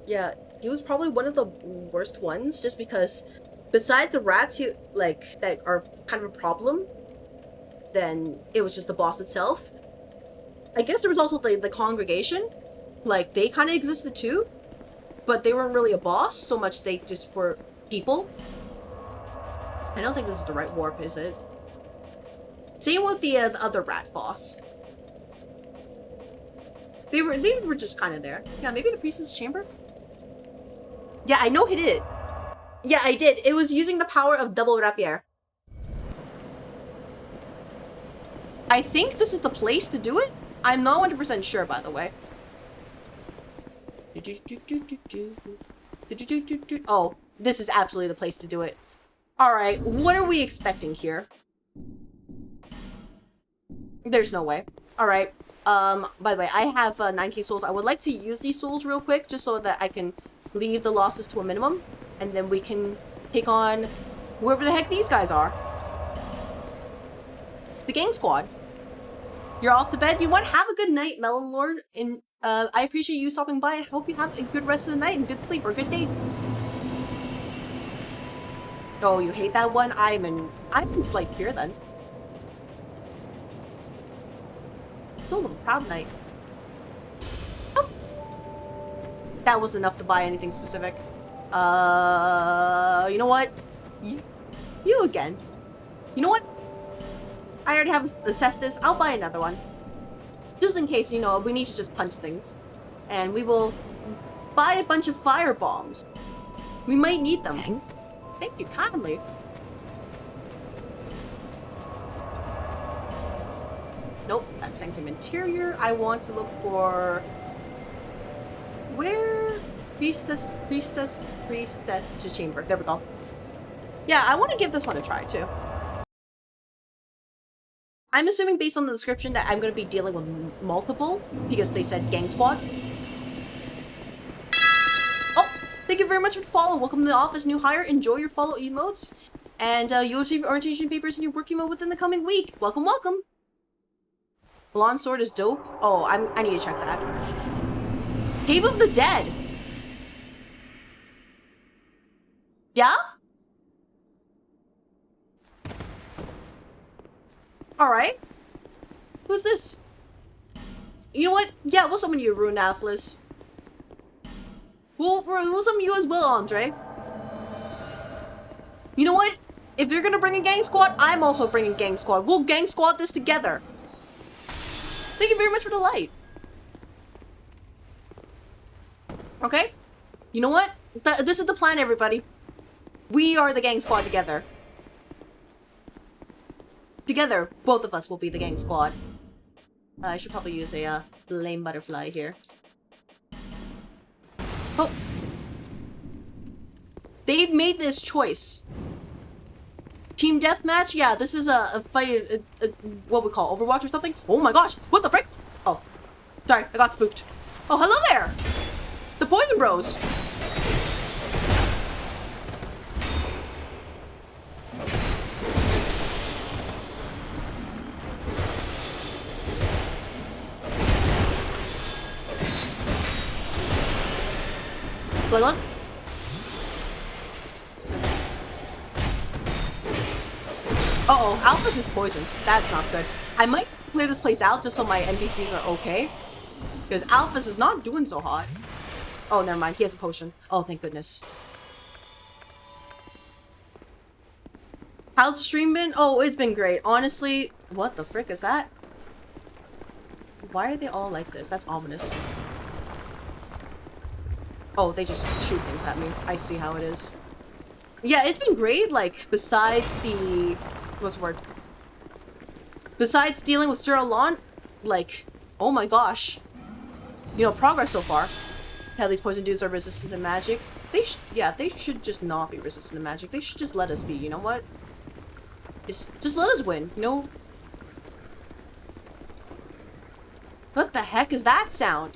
yeah, he was probably one of the worst ones, just because besides the rats that are kind of a problem, then it was just the boss itself. I guess there was also the congregation. Like, they kind of existed too, but they weren't really a boss so much, they just were people. I don't think this is the right warp, is it? Same with the other rat boss. They were just kind of there. Yeah, maybe the priestess chamber? Yeah, I know he did it. Yeah, I did. It was using the power of double rapier. I think this is the place to do it. I'm not 100% sure, by the way. Oh, this is absolutely the place to do it. Alright, what are we expecting here? There's no way. Alright, by the way, I have 9k souls. I would like to use these souls real quick, just so that I can leave the losses to a minimum, and then we can take on whoever the heck these guys are. The gang squad. You're off to bed? You know what? Have a good night, Melon Lord, and I appreciate you stopping by, and hope you have a good rest of the night and good sleep or good day. Oh, you hate that one? I'm in slight fear then. Soul of a Proud Knight. Oh. That was enough to buy anything specific. You know what? You again. You know what? I already have assessed this. I'll buy another one. Just in case, you know, we need to just punch things. And we will buy a bunch of fire bombs. We might need them. Thank you kindly. Nope, that's Sanctum Interior. I want to look for... Where? Priestess to chamber. There we go. Yeah, I want to give this one a try, too. I'm assuming based on the description that I'm going to be dealing with multiple, because they said gang squad. Oh, thank you very much for the follow. Welcome to the office, new hire. Enjoy your follow emotes. And you'll receive orientation papers in your work email within the coming week. Welcome, welcome. Blonde sword is dope. Oh, I need to check that. Cave of the Dead. Yeah? Alright. Who's this? You know what? Yeah, we'll summon you, Rune Atlas. We'll summon you as well, Andre. You know what? If you're gonna bring a gang squad, I'm also bringing gang squad. We'll gang squad this together. Thank you very much for the light. Okay? You know what? This is the plan, everybody. We are the gang squad together. Together, both of us will be the gang squad. I should probably use a flame butterfly here. Oh! They made this choice. Team deathmatch? Yeah, this is a fight, what we call Overwatch or something. Oh my gosh, what the frick? Oh, sorry, I got spooked. Oh, hello there! The Poison Bros! Good luck. Uh-oh, Alphys is poisoned. That's not good. I might clear this place out just so my NPCs are okay. Because Alphys is not doing so hot. Oh, never mind. He has a potion. Oh, thank goodness. How's the stream been? Oh, it's been great. Honestly, what the frick is that? Why are they all like this? That's ominous. Oh, they just shoot things at me. I see how it is. Yeah, it's been great. Like, besides the... What's the word? Besides dealing with Sir Alonne, like, oh my gosh. You know, progress so far. How these poison dudes are resistant to magic. They should just not be resistant to magic. They should just let us be, you know what? Just let us win, you know? What the heck is that sound?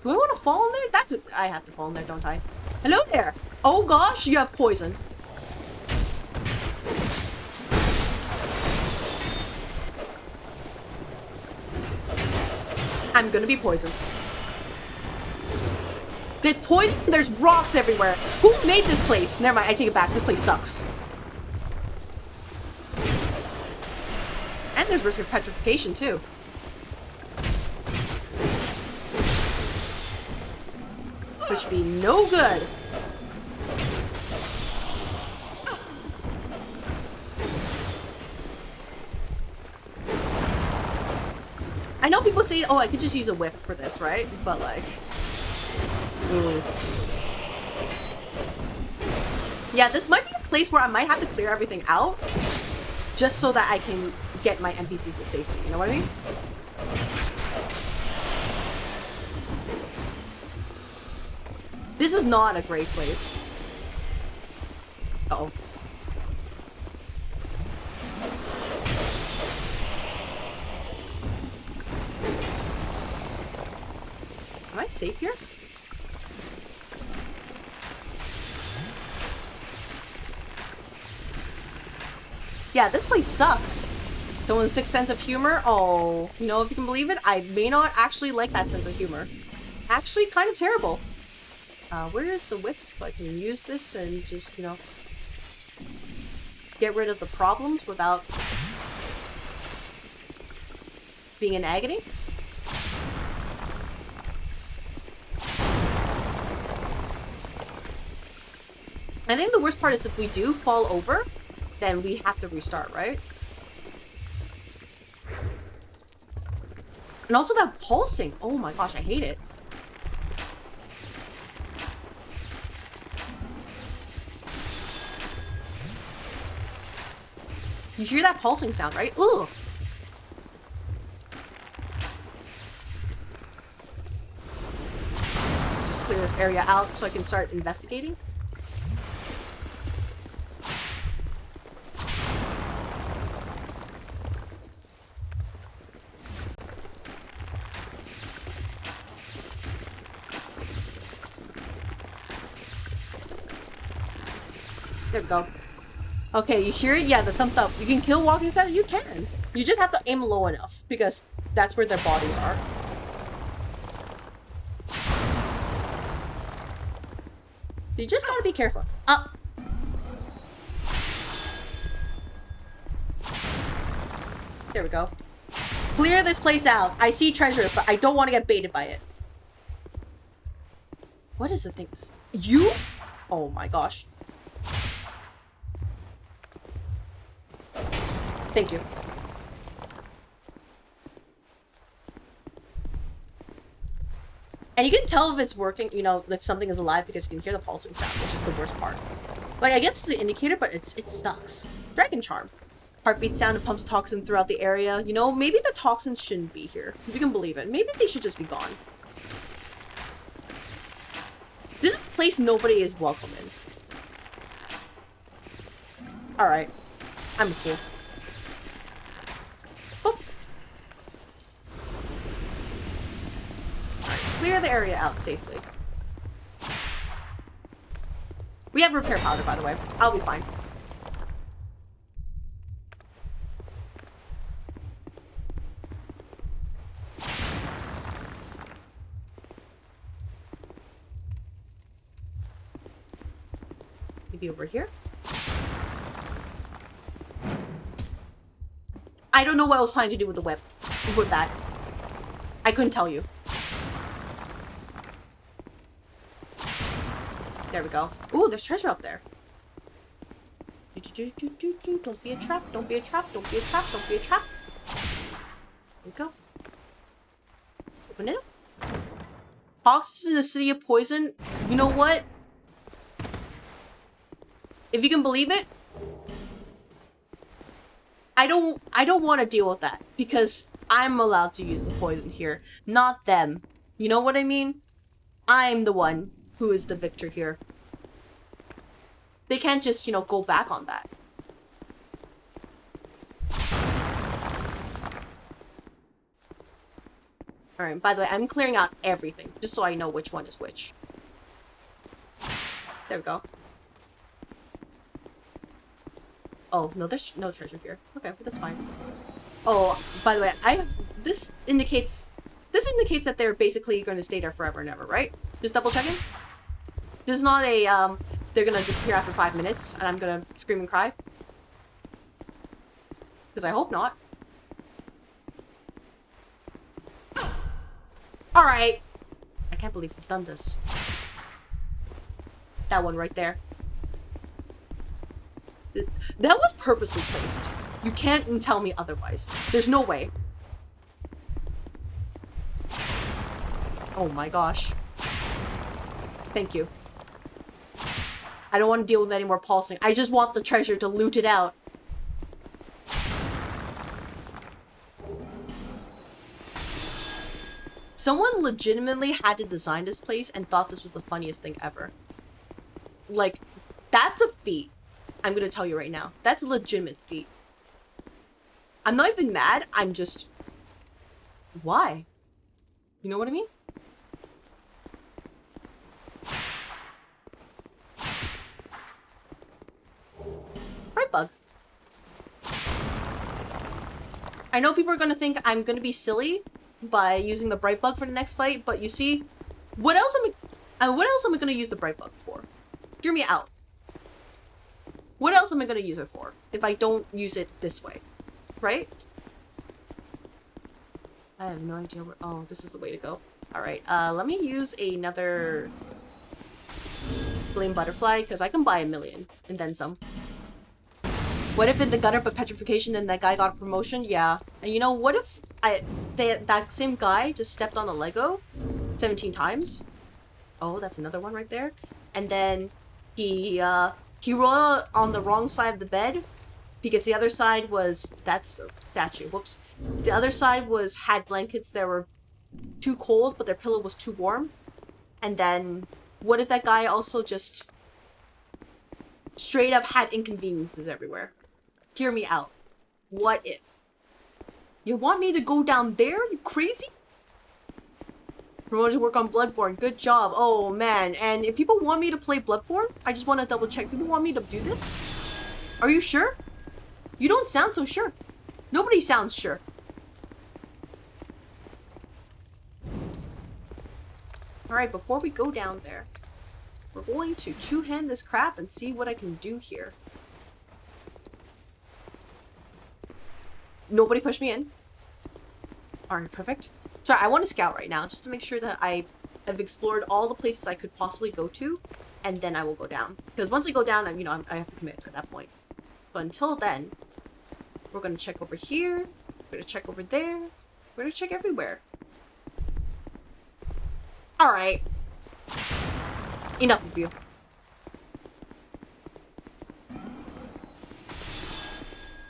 Do I want to fall in there? I have to fall in there, don't I? Hello there! Oh gosh, you have poison. I'm gonna be poisoned. There's poison, there's rocks everywhere. Who made this place? Never mind, I take it back. This place sucks. And there's risk of petrification too. Which would be no good. I know people say, oh, I could just use a whip for this, right? But like... Yeah, this might be a place where I might have to clear everything out. Just so that I can get my NPCs to safety, you know what I mean? This is not a great place. Uh-oh. Am I safe here? Yeah, this place sucks. Someone's sixth sense of humor? Oh, you know, if you can believe it, I may not actually like that sense of humor. Actually, kind of terrible. Where is the whip so I can use this and just, you know, get rid of the problems without being in agony? I think the worst part is if we do fall over, then we have to restart, right? And also that pulsing. Oh my gosh, I hate it. You hear that pulsing sound, right? Ugh! Just clear this area out so I can start investigating. There we go. Okay, you hear it? Yeah, the thump thump. You can kill walking stars? You can. You just have to aim low enough because that's where their bodies are. You just gotta be careful. There we go. Clear this place out. I see treasure, but I don't want to get baited by it. What is the thing? You? Oh my gosh. Thank you. And you can tell if it's working, you know, if something is alive because you can hear the pulsing sound, which is the worst part. Like, I guess it's an indicator, but it sucks. Dragon Charm. Heartbeat sound and pumps toxin throughout the area. You know, maybe the toxins shouldn't be here. If you can believe it. Maybe they should just be gone. This is a place nobody is welcome in. Alright. I'm a fool. Oh. Alright, clear the area out safely. We have repair powder, by the way. I'll be fine. Maybe over here? I don't know what I was planning to do with the whip. With that. I couldn't tell you. There we go. Ooh, there's treasure up there. Don't be a trap, don't be a trap, don't be a trap, don't be a trap. There we go. Open it up. Hawks in the City of Poison. You know what? If you can believe it, I don't want to deal with that because I'm allowed to use the poison here, not them. You know what I mean? I'm the one who is the victor here. They can't just, you know, go back on that. Alright, by the way, I'm clearing out everything, just so I know which one is which. There we go. Oh, no, there's no treasure here. Okay, but that's fine. Oh, by the way, this indicates that they're basically going to stay there forever and ever, right? Just double checking. This is not a, they're gonna disappear after 5 minutes, and I'm gonna scream and cry. Because I hope not. Alright! I can't believe we've done this. That one right there. That was purposely placed. You can't tell me otherwise. There's no way. Oh my gosh. Thank you. I don't want to deal with any more pulsing. I just want the treasure to loot it out. Someone legitimately had to design this place and thought this was the funniest thing ever. Like, that's a feat. I'm gonna tell you right now. That's a legitimate feat. I'm not even mad, I'm just... Why? You know what I mean? Bright bug. I know people are gonna think I'm gonna be silly by using the bright bug for the next fight, but you see, what else am I gonna use the bright bug for? Hear me out. What else am I gonna use it for if I don't use it this way? Right? I have no idea where... Oh, this is the way to go. Alright, let me use another Flame Butterfly, because I can buy 1 million, and then some. What if in the gutter but petrification and that guy got a promotion? Yeah. And you know, what if that same guy just stepped on a Lego 17 times? Oh, that's another one right there. And then he rolled on the wrong side of the bed because the other side was... That's a statue. Whoops. The other side had blankets that were too cold, but their pillow was too warm. And then, what if that guy also just straight up had inconveniences everywhere? Hear me out. What if? You want me to go down there? You crazy? Promoted to work on Bloodborne. Good job. Oh, man. And if people want me to play Bloodborne, I just want to double check. People want me to do this? Are you sure? You don't sound so sure. Nobody sounds sure. Alright, before we go down there, we're going to two-hand this crap and see what I can do here. Nobody pushed me in. Alright, perfect. Sorry, I want to scout right now just to make sure that I have explored all the places I could possibly go to, and then I will go down. Because once I go down, I have to commit at that point. But until then, we're going to check over here. We're going to check over there. We're going to check everywhere. Alright. Enough of you.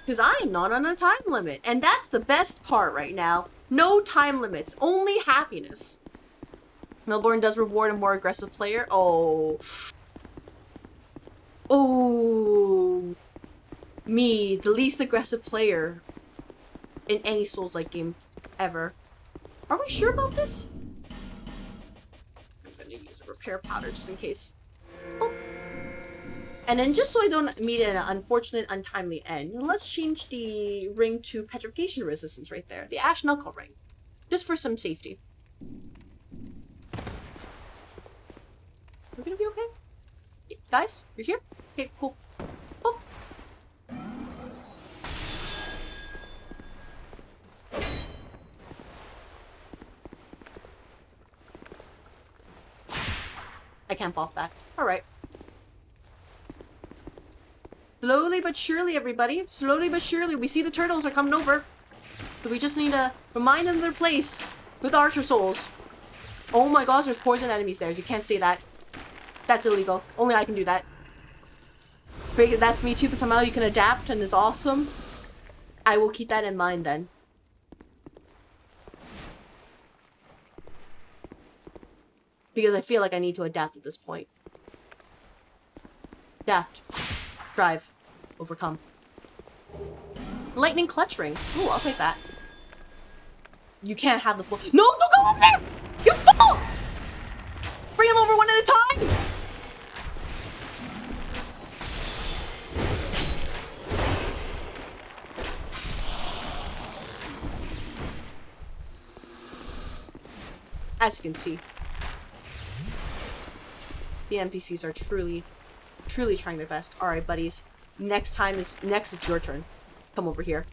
Because I am not on a time limit. And that's the best part right now. No time limits. Only happiness. Melbourne does reward a more aggressive player. Oh. Oh. Me, the least aggressive player in any Souls-like game ever. Are we sure about this? I'm gonna use a repair powder just in case. Oh. And then just so I don't meet an unfortunate, untimely end, let's change the ring to petrification resistance right there. The Ash Knuckle ring. Just for some safety. We're gonna be okay? Yeah, guys, you're here? Okay, cool. Oh. I can't bop that. Alright. Slowly but surely, everybody. Slowly but surely. We see the turtles are coming over. So we just need to remind them of their place with Archer Souls. Oh my gosh, there's poison enemies there. You can't say that. That's illegal. Only I can do that. But that's me too, but somehow you can adapt and it's awesome. I will keep that in mind then. Because I feel like I need to adapt at this point. Adapt. Drive. Overcome. Lightning clutch ring. Ooh, I'll take that. You can't have the full— No, don't go over there! You fool! Bring them over one at a time! As you can see, the NPCs are truly trying their best. Alright, buddies. Next it's your turn. Come over here.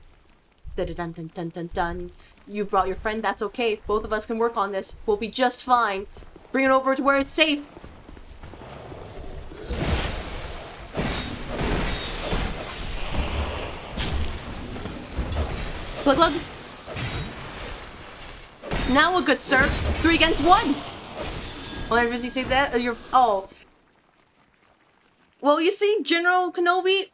Dun dun dun dun dun dun. You brought your friend, that's okay. Both of us can work on this. We'll be just fine. Bring it over to where it's safe. Glug glug. Now a good sir. 3 against 1. 156 you're— oh. Well, you see, General Kenobi,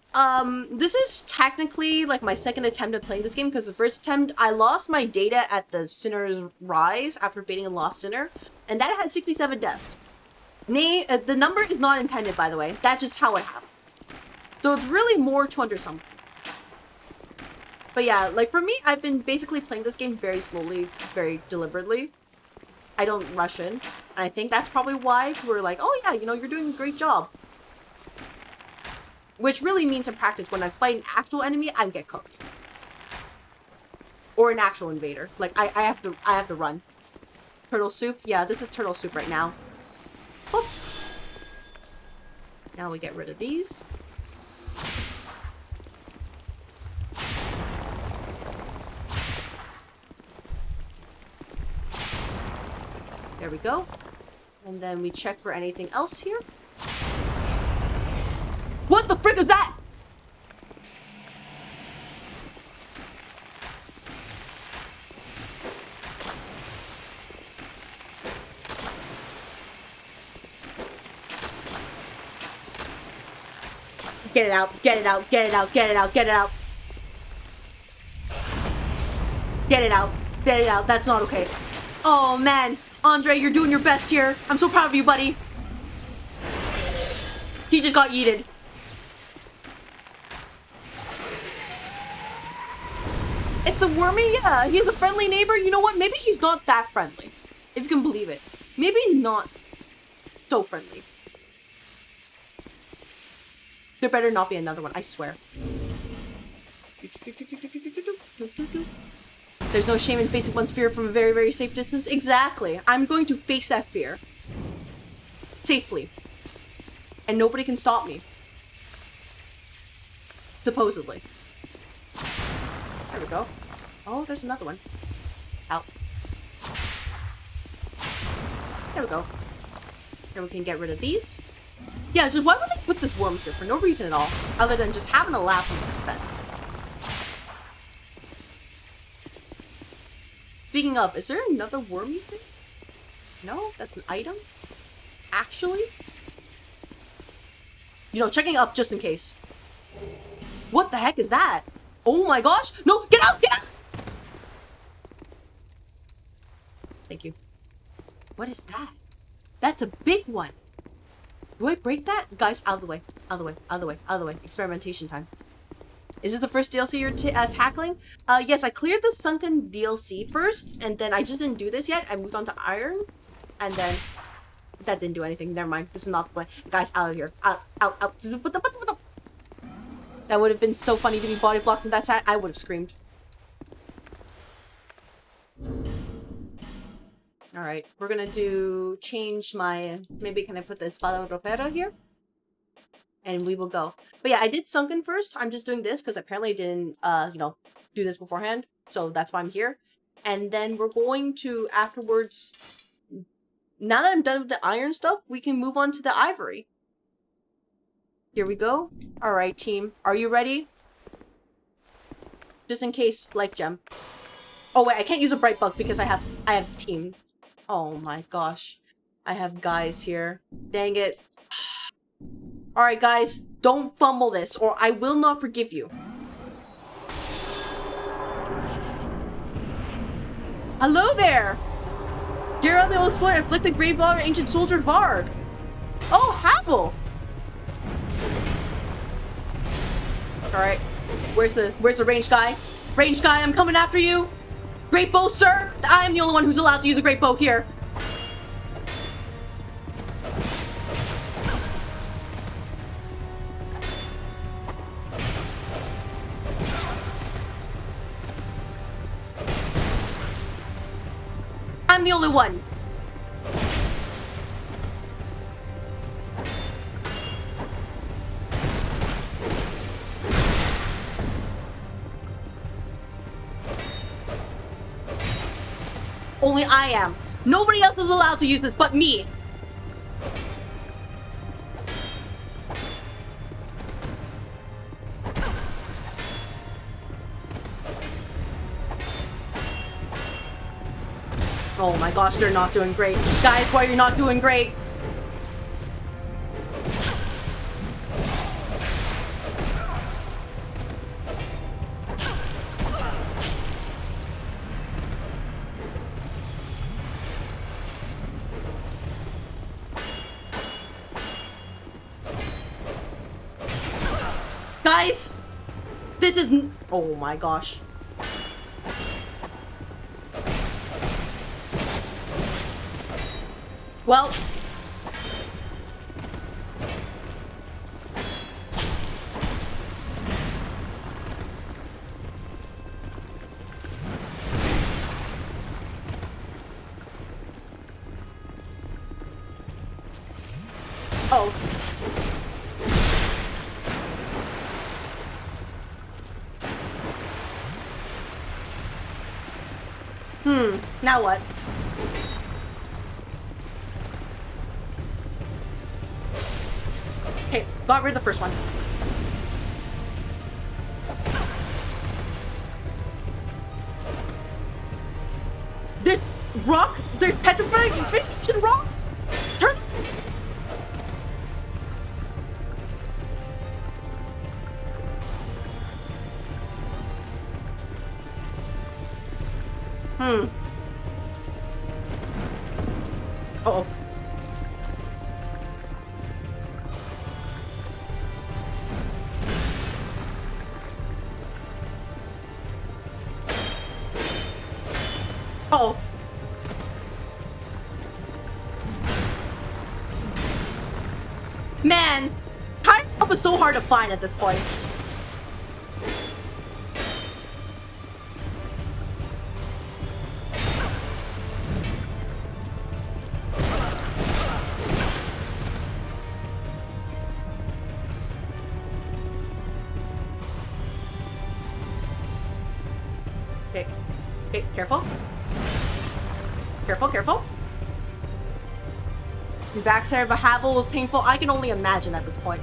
this is technically like my second attempt at playing this game, because the first attempt, I lost my data at the Sinner's Rise after beating a Lost Sinner, and that had 67 deaths. The number is not intended, by the way. That's just how it happened. So it's really more 200 something. But yeah, like for me, I've been basically playing this game very slowly, very deliberately. I don't rush in, and I think that's probably why we're like, oh yeah, you know, you're doing a great job. Which really means in practice, when I fight an actual enemy, I get cooked. Or an actual invader. Like, I have to run. Turtle soup? Yeah, this is turtle soup right now. Boop. Now we get rid of these. There we go. And then we check for anything else here. What the frick is that? Get it out, get it out, get it out, get it out, get it out. Get it out, get it out, that's not okay. Oh man, Andre, you're doing your best here. I'm so proud of you, buddy. He just got yeeted. It's a wormy, yeah. He's a friendly neighbor. You know what? Maybe he's not that friendly. If you can believe it. Maybe not so friendly. There better not be another one, I swear. There's no shame in facing one's fear from a very, very safe distance. Exactly. I'm going to face that fear. Safely. And nobody can stop me. Supposedly. There we go. Oh, there's another one. Out. There we go. Then we can get rid of these. Yeah, just why would they put this worm here for no reason at all, other than just having a laugh at expense? Speaking of, is there another wormy thing? No, that's an item? Actually? You know, checking up just in case. What the heck is that? Oh my gosh! No, get out! Get out! Thank you. What is that? That's a big one. Do I break that? Guys, out of the way. Out of the way. Out of the way. Out of the way. Experimentation time. Is this the first DLC you're tackling? Yes, I cleared the Sunken DLC first, and then I just didn't do this yet. I moved on to Iron, and then that didn't do anything. Never mind. This is not the play. Guys, out of here. Out, out, out. That would have been so funny to be body blocked in that set. I would have screamed. Alright, we're gonna change my, maybe can I put the Graverobber here? And we will go. But yeah, I did Sunken first. I'm just doing this because apparently I didn't, you know, do this beforehand. So that's why I'm here. And then we're going to, afterwards, now that I'm done with the iron stuff, we can move on to the ivory. Here we go. Alright, team. Are you ready? Just in case, life gem. Oh wait, I can't use a bright bug because I have team. Oh my gosh. I have guys here. Dang it. Alright guys, don't fumble this or I will not forgive you. Hello there! Cerah the Explorer afflicted Graverobber ancient soldier Verg. Oh, Havel! Alright. Where's the range guy? Range guy, I'm coming after you! Great bow, sir! I am the only one who's allowed to use a great bow here. I'm the only one. Only I am. Nobody else is allowed to use this but me. Oh my gosh, they're not doing great. Guys, why are you not doing great? Guys, this is oh my gosh. Well, oh. Now what? Okay, got rid of the first one. There's rock, there's petrified ancient rocks. Turn. Uh-oh. Uh-oh. Man, hiding up is so hard to find at this point. Okay, careful. Careful, careful. Your backstab of Havel was painful. I can only imagine at this point.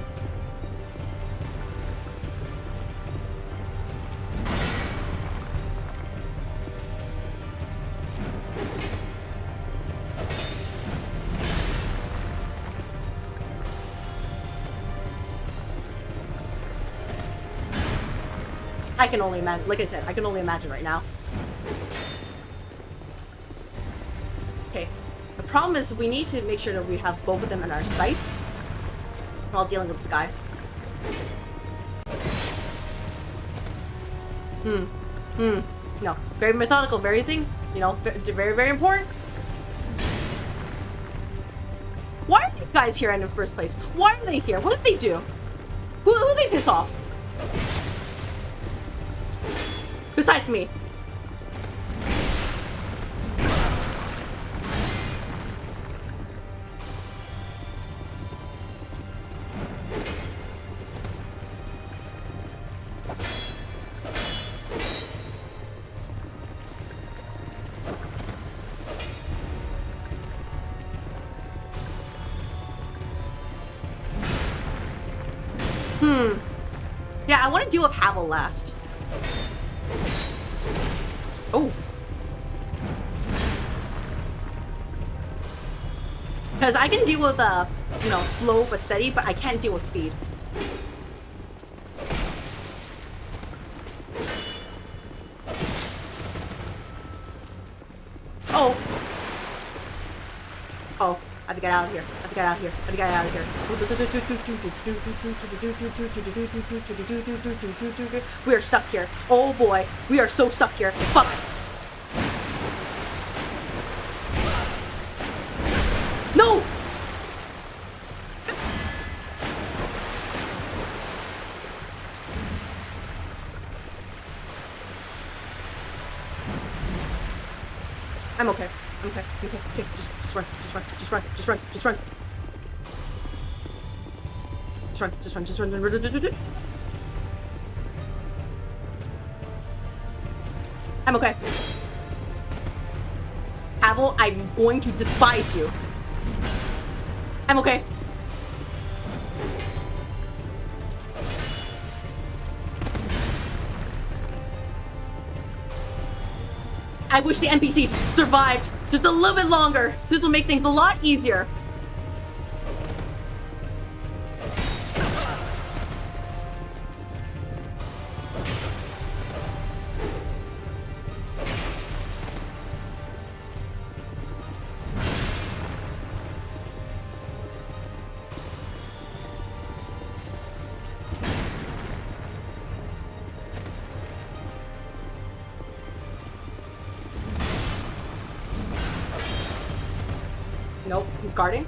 I can only imagine. Like I said, I can only imagine right now. Okay. The problem is we need to make sure that we have both of them in our sights while dealing with this guy. No. Very methodical, very thing. You know, very, very important. Why are you guys here in the first place? Why are they here? What did they do? Who did they piss off? Besides me. Yeah, I want to deal with Havel last. Oh. Because I can deal with, you know, slow but steady, but I can't deal with speed. Oh. Oh. I have to get out of here. I have to get out of here. I have to get out of here. We are stuck here. Oh boy. We are so stuck here. Fuck. No! I'm okay. Okay. Just run. Just run. Just run. Just run. Just run. Just run. Just run. Just run. I'm okay. Havel, I'm going to despise you. I'm okay. I wish the NPCs survived just a little bit longer. This will make things a lot easier. Nope, he's guarding.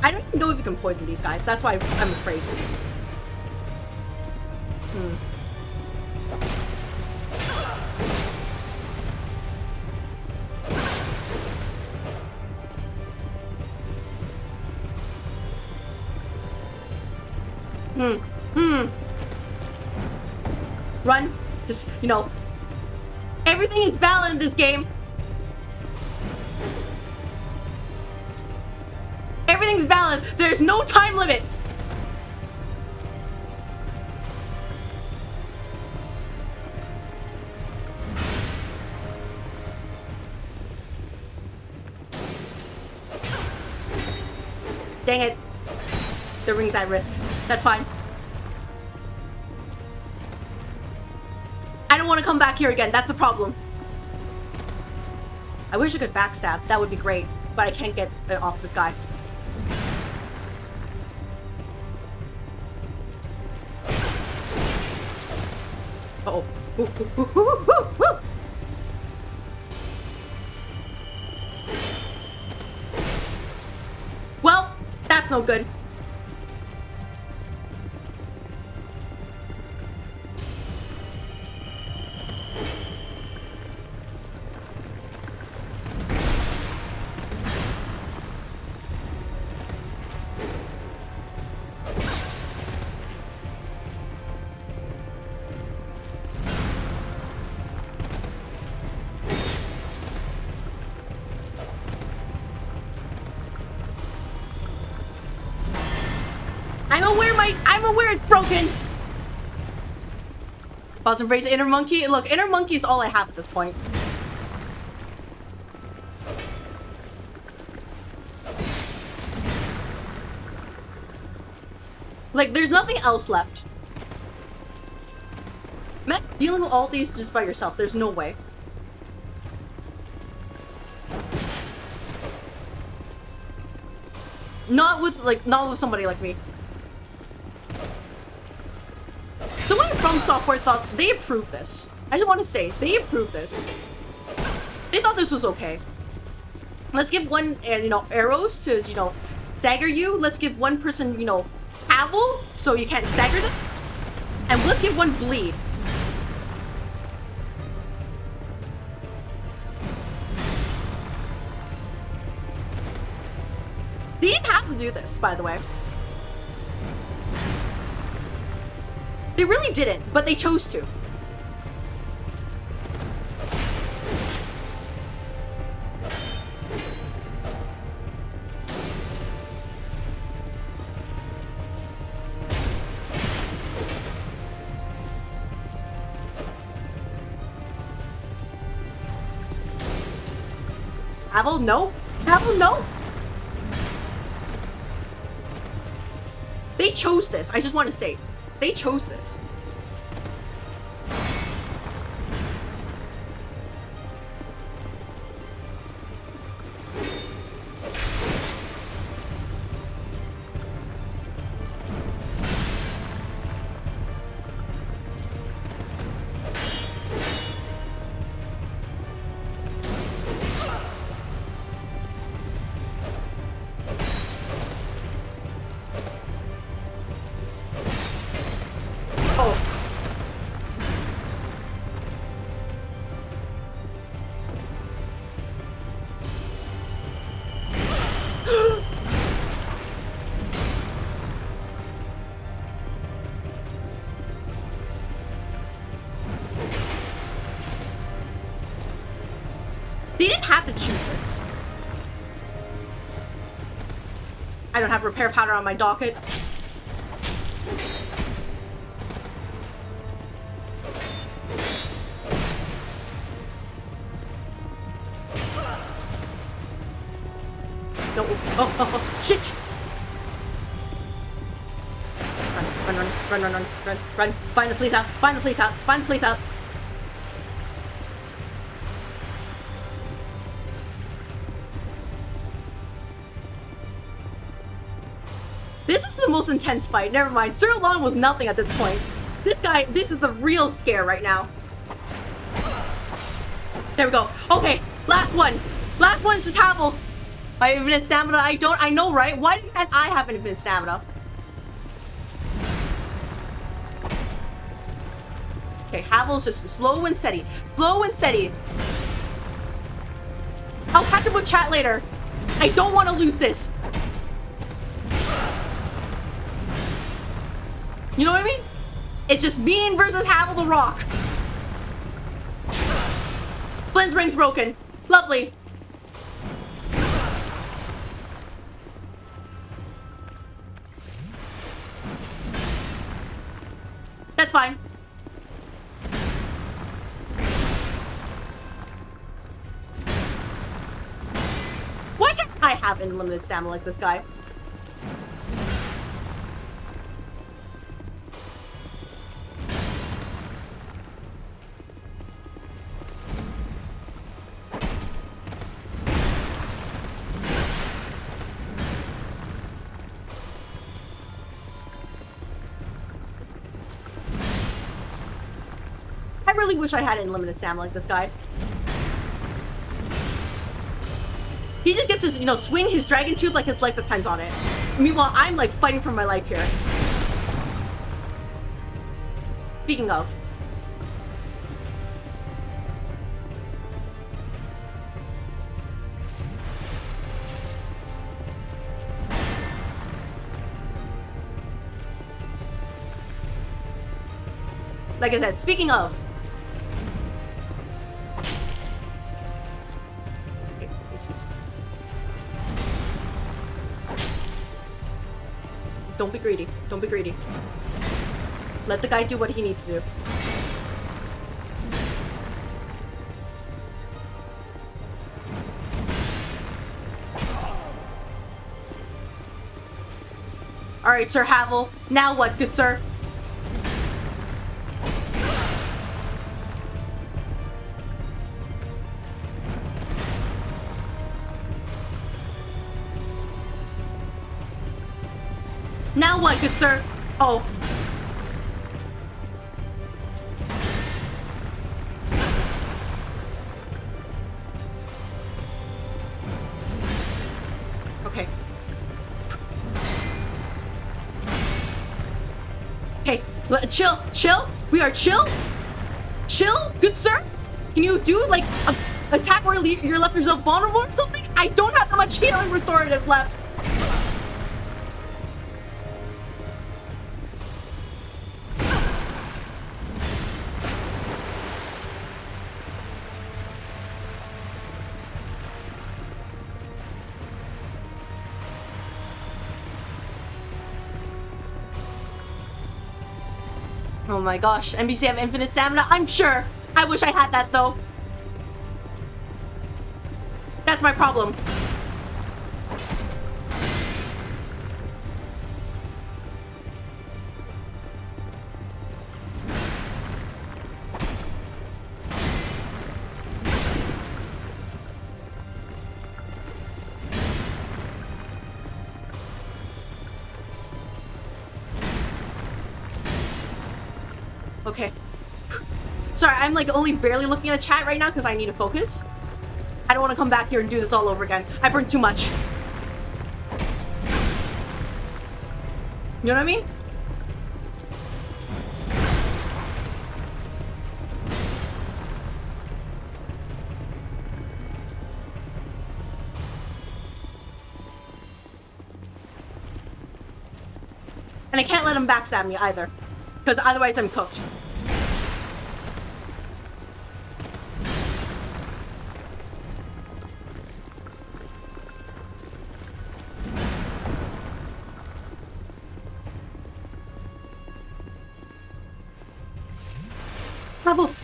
I don't even know if you can poison these guys. That's why I'm afraid. Run. Just, you know, everything is valid in this game. Everything's valid. There's no time limit. Dang it. The ring's at risk. That's fine. I don't want to come back here again. That's the problem. I wish I could backstab. That would be great. But I can't get it off this guy. Uh-oh. Woo, woo, woo, woo, woo, woo. Well, that's no good. I'm aware it's broken. About to embrace inner monkey. Look, inner monkey is all I have at this point. Like, there's nothing else left. Matt, dealing with all these just by yourself, there's no way. Not with somebody like me. Someone from software thought they approved this. I just want to say, they approved this. They thought this was okay. Let's give one, arrows to, stagger you. Let's give one person, Havel, so you can't stagger them. And let's give one bleed. They didn't have to do this, by the way. They really didn't, but they chose to. Havel, no. Havel, no. They chose this. I just want to say, they chose this. They didn't have to choose this. I don't have repair powder on my docket. No. Oh, shit! Run. Find the police out. Find the police out. Find the police out. This is the most intense fight. Never mind. Sir Alonne was nothing at this point. This is the real scare right now. There we go. Okay, last one. Last one is just Havel. My infinite stamina, I know, right? Why can't I have infinite stamina? Okay, Havel's just slow and steady. Slow and steady. I'll catch up with chat later. I don't want to lose this. You know what I mean? It's just me versus Havel the Rock. Flynn's ring's broken. Lovely. That's fine. Why can't I have unlimited stamina like this guy? I really wish I had unlimited stamina like this guy. He just gets to, swing his dragon tooth like his life depends on it. Meanwhile, I'm like fighting for my life here. Speaking of. Like I said, speaking of. Okay, this is... Don't be greedy. Don't be greedy. Let the guy do what he needs to do. Alright, Sir Havel. Now what, good sir? Now what, good sir? Oh. Okay. Okay, chill, chill. We are chill. Chill, good sir. Can you do like a attack where you're left yourself vulnerable or something? I don't have that much healing restorative left. Oh my gosh, NBC have infinite stamina? I'm sure. I wish I had that though. That's my problem. Okay. Sorry, I'm like only barely looking at the chat right now because I need to focus. I don't want to come back here and do this all over again. I burned too much. You know what I mean? And I can't let him backstab me either. Because otherwise I'm cooked.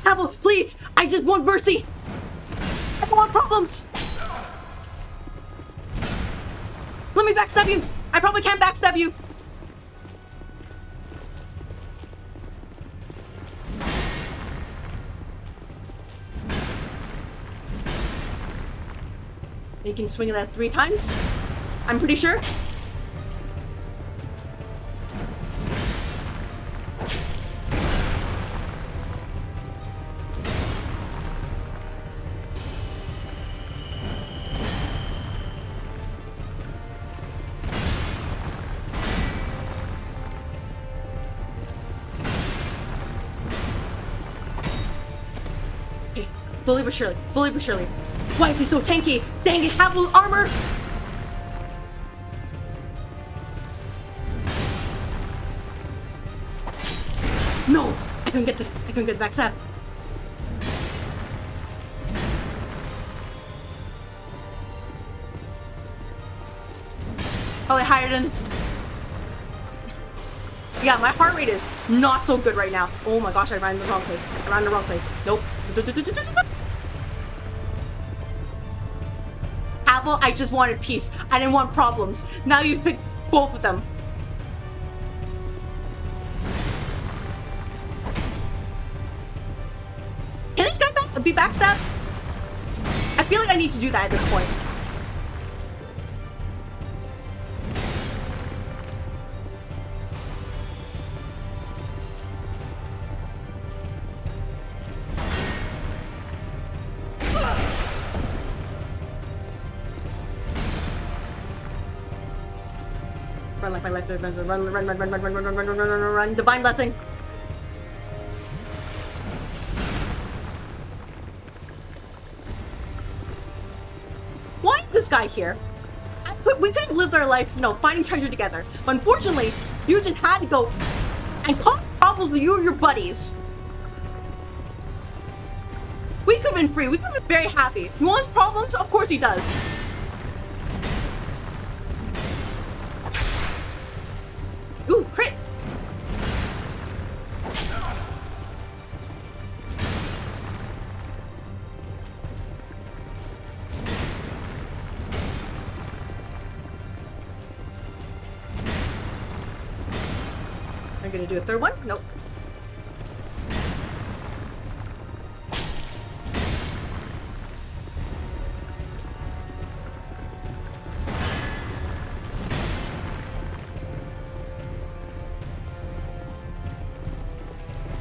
Havel, please! I just want mercy! I don't want problems! Let me backstab you! I probably can't backstab you! You can swing that 3 times? I'm pretty sure. Okay, slowly but surely, slowly but surely. Why is he so tanky? Dang it, Havel armor! No! I couldn't get this. I couldn't get the backstab. Probably higher than his... Yeah, my heart rate is not so good right now. Oh my gosh, I ran in the wrong place. I ran in the wrong place. Nope. Apple, I just wanted peace. I didn't want problems. Now you pick both of them. Can this guy be backstabbed? I feel like I need to do that at this point. Run like my life depends on run. Divine blessing. Why is this guy here? We could have lived our life, you know, finding treasure together. But unfortunately, you just had to go and cause problems with you or your buddies. We could have been free. We could have been very happy. He wants problems? Of course he does. I'm gonna do a third one. Nope.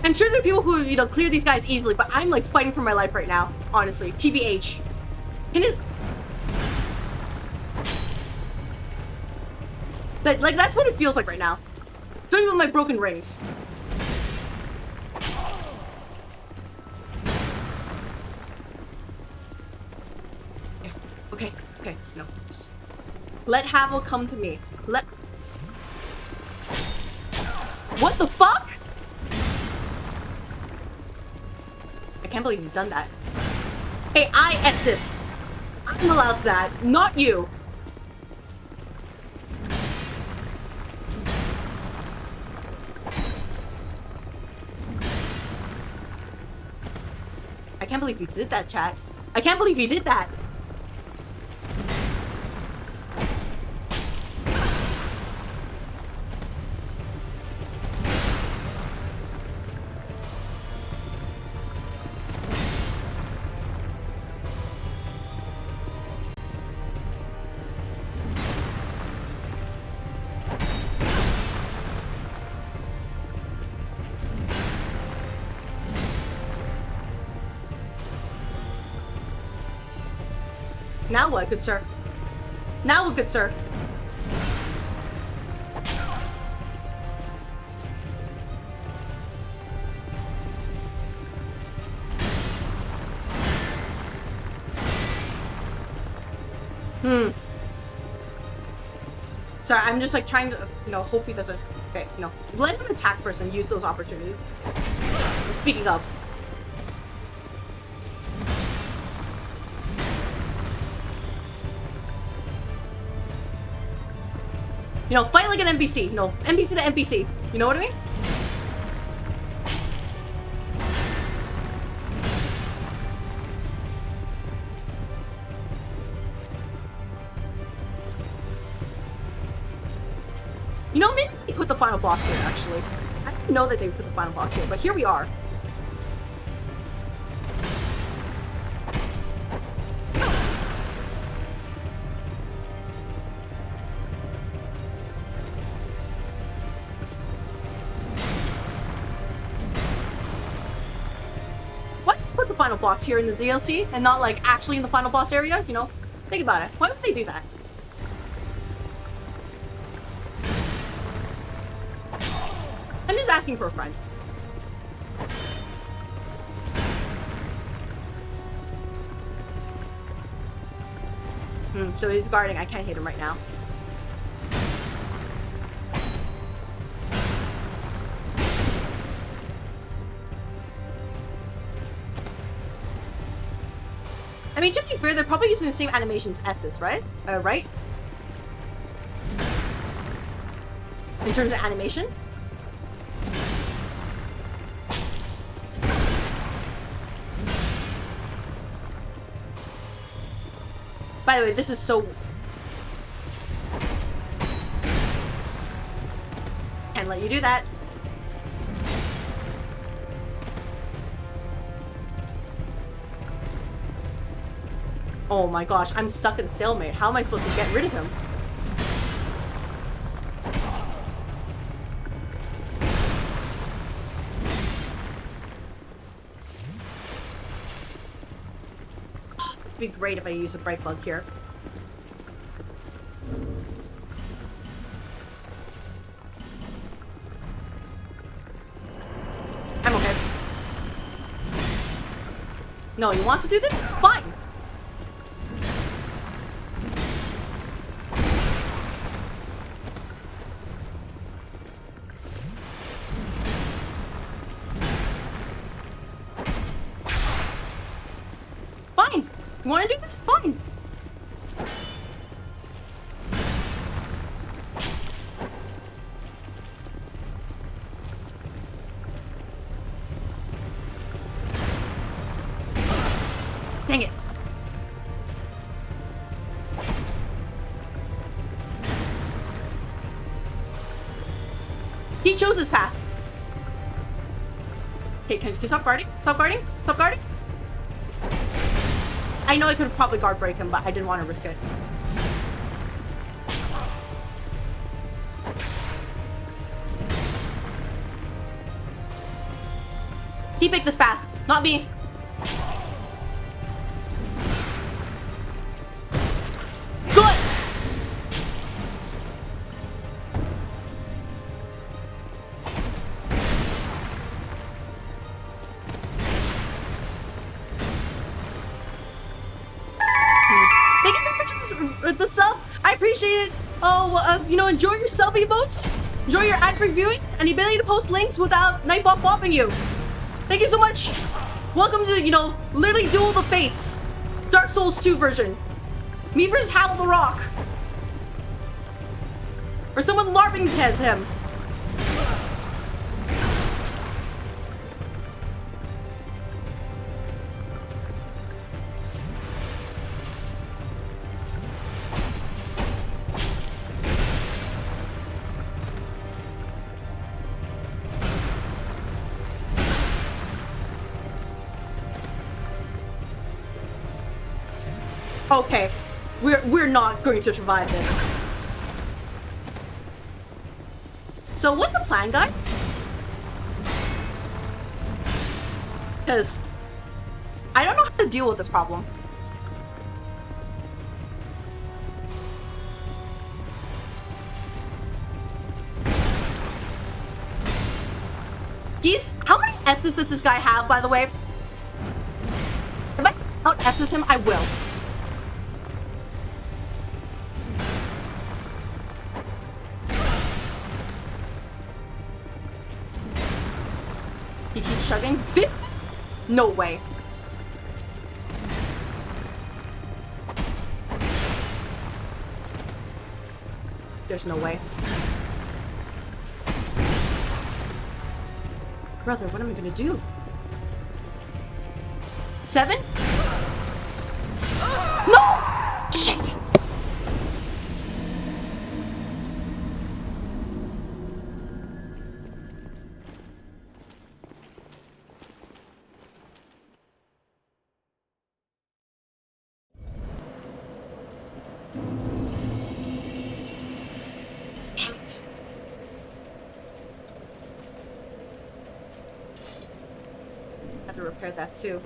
I'm sure there are people who, you know, clear these guys easily, but I'm like fighting for my life right now, honestly. TBH. Can it... Like, that's what it feels like right now. Don't even with my broken rings. Okay, no. Just let Havel come to me. What the fuck? I can't believe you've done that. Hey, I S this. I'm allowed that, not you. I can't believe you did that, chat. I can't believe you did that. Now what, good sir? Now what, good sir? Sorry, I'm just like trying to, you know, hope he doesn't. Okay, you know, let him attack first and use those opportunities. And speaking of. You know, fight like an NPC. You know, NPC to NPC. You know what I mean? You know, maybe they put the final boss here, actually. I didn't know that they put the final boss here, but here we are. Final boss here in the DLC and not like actually in the final boss area, you know? Think about it. Why would they do that? I'm just asking for a friend. So he's guarding. I can't hit him right now. I mean, to be fair, they're probably using the same animations as this, right? Right? In terms of animation? By the way, this is so... Can't let you do that. Oh my gosh, I'm stuck in stalemate. How am I supposed to get rid of him? It'd be great if I use a bright bug here. I'm okay. No, you want to do this? Fine. You want to do this? Fine. Dang it. He chose his path. Okay, can you stop guarding? Stop guarding? Stop guarding? I know I could probably guard break him, but I didn't want to risk it. He picked this path, not me. Good! Thank you so much for the sub. I appreciate it. Oh, you know, enjoy your sub emotes. Enjoy your ad-free viewing and the ability to post links without Nightbot bopping you. Thank you so much. Welcome to, you know, literally Duel of the Fates. Dark Souls 2 version. Me versus Howl the Rock. Or someone LARPing as him. Okay, we're not going to survive this. So what's the plan, guys? Because I don't know how to deal with this problem. How many S's does this guy have, by the way? If I out S's him, I will. He keeps chugging. 50? No way. There's no way. Brother, what am I gonna do? 7? No! Shit! Damn it. I have to repair that too.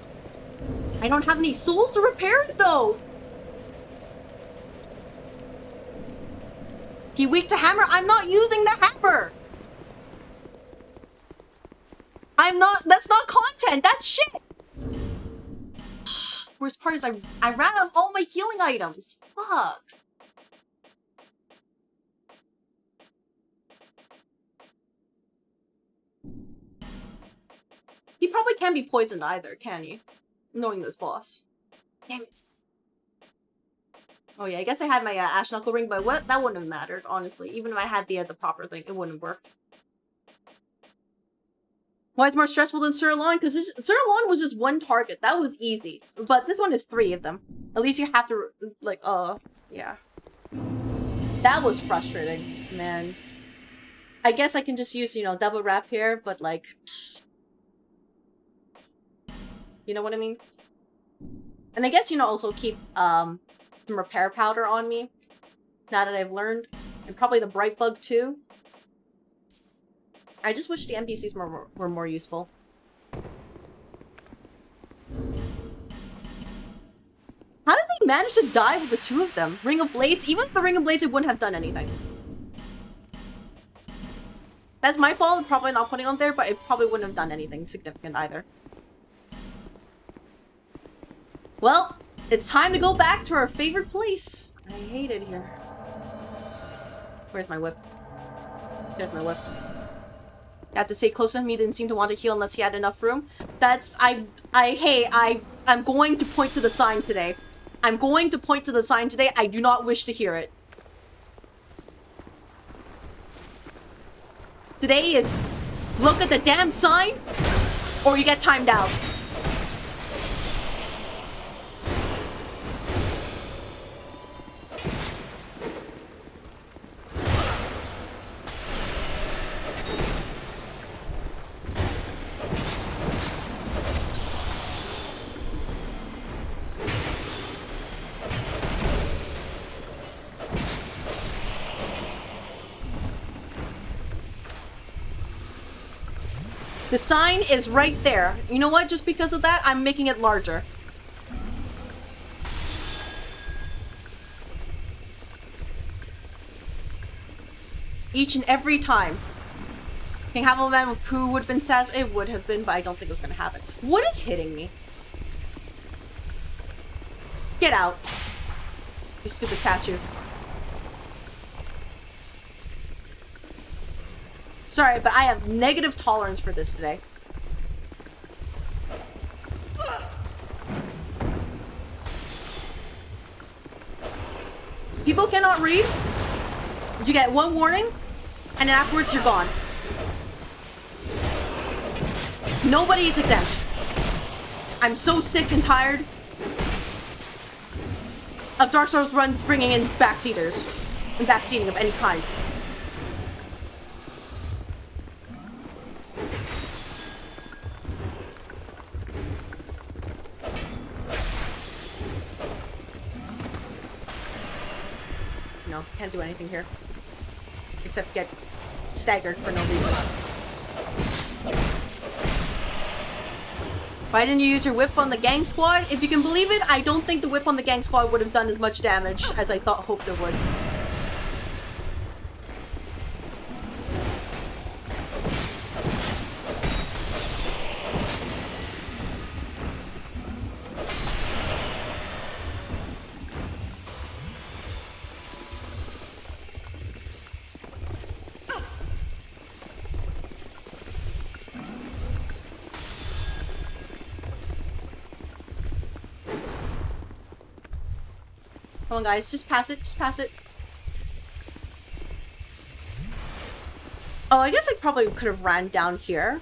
I don't have any souls to repair it though! He weak to hammer? I'm not using the hammer! That's not content, that's shit! Worst part is I ran out of all my healing items. Fuck. He probably can't be poisoned either, can he? Knowing this boss. Damn it. Oh yeah, I guess I had my Ash Knuckle ring, but that wouldn't have mattered, honestly. Even if I had the proper thing, it wouldn't have worked. Why it's more stressful than Sir Alonne? Because Sir Alonne was just one target. That was easy. But this one is 3 of them. At least you have to, like, yeah. That was frustrating, man. I guess I can just use, you know, double wrap here, but, like... You know what I mean? And I guess, you know, also keep, some repair powder on me. Now that I've learned. And probably the Bright Bug, too. I just wish the NPCs were more useful. How did they manage to die with the 2 of them? Ring of Blades? Even with the Ring of Blades, it wouldn't have done anything. That's my fault, probably not putting on there, but it probably wouldn't have done anything significant either. Well, it's time to go back to our favorite place. I hate it here. Where's my whip? There's my whip. I have to stay close to him. He didn't seem to want to heal unless he had enough room. I'm going to point to the sign today. I'm going to point to the sign today. I do not wish to hear it. Today is look at the damn sign or you get timed out. The sign is right there. You know what? Just because of that, I'm making it larger. Each and every time. King Havelman with Pooh would have been sad. It would have been, but I don't think it was going to happen. What is hitting me? Get out. You stupid statue. Sorry, but I have negative tolerance for this today. People cannot read. You get one warning, and then afterwards you're gone. Nobody is exempt. I'm so sick and tired of Dark Souls runs bringing in backseaters and backseating of any kind. No, can't do anything here. Except get staggered for no reason. Why didn't you use your whip on the gang squad? If you can believe it, I don't think the whip on the gang squad would have done as much damage as I hoped it would. Come on, guys. Just pass it. Just pass it. Oh, I guess I probably could have ran down here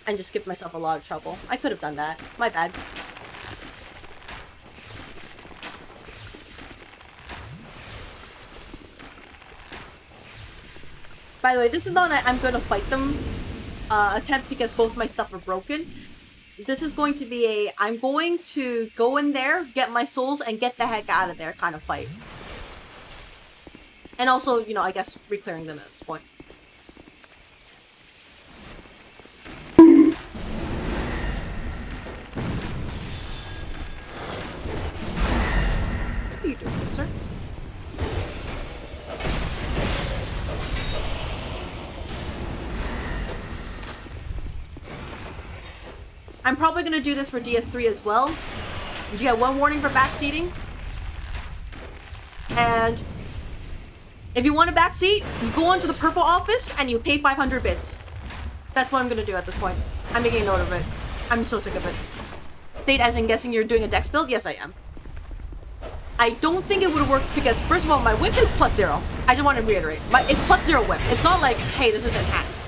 and just skipped myself a lot of trouble. I could have done that. My bad. By the way, this is not an I'm going to fight them attempt because both my stuff are broken. This is going to be a, I'm going to go in there, get my souls, and get the heck out of there kind of fight. And also, you know, I guess re-clearing them at this point. What are you doing, good sir? I'm probably going to do this for DS3 as well. You get one warning for backseating. And if you want a backseat, you go onto the purple office and you pay 500 bits. That's what I'm going to do at this point. I'm making a note of it. I'm so sick of it. Date as in guessing you're doing a dex build? Yes, I am. I don't think it would have worked because, first of all, my whip is +0. I just want to reiterate. It's +0 whip. It's not like, hey, this is enhanced.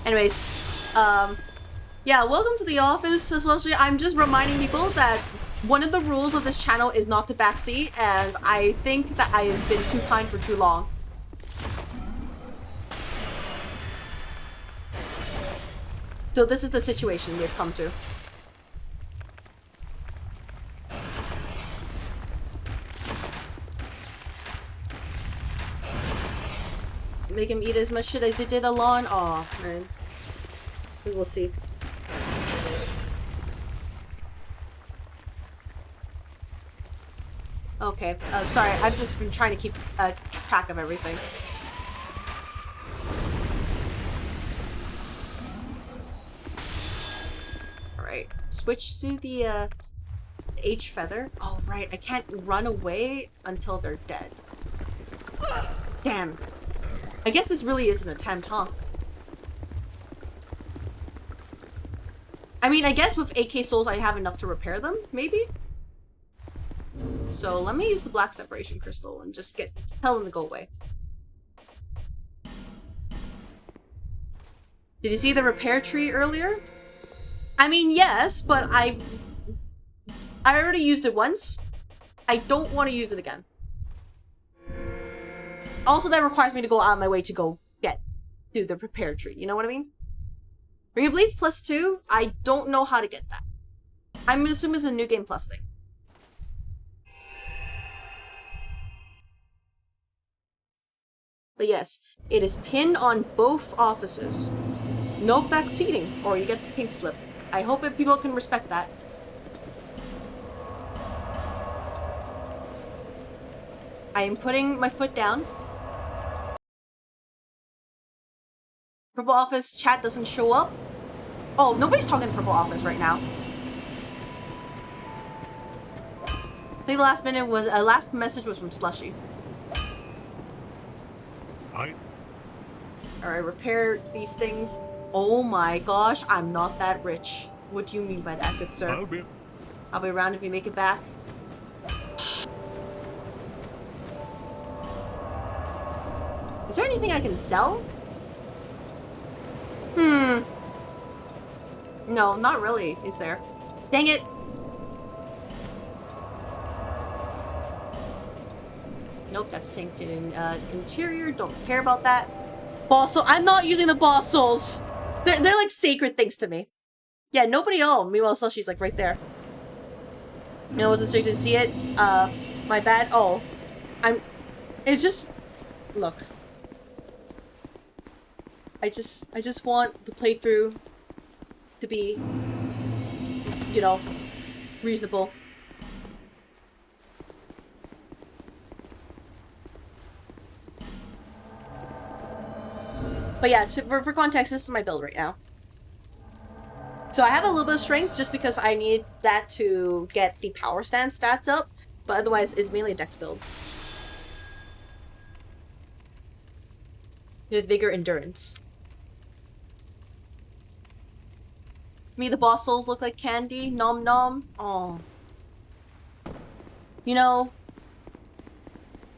Anyways, yeah, welcome to the office. Essentially, I'm just reminding people that one of the rules of this channel is not to backseat, and I think that I have been too kind for too long. So this is the situation we've come to. Make him eat as much shit as he did Alonne. Aw, man. We will see. Okay, sorry, I've just been trying to keep track of everything. Alright, switch to the H feather. Oh, right, I can't run away until they're dead. Damn. I guess this really is an attempt, huh? I mean, I guess with 8k souls I have enough to repair them, maybe? So let me use the black separation crystal and just tell them to go away. Did you see the repair tree earlier? I mean, yes, but I already used it once. I don't want to use it again. Also, that requires me to go out of my way to go do the repair tree. You know what I mean? Ring of Bleeds +2. I don't know how to get that. I'm assuming it's a new game plus thing. But yes, it is pinned on both offices. No back seating, or you get the pink slip. I hope that people can respect that. I am putting my foot down. Purple office chat doesn't show up. Oh, nobody's talking to Purple office right now. I think the last message was from Slushy. Hi. Alright, repair these things. Oh my gosh, I'm not that rich. What do you mean by that, good sir? I'll be around if you make it back. Is there anything I can sell? No, not really, is there? Dang it! Nope, that's synced in interior. Don't care about that. Bossel, I'm not using the bossels. They're like sacred things to me. Yeah, nobody else. Meanwhile, Slushy's like right there. I wasn't expecting to see it. My bad. Oh, it's just. Look. I just want the playthrough to be, you know, reasonable. But yeah, for context, this is my build right now. So I have a little bit of strength just because I need that to get the power stand stats up, but otherwise it's mainly a dex build. With vigor, endurance. Me, the boss souls look like candy. Nom nom. Oh. You know,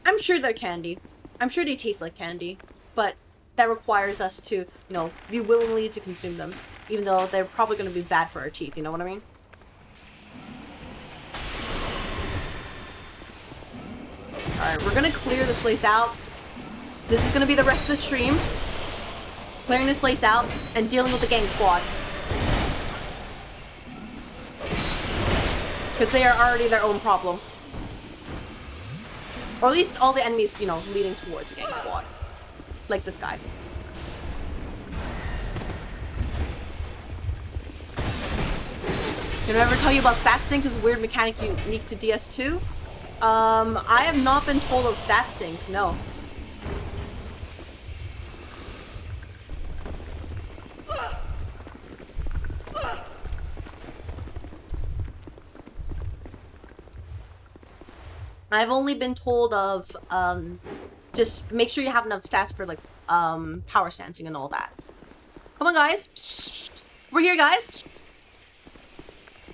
I'm sure they're candy. I'm sure they taste like candy, but that requires us to, you know, be willingly to consume them, even though they're probably going to be bad for our teeth, you know what I mean? Alright, we're going to clear this place out. This is going to be the rest of the stream. Clearing this place out and dealing with the gang squad. Because they are already their own problem. Or at least all the enemies, you know, leading towards a gang squad. Like this guy. Did I ever tell you about stat sync? This weird mechanic unique to DS2? I have not been told of stat sync, no. I've only been told of, just make sure you have enough stats for, like, power stancing and all that. Come on, guys. We're here, guys.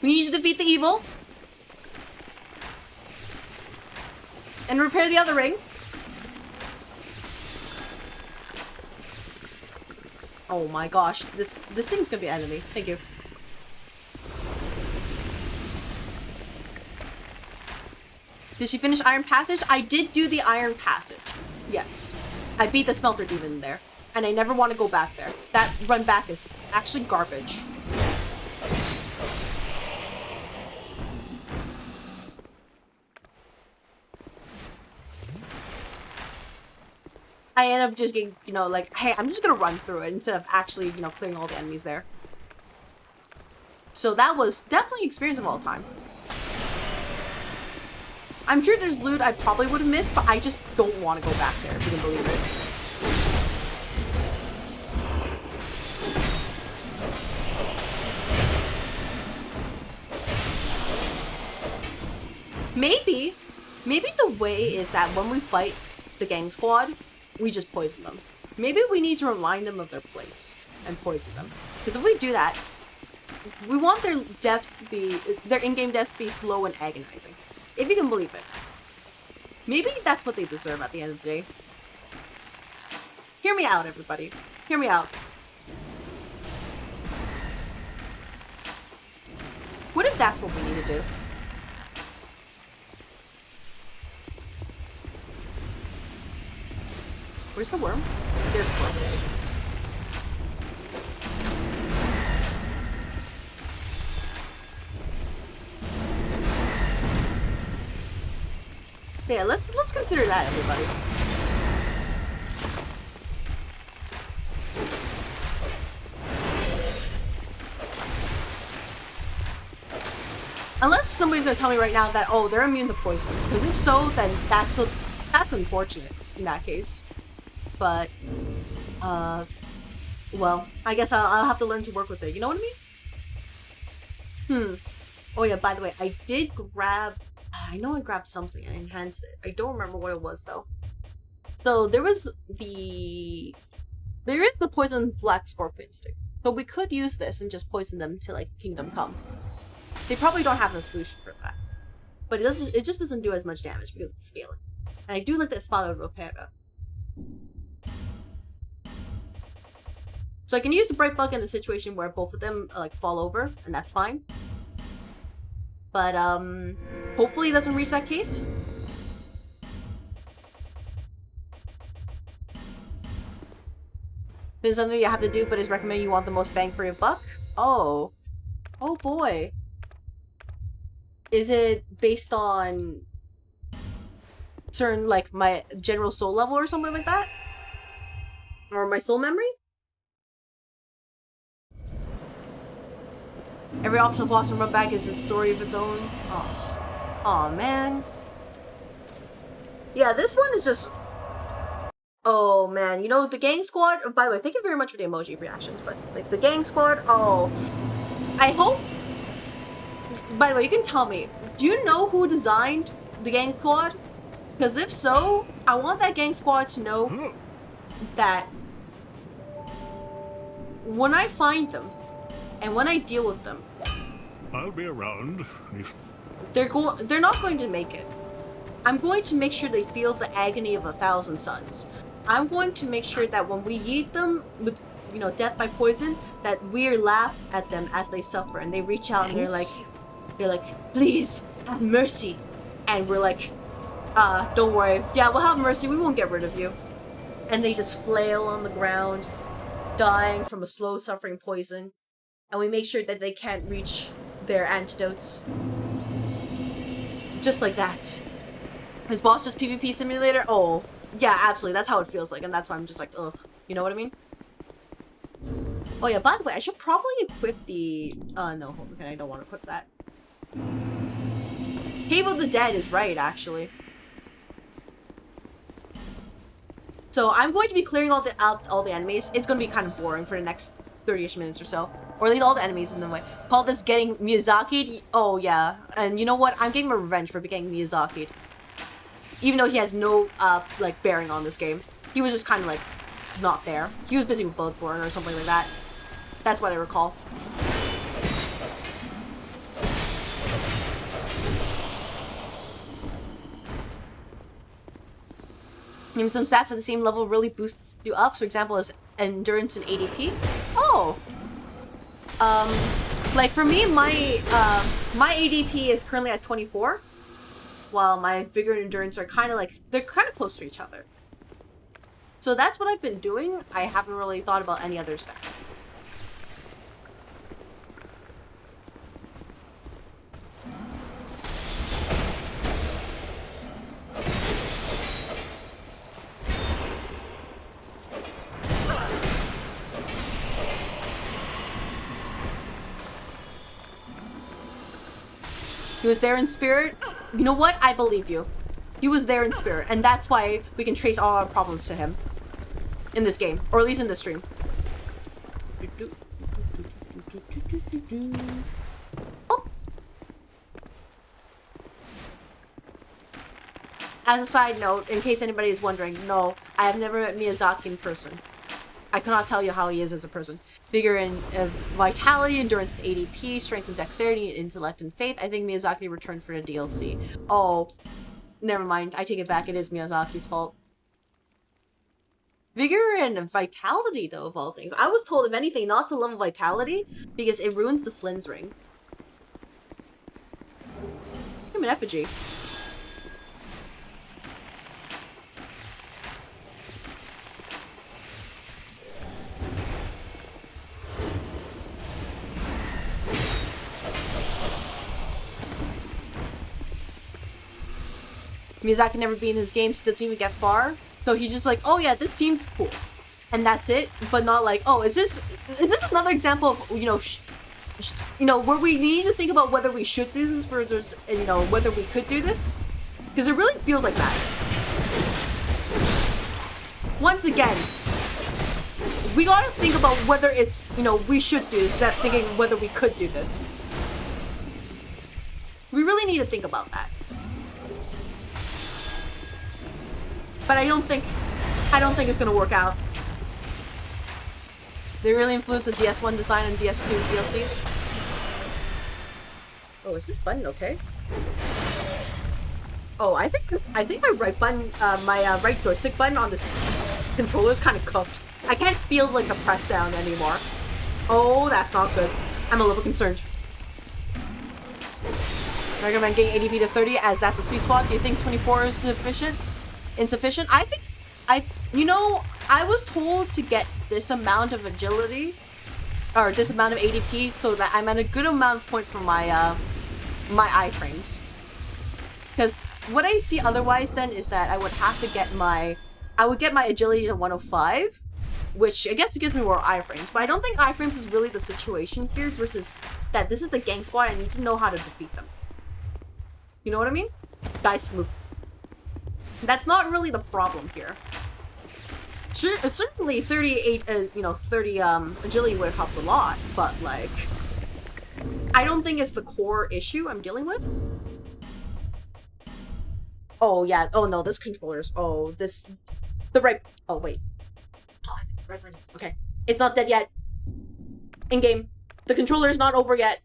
We need to defeat the evil. And repair the other ring. Oh my gosh, this thing's gonna be an enemy. Thank you. Did she finish Iron Passage? I did do the Iron Passage. Yes. I beat the Smelter Demon there. And I never want to go back there. That run back is actually garbage. I end up just getting, you know, like, hey, I'm just gonna run through it instead of actually, you know, clearing all the enemies there. So that was definitely an experience of all time. I'm sure there's loot I probably would have missed, but I just don't want to go back there, if you can believe it. Maybe the way is that when we fight the gang squad, we just poison them. Maybe we need to remind them of their place and poison them. Because if we do that, we want their deaths to be, their in-game deaths to be slow and agonizing. If you can believe it. Maybe that's what they deserve at the end of the day. Hear me out, everybody. Hear me out. What if that's what we need to do? Where's the worm? There's the worm. Yeah, let's consider that, everybody. somebody's gonna tell me right now that, oh, they're immune to poison. Because if so, then that's unfortunate in that case. But, well, I guess I'll have to learn to work with it. You know what I mean? Oh yeah, by the way, I did grab... I know I grabbed something and enhanced it. I don't remember what it was, though. So, there is the poison black scorpion stick. So we could use this and just poison them to, like, Kingdom Come. They probably don't have a solution for that. But it just doesn't do as much damage because it's scaling. And I do like the Espada Ropera. So I can use the Bright Bug in the situation where both of them, like, fall over, and that's fine. But, hopefully it doesn't reach that case. There's something you have to do, but it's recommended you want the most bang for your buck? Oh. Oh boy. Is it based on certain, like, my general soul level or something like that? Or my soul memory? Every optional boss in Run Back is its story of its own. Oh. Aw, man. Yeah, this one is just... Oh, man. You know, the gang squad... By the way, thank you very much for the emoji reactions, but, like, the gang squad... Oh. I hope... By the way, you can tell me. Do you know who designed the gang squad? Because if so, I want that gang squad to know that when I find them and when I deal with them, I'll be around. They're not going to make it. I'm going to make sure they feel the agony of 1,000 suns. I'm going to make sure that when we eat them with, you know, death by poison, that we laugh at them as they suffer and they reach out and they're like, please have mercy. And we're like, don't worry. Yeah, we'll have mercy. We won't get rid of you. And they just flail on the ground, dying from a slow suffering poison. And we make sure that they can't reach their antidotes. Just like that. Is boss just PvP simulator? Oh, yeah, absolutely. That's how it feels like. And that's why I'm just like, ugh. You know what I mean? Oh yeah, by the way, I should probably equip the... no, okay, I don't want to equip that. Cave of the Dead is right, actually. So I'm going to be clearing all the enemies. It's going to be kind of boring for the next 30-ish minutes or so. Or at least all the enemies in the way. Call this getting Miyazaki'd. Oh yeah. And you know what? I'm getting my revenge for getting Miyazaki'd. Even though he has no, like, bearing on this game. He was just kind of, like, not there. He was busy with Bloodborne or something like that. That's what I recall. Maybe some stats at the same level really boosts you up. For example, is endurance and ADP. Oh! Like for me, my ADP is currently at 24. While my vigor and endurance are kind of like, they're kind of close to each other. So that's what I've been doing. I haven't really thought about any other stats. He was there in spirit. You know what? I believe you. He was there in spirit, and that's why we can trace all our problems to him. In this game, or at least in this stream. Oh. As a side note, in case anybody is wondering, no, I have never met Miyazaki in person. I cannot tell you how he is as a person. Vigor and vitality, endurance and ADP, strength and dexterity, intellect and faith. I think Miyazaki returned for the DLC. Oh, never mind. I take it back. It is Miyazaki's fault. Vigor and vitality, though, of all things. I was told, if anything, not to level vitality because it ruins the Flynn's ring. I'm an effigy. Miyazaki never beat in his games, doesn't even get far. So he's just like, oh yeah, this seems cool. And that's it, but not like, oh, is this another example of, you know, you know, where we need to think about whether we should do this versus, you know, whether we could do this. Because it really feels like that. Once again, we gotta think about whether it's, you know, we should do this, instead of thinking whether we could do this. We really need to think about that. But I don't think it's gonna work out. They really influence the DS1 design and DS2's DLCs. Oh, is this button okay? Oh, I think my right button, my right joystick button on this controller is kind of cooked. I can't feel like the press down anymore. Oh, that's not good. I'm a little concerned. I recommend getting ADP to 30 as that's a sweet spot. Do you think 24 is sufficient? Insufficient? You know, I was told to get this amount of agility, or this amount of ADP, so that I'm at a good amount of point for my, my iframes. Because what I see otherwise then is that I would have to get my, agility to 105, which I guess gives me more iframes. But I don't think iframes is really the situation here, versus that this is the gang squad, I need to know how to defeat them. You know what I mean? Guys, move. That's not really the problem here. Sure, certainly 38, you know, 30 agility would have helped a lot, but like, I don't think it's the core issue I'm dealing with. Oh yeah, oh no, this controller's, oh, this, the right, oh wait. Oh, right button. Okay, it's not dead yet. In game, the controller's not over yet.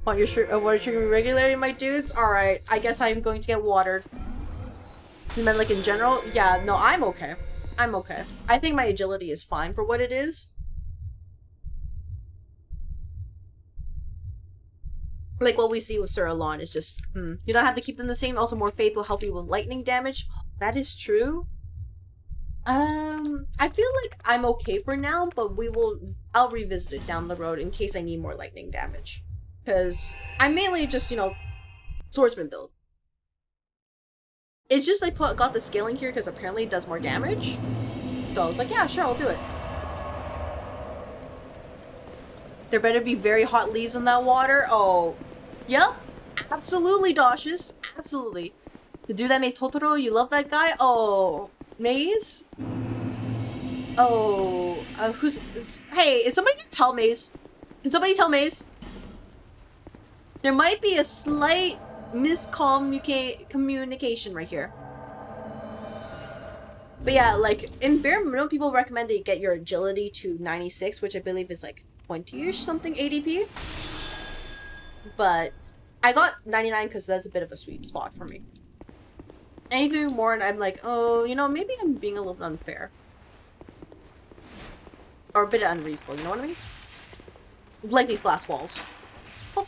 Want your shirt? Water treatment regularly, my dudes? Alright, I guess I'm going to get watered. You meant like in general? Yeah, no, I'm okay. I'm okay. I think my agility is fine for what it is. Like what we see with Sir Alonne is just, you don't have to keep them the same. Also, more faith will help you with lightning damage. That is true. I feel like I'm okay for now, but I'll revisit it down the road in case I need more lightning damage. Because I'm mainly just, you know, swordsman build. It's just I got the scaling here because apparently it does more damage. So I was like, yeah, sure, I'll do it. There better be very hot leaves in that water. Oh, yep. Absolutely, Doshes. Absolutely. The dude that made Totoro, you love that guy? Oh, Maze? Oh, hey, is somebody gonna tell Maze? Can somebody tell Maze? There might be a slight miscommunication right here. But yeah, like, in bare minimum, people recommend that you get your agility to 96, which I believe is like 20-ish something ADP. But I got 99 because that's a bit of a sweet spot for me. Anything more and I'm like, oh, you know, maybe I'm being a little bit unfair. Or a bit unreasonable, you know what I mean? Like these glass walls. Oh.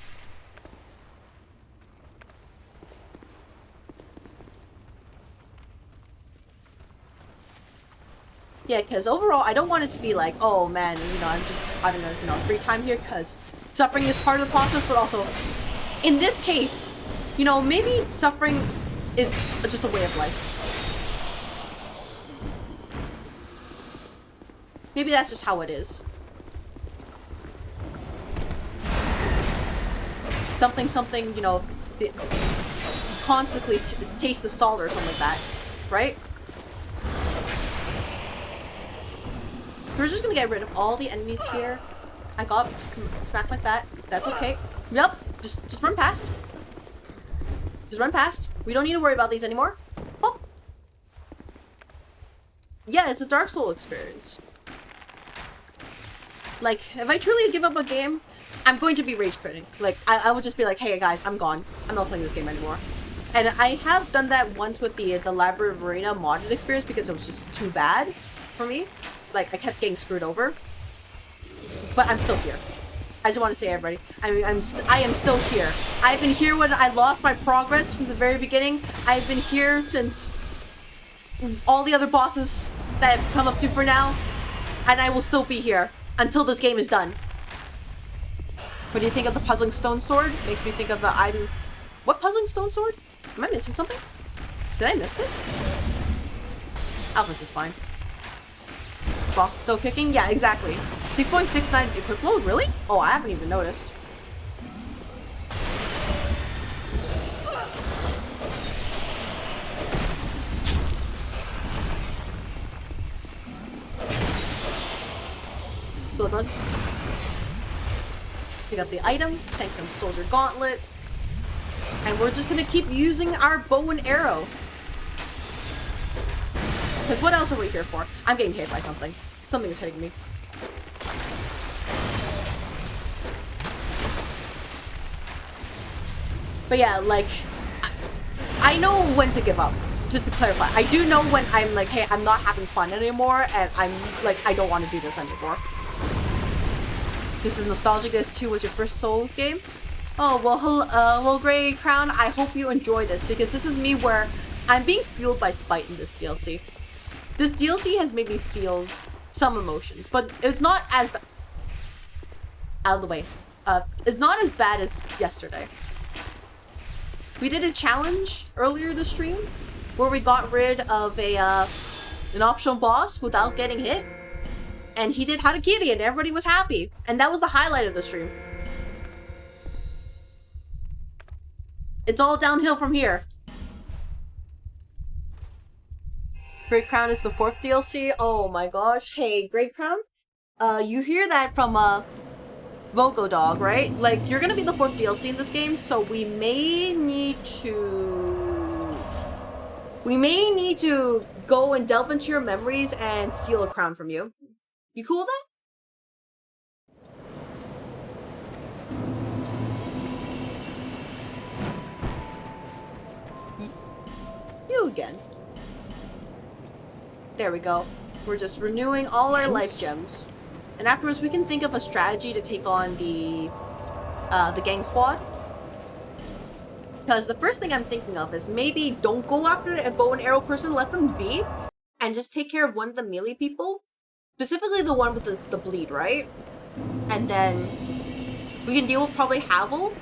Yeah, because overall, I don't want it to be like, oh man, you know, I'm just having a, you know, free time here, because suffering is part of the process, but also, in this case, you know, maybe suffering is just a way of life. Maybe that's just how it is. Something, you know, constantly taste the salt or something like that, right? We're just gonna get rid of all the enemies here. I got smacked like that. That's okay. Yep. Just run past. Just run past. We don't need to worry about these anymore. Oh. Yeah, it's a Dark Souls experience. Like, if I truly give up a game, I'm going to be rage quitting. Like, I would just be like, hey guys, I'm gone. I'm not playing this game anymore. And I have done that once with the Library of Arena modded experience because it was just too bad for me. Like, I kept getting screwed over. But I'm still here. I just want to say, everybody, I am still here. I've been here when I lost my progress since the very beginning. I've been here since all the other bosses that I've come up to for now. And I will still be here until this game is done. What do you think of the Puzzling Stone Sword? Makes me think of the What Puzzling Stone Sword? Am I missing something? Did I miss this? Alphys is fine. Boss is still kicking? Yeah, exactly. 6.69 equip load? Really? Oh, I haven't even noticed. Good. Pick up the item, Sanctum Soldier Gauntlet, and we're just gonna keep using our bow and arrow. Because what else are we here for? I'm getting hit by something. Something is hitting me. But yeah, like, I know when to give up. Just to clarify, I do know when I'm like, hey, I'm not having fun anymore, and I'm like, I don't want to do this anymore. This is nostalgic. This too was your first Souls game. Oh well, well, Grey Crown. I hope you enjoy this because this is me where I'm being fueled by spite in this DLC. This DLC has made me feel some emotions, but it's not as out of the way. It's not as bad as yesterday. We did a challenge earlier this stream where we got rid of a an optional boss without getting hit. And he did Harakiri and everybody was happy. And that was the highlight of the stream. It's all downhill from here. Great Crown is the 4th DLC. Oh my gosh. Hey, Great Crown. You hear that from Vogo Dog, right? Like, you're gonna be the 4th DLC in this game, so we may need to go and delve into your memories and steal a crown from you. You cool with that? You again. There we go. We're just renewing all our life gems. And afterwards we can think of a strategy to take on the gang squad. Because the first thing I'm thinking of is maybe don't go after a bow and arrow person, let them be, and just take care of one of the melee people. Specifically the one with the bleed, right? And then we can deal with probably Havel,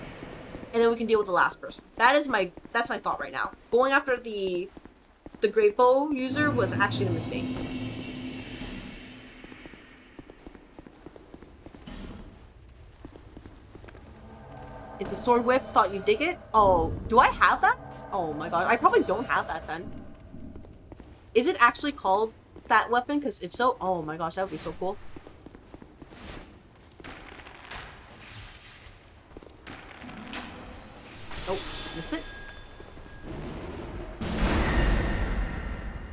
and then we can deal with the last person. That's my thought right now. Going after the great bow user was actually a mistake. It's a sword whip, thought you dig it? Oh, do I have that? Oh my god, I probably don't have that then. Is it actually called that weapon? Because if so, oh my gosh, that would be so cool. Oh, missed it.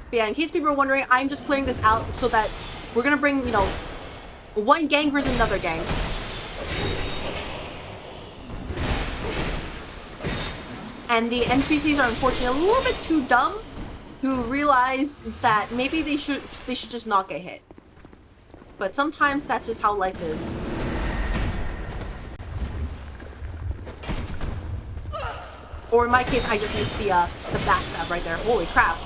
But yeah, in case people are wondering, I'm just clearing this out so that we're gonna bring, you know, one gang versus another gang. And the NPCs are unfortunately a little bit too dumb to realize that maybe they should just not get hit. But sometimes that's just how life is. Or in my case, I just missed the backstab right there. Holy crap.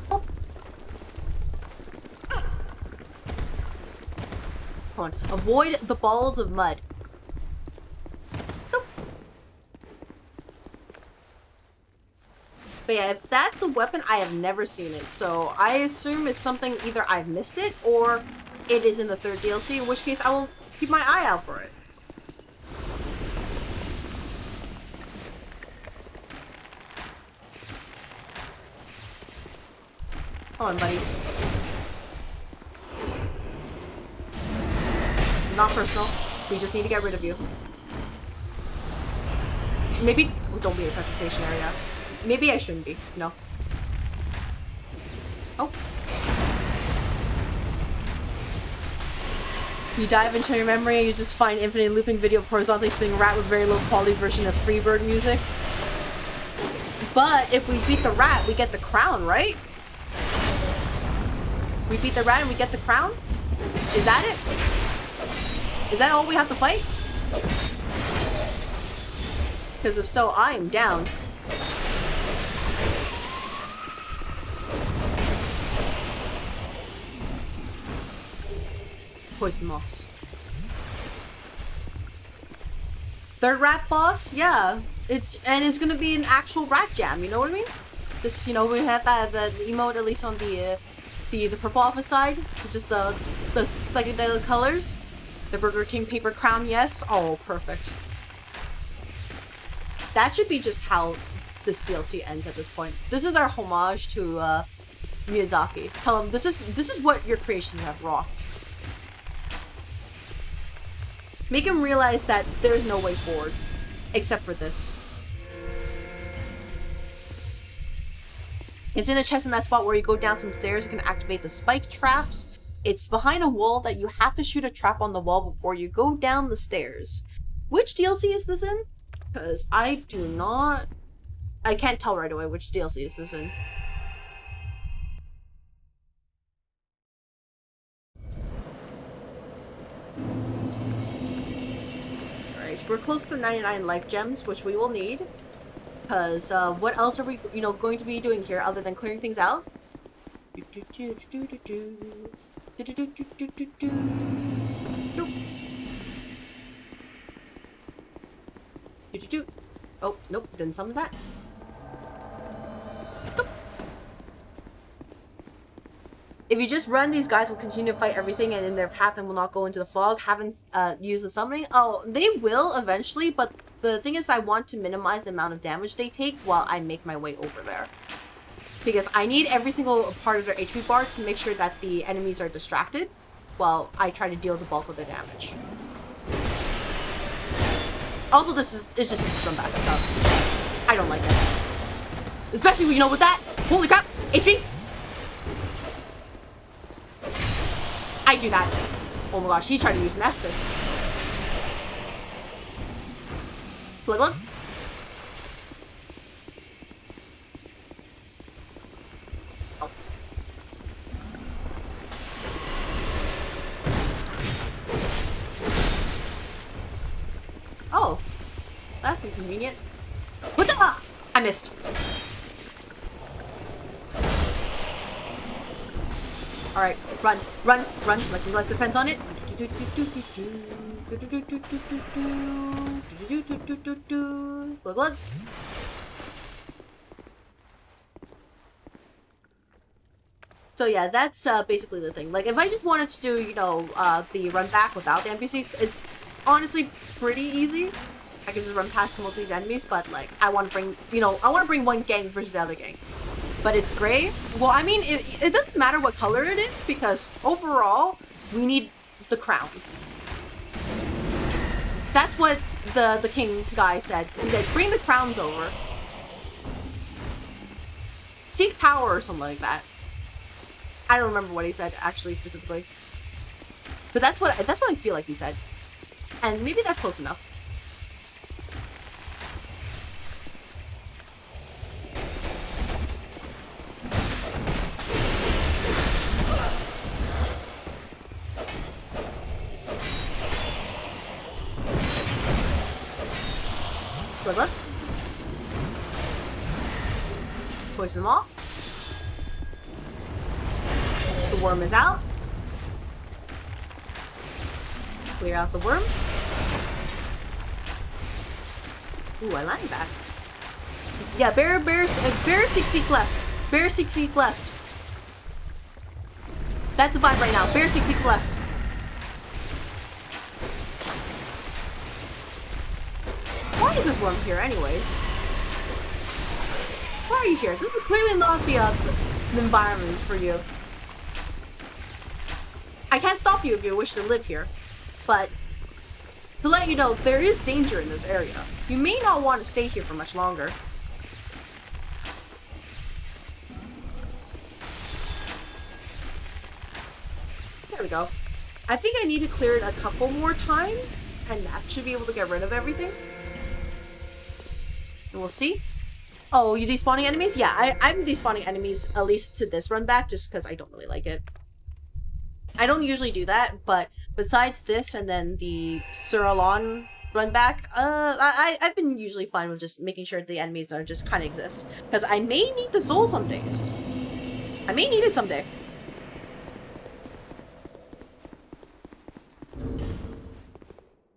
Oh. Come on. Avoid the balls of mud. But yeah, if that's a weapon, I have never seen it. So I assume it's something either I've missed it or it is in the 3rd DLC, in which case I will keep my eye out for it. Come on, buddy. Not personal. We just need to get rid of you. Maybe... Oh, don't be a petrification area. Maybe I shouldn't be. No. Oh. You dive into your memory and you just find infinite looping video of horizontally spinning rat with very low quality version of Freebird music. But if we beat the rat, we get the crown, right? We beat the rat and we get the crown? Is that it? Is that all we have to fight? Because if so, I am down. Poison moss. 3rd rat boss? Yeah. It's gonna be an actual rat jam, you know what I mean? Just, you know, we have that the emote at least on the the purple off the side, which is the psychedelic colors. The Burger King paper crown, yes. Oh, perfect. That should be just how this DLC ends at this point. This is our homage to Miyazaki. Tell him this is what your creations have wrought. Make him realize that there's no way forward except for this. It's in a chest in that spot where you go down some stairs. You can activate the spike traps. It's behind a wall that you have to shoot a trap on the wall before you go down the stairs. Which DLC is this in? Because I can't tell right away which DLC is this in. Alright, we're close to 99 life gems, which we will need. Because, what else are we, going to be doing here other than clearing things out? Oh, nope, didn't summon that. Nope. If you just run, these guys will continue to fight everything and in their path and will not go into the fog. Haven't used the summoning. Oh, they will eventually, but the thing is I want to minimize the amount of damage they take while I make my way over there. Because I need every single part of their HP bar to make sure that the enemies are distracted while I try to deal the bulk of the damage. Also, it's just a scrum back sucks. I don't like that. Especially, with that. Holy crap! HP! I do that. Oh my gosh, he tried to use an Estus. Look. Oh. Oh. That's inconvenient. What the? I missed. Alright, run, like your life depends on it. Look. So yeah, that's basically the thing. Like, if I just wanted to do, the run back without the NPCs, it's honestly pretty easy. I can just run past most of these enemies, but like, I want to bring one gang versus the other gang. But it's gray. Well, I mean, it doesn't matter what color it is, because overall, we need the crowns. That's what the king guy said. He said, bring the crowns over. Seek power or something like that. I don't remember what he said, actually, specifically. But that's what I feel like he said. And maybe that's close enough. Look. Poison moss. The worm is out. Let's clear out the worm. Ooh, I like that. Yeah, bear seek lest. Bear seek lest. That's the vibe right now. Bear seek lest. Why is this worm here anyways? Why are you here? This is clearly not the environment for you. I can't stop you if you wish to live here, but to let you know, there is danger in this area. You may not want to stay here for much longer. There we go. I think I need to clear it a couple more times, and that should be able to get rid of everything. And we'll see. Oh, you despawning enemies? Yeah, I'm despawning enemies at least to this run back, just because I don't really like it. I don't usually do that, but besides this and then the Sir Alonne run back, I've been usually fine with just making sure the enemies are just kind of exist. Because I may need the soul some days. I may need it someday.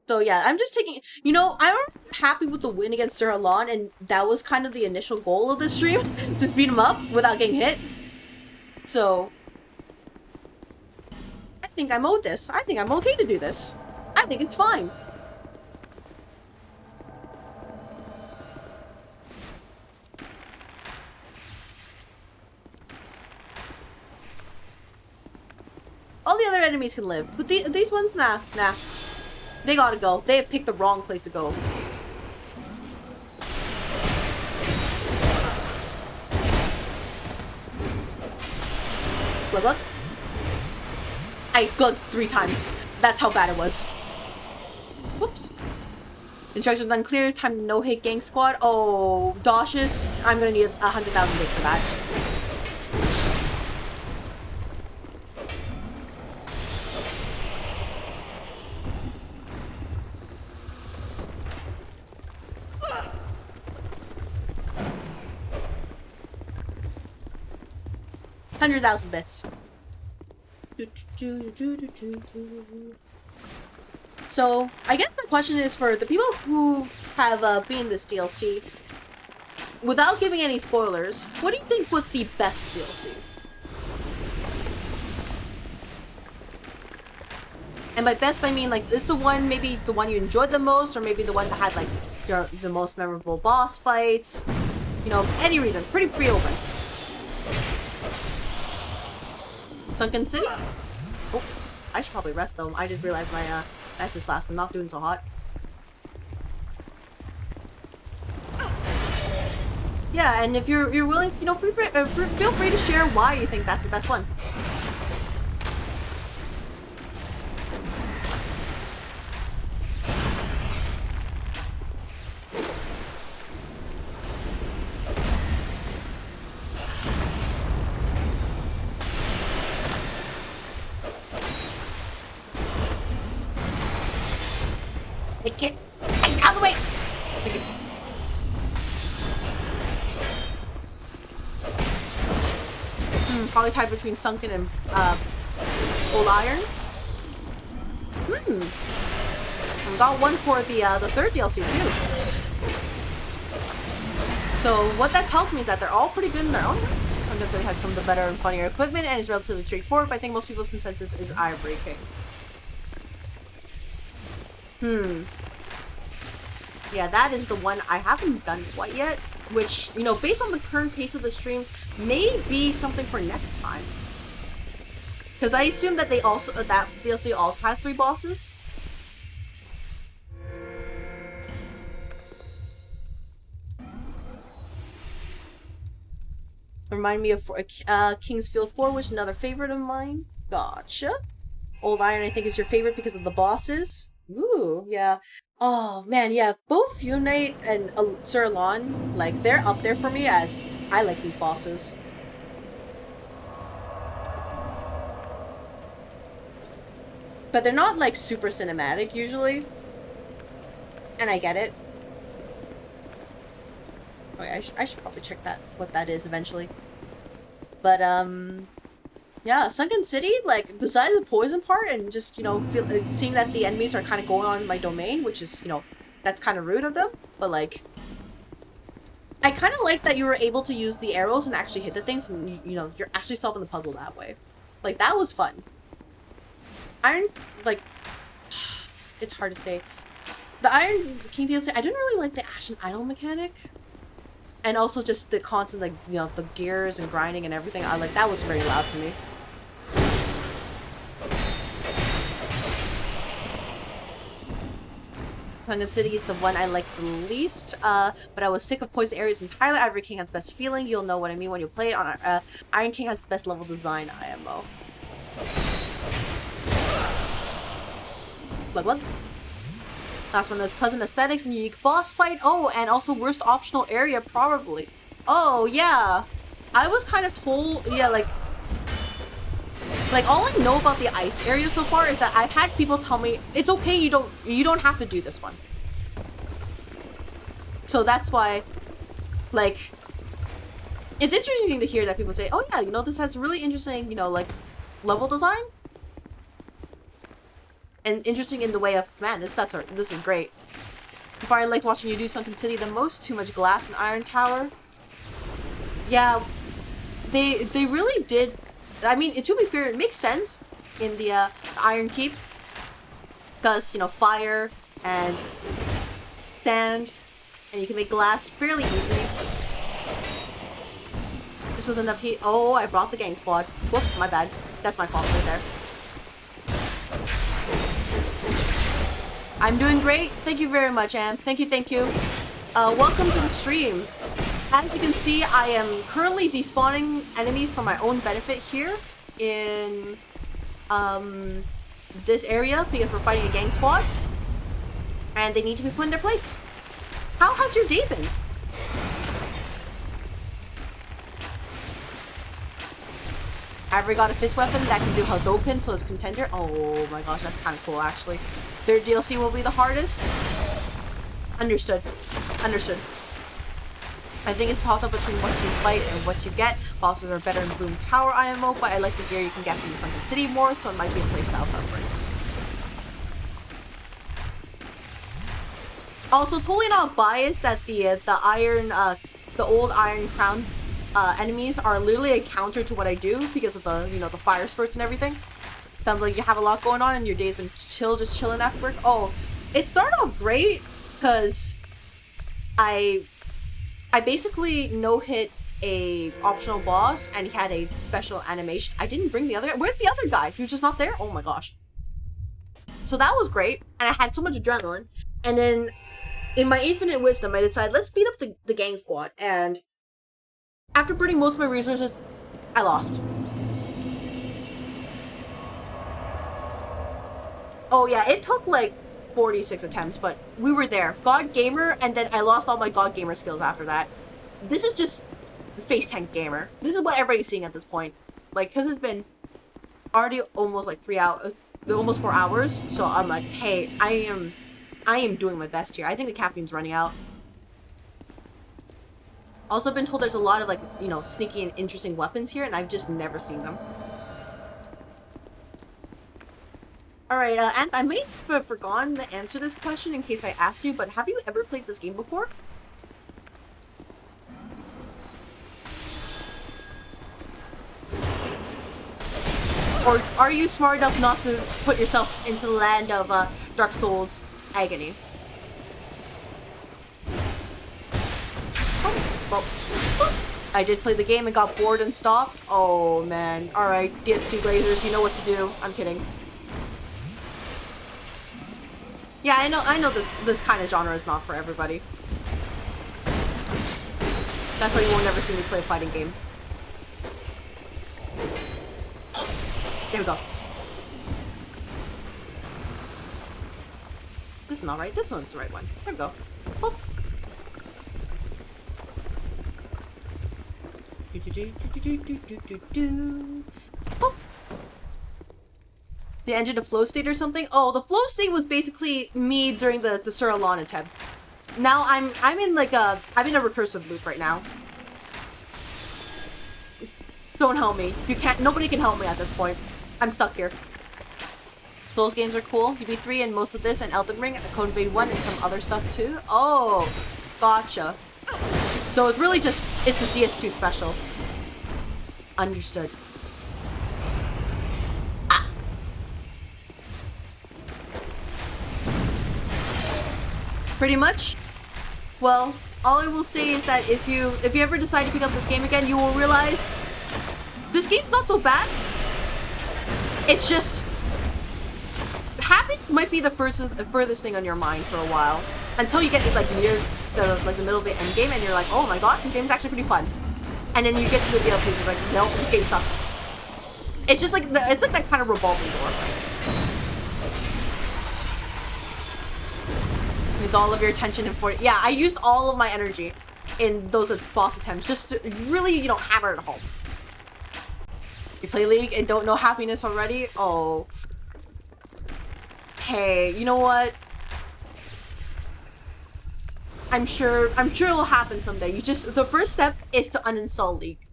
So yeah, I'm just taking, I'm happy with the win against Sir Alonne, and that was kind of the initial goal of this stream, just beat him up without getting hit. So, think I'm owed this. I think I'm okay to do this. I think it's fine. All the other enemies can live, but these ones, nah. They gotta go. They have picked the wrong place to go. Look. I glugged 3 times. That's how bad it was. Whoops. Instructions unclear. Time to no-hate gang squad. Oh, Doshes. I'm gonna need 100,000 bits for that. $100,000 bits. So, I guess my question is for the people who have been this DLC, without giving any spoilers, what do you think was the best DLC? And by best, I mean, like, is the one maybe the one you enjoyed the most, or maybe the one that had, like, the most memorable boss fights? You know, any reason. Pretty free open. Sunken City? Oh, I should probably rest though. I just realized my Estus Flask is not doing so hot. Yeah, and if you're willing, you know, feel free to share why you think that's the best one. Out of the way! Probably tied between Sunken and Old Iron. We got one for the 3rd DLC too. So what that tells me is that they're all pretty good in their own ways. Sunken City had some of the better and funnier equipment and is relatively straightforward, but I think most people's consensus is Iron Breaking. Yeah, that is the one I haven't done quite yet, which, you know, based on the current pace of the stream, may be something for next time. Because I assume that they also, that DLC also has 3 bosses. Remind me of Kingsfield 4, which is another favorite of mine. Gotcha. Old Iron, I think, is your favorite because of the bosses. Ooh, yeah. Oh, man, yeah. Both Unite and Sir Alonne, like, they're up there for me as I like these bosses. But they're not, like, super cinematic, usually. And I get it. Oh, yeah, I should probably check what that is eventually. But, yeah, Sunken City, like, besides the poison part and just, you know, seeing that the enemies are kind of going on my domain, which is, you know, that's kind of rude of them, but, like, I kind of like that you were able to use the arrows and actually hit the things, and, you know, you're actually solving the puzzle that way. Like, that was fun. Iron, like, it's hard to say. The Iron King DLC, I didn't really like the Ashen Idol mechanic. And also just the constant, like, you know, the gears and grinding and everything. That was very loud to me. Sunken City is the one I liked the least, but I was sick of poison areas entirely. Ivory King has the best feeling. You'll know what I mean when you play it. On Iron King has the best level design IMO. Look. Last one has pleasant aesthetics and unique boss fight. Oh, and also worst optional area, probably. Oh, yeah. I was kind of told, yeah, like all I know about the ice area so far is that I've had people tell me it's okay, you don't have to do this one. So that's why, like, it's interesting to hear that people say, oh yeah, you know, this has really interesting, you know, like, level design. And interesting in the way of, man, this is great. If I liked watching you do Sunken City the most, too much glass and Iron Tower. Yeah, they really did. I mean, to be fair, it makes sense. in the Iron Keep. Because, you know, fire and sand, and you can make glass fairly easily. Just with enough heat. Oh, I brought the gang squad. Whoops, my bad. That's my fault right there. I'm doing great. Thank you very much, Anne. Thank you, thank you. Welcome to the stream. As you can see, I am currently despawning enemies for my own benefit here in this area because we're fighting a gang squad and they need to be put in their place. How has your day been? I ever got a fist weapon that can do Hadouken, so it's contender. Oh my gosh, that's kind of cool actually. Their DLC will be the hardest. Understood. Understood. I think it's a toss-up between what you fight and what you get. Bosses are better in Boom Tower IMO, but I like the gear you can get from the Sunken City more, so it might be a playstyle preference. Also, totally not biased that the old Iron Crown enemies are literally a counter to what I do because of the, you know, the fire spurts and everything. Sounds like you have a lot going on and your day's been just chilling after work. Oh, it started off great because I basically no-hit a optional boss and he had a special animation. I didn't bring the other guy. Where's the other guy? He was just not there? Oh my gosh. So that was great. And I had so much adrenaline. And then in my infinite wisdom, I decided, let's beat up the gang squad. And after burning most of my resources, I lost. Oh yeah, it took like 46 attempts, but we were there. God Gamer, and then I lost all my God Gamer skills after that. This is just Face Tank Gamer. This is what everybody's seeing at this point. Like, because it's been already almost like 3 hours, almost 4 hours, so I'm like, hey, I am doing my best here. I think the caffeine's running out. Also been told there's a lot of, like, you know, sneaky and interesting weapons here, and I've just never seen them. Alright, and I may have forgotten to answer this question in case I asked you, but have you ever played this game before? Or are you smart enough not to put yourself into the land of Dark Souls agony? Oh, well, I did play the game and got bored and stopped. Oh man. Alright, DS2 Glazers, you know what to do. I'm kidding. Yeah, I know this kind of genre is not for everybody. That's why you won't ever see me play a fighting game. There we go. This is not right. This one's the right one. There we go. Oh. Oh. The engine of flow state or something? Oh, the flow state was basically me during the Sir Alonne attempts. Now I'm in like I'm in a recursive loop right now. Don't help me. You can't. Nobody can help me at this point. I'm stuck here. Those games are cool. UB3 and most of this and Elden Ring, Code Vein 1 and some other stuff too. Oh, gotcha. So it's really just it's the DS2 special. Understood. Pretty much. Well, all I will say is that if you ever decide to pick up this game again, you will realize this game's not so bad. It's just happiness might be the furthest thing on your mind for a while until you get like near the middle of the end game and you're like, oh my gosh, this game's actually pretty fun. And then you get to the DLCs and you're like, nope, this game sucks. It's just like it's like that kind of revolving door. Use all of your attention in 40. Yeah, I used all of my energy in those boss attempts just to really, you know, hammer it home. You play League and don't know happiness already? Oh. Hey, you know what? I'm sure it'll happen someday. The first step is to uninstall League.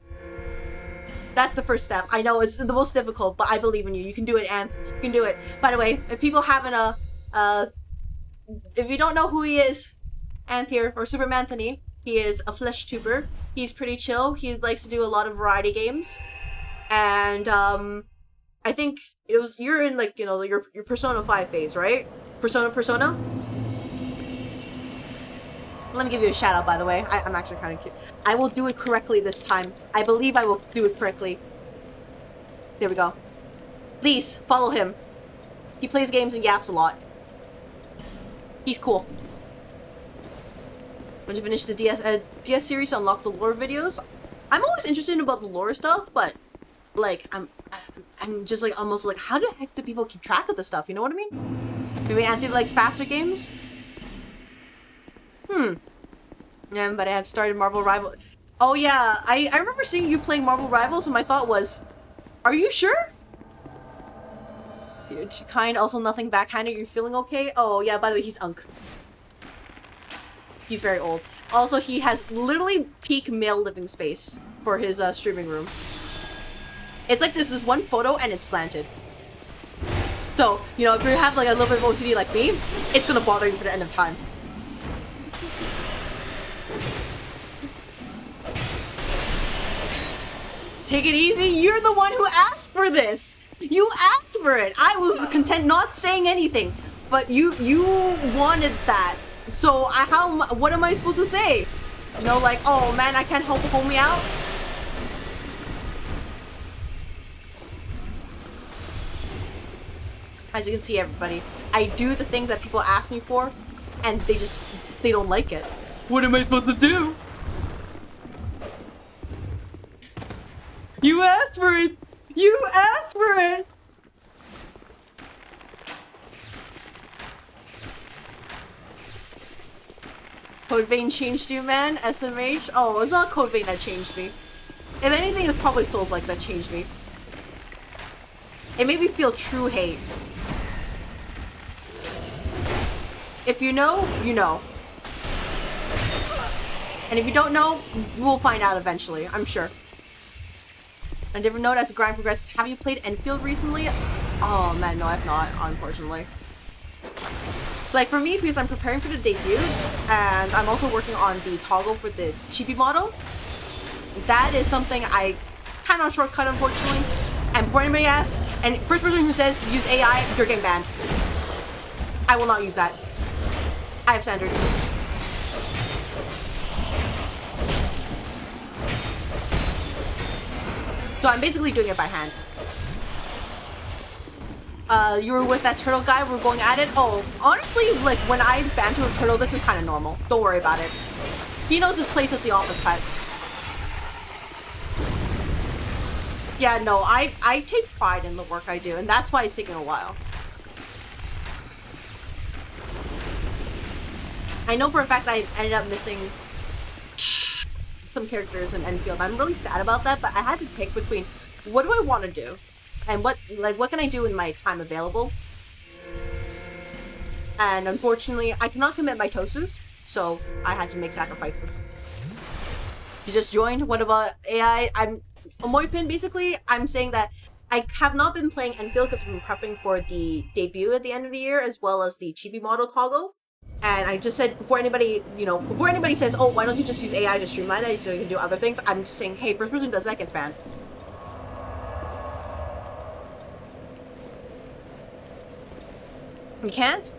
That's the first step. I know it's the most difficult, but I believe in you. You can do it, Anth. You can do it. By the way, if people haven't if you don't know who he is, Anth here, or Supermanthony, he is a flesh tuber. He's pretty chill. He likes to do a lot of variety games. And, I think it was, you're in like, you know, your Persona 5 phase, right? Persona? Let me give you a shout out, by the way. I'm actually kind of cute. I will do it correctly this time. I believe I will do it correctly. There we go. Please, follow him. He plays games and yaps a lot. He's cool. Once you finish the DS series to unlock the lore videos, I'm always interested about the lore stuff, but like I'm just like almost like, how the heck do people keep track of this stuff? You know what I mean? Maybe Anthony likes faster games. Yeah, but I have started Marvel Rivals. Oh yeah, I remember seeing you playing Marvel Rivals, and my thought was, are you sure? You're too kind. Also, nothing backhanded. You're feeling okay? Oh yeah. By the way, he's Unk. He's very old. Also, he has literally peak male living space for his streaming room. It's like this is one photo and it's slanted. So, you know, if you have like a little bit of OCD like me, it's gonna bother you for the end of time. Take it easy. You're the one who asked for this. You asked for it. I was content not saying anything, but you wanted that. So what am I supposed to say? You know, like, oh man, I can't help but hold me out. As you can see, everybody, I do the things that people ask me for, and they don't like it. What am I supposed to do? You asked for it! You asked for it! Code Vein changed you, man? SMH? Oh, it's not Code Vein that changed me. If anything, it's probably Souls-like that changed me. It made me feel true hate. If you know, you know. And if you don't know, you will find out eventually, I'm sure. On a different note, as the grind progresses, have you played Enfield recently? Oh man, no, I've not, unfortunately. Like for me, because I'm preparing for the debut, and I'm also working on the toggle for the chibi model, that is something I cannot shortcut, unfortunately. And before anybody asks, and first person who says use AI, you're getting banned. I will not use that. I have standards. So I'm basically doing it by hand. You were with that turtle guy, we're going at it. Oh, honestly, like when I banter with turtle, this is kind of normal. Don't worry about it. He knows his place at the office pet. Yeah, no, I take pride in the work I do, and that's why it's taking a while. I know for a fact I ended up missing some characters in Enfield. I'm really sad about that, but I had to pick between what do I want to do and what can I do in my time available. And unfortunately, I cannot commit mitosis, so I had to make sacrifices. You just joined? What about AI? Moipin, basically, I'm saying that I have not been playing Enfield because I've been prepping for the debut at the end of the year, as well as the chibi model toggle. And I just said, before anybody, you know, before anybody says, oh, why don't you just use AI to streamline it so you can do other things, I'm just saying, hey, first person does that gets banned. You can't?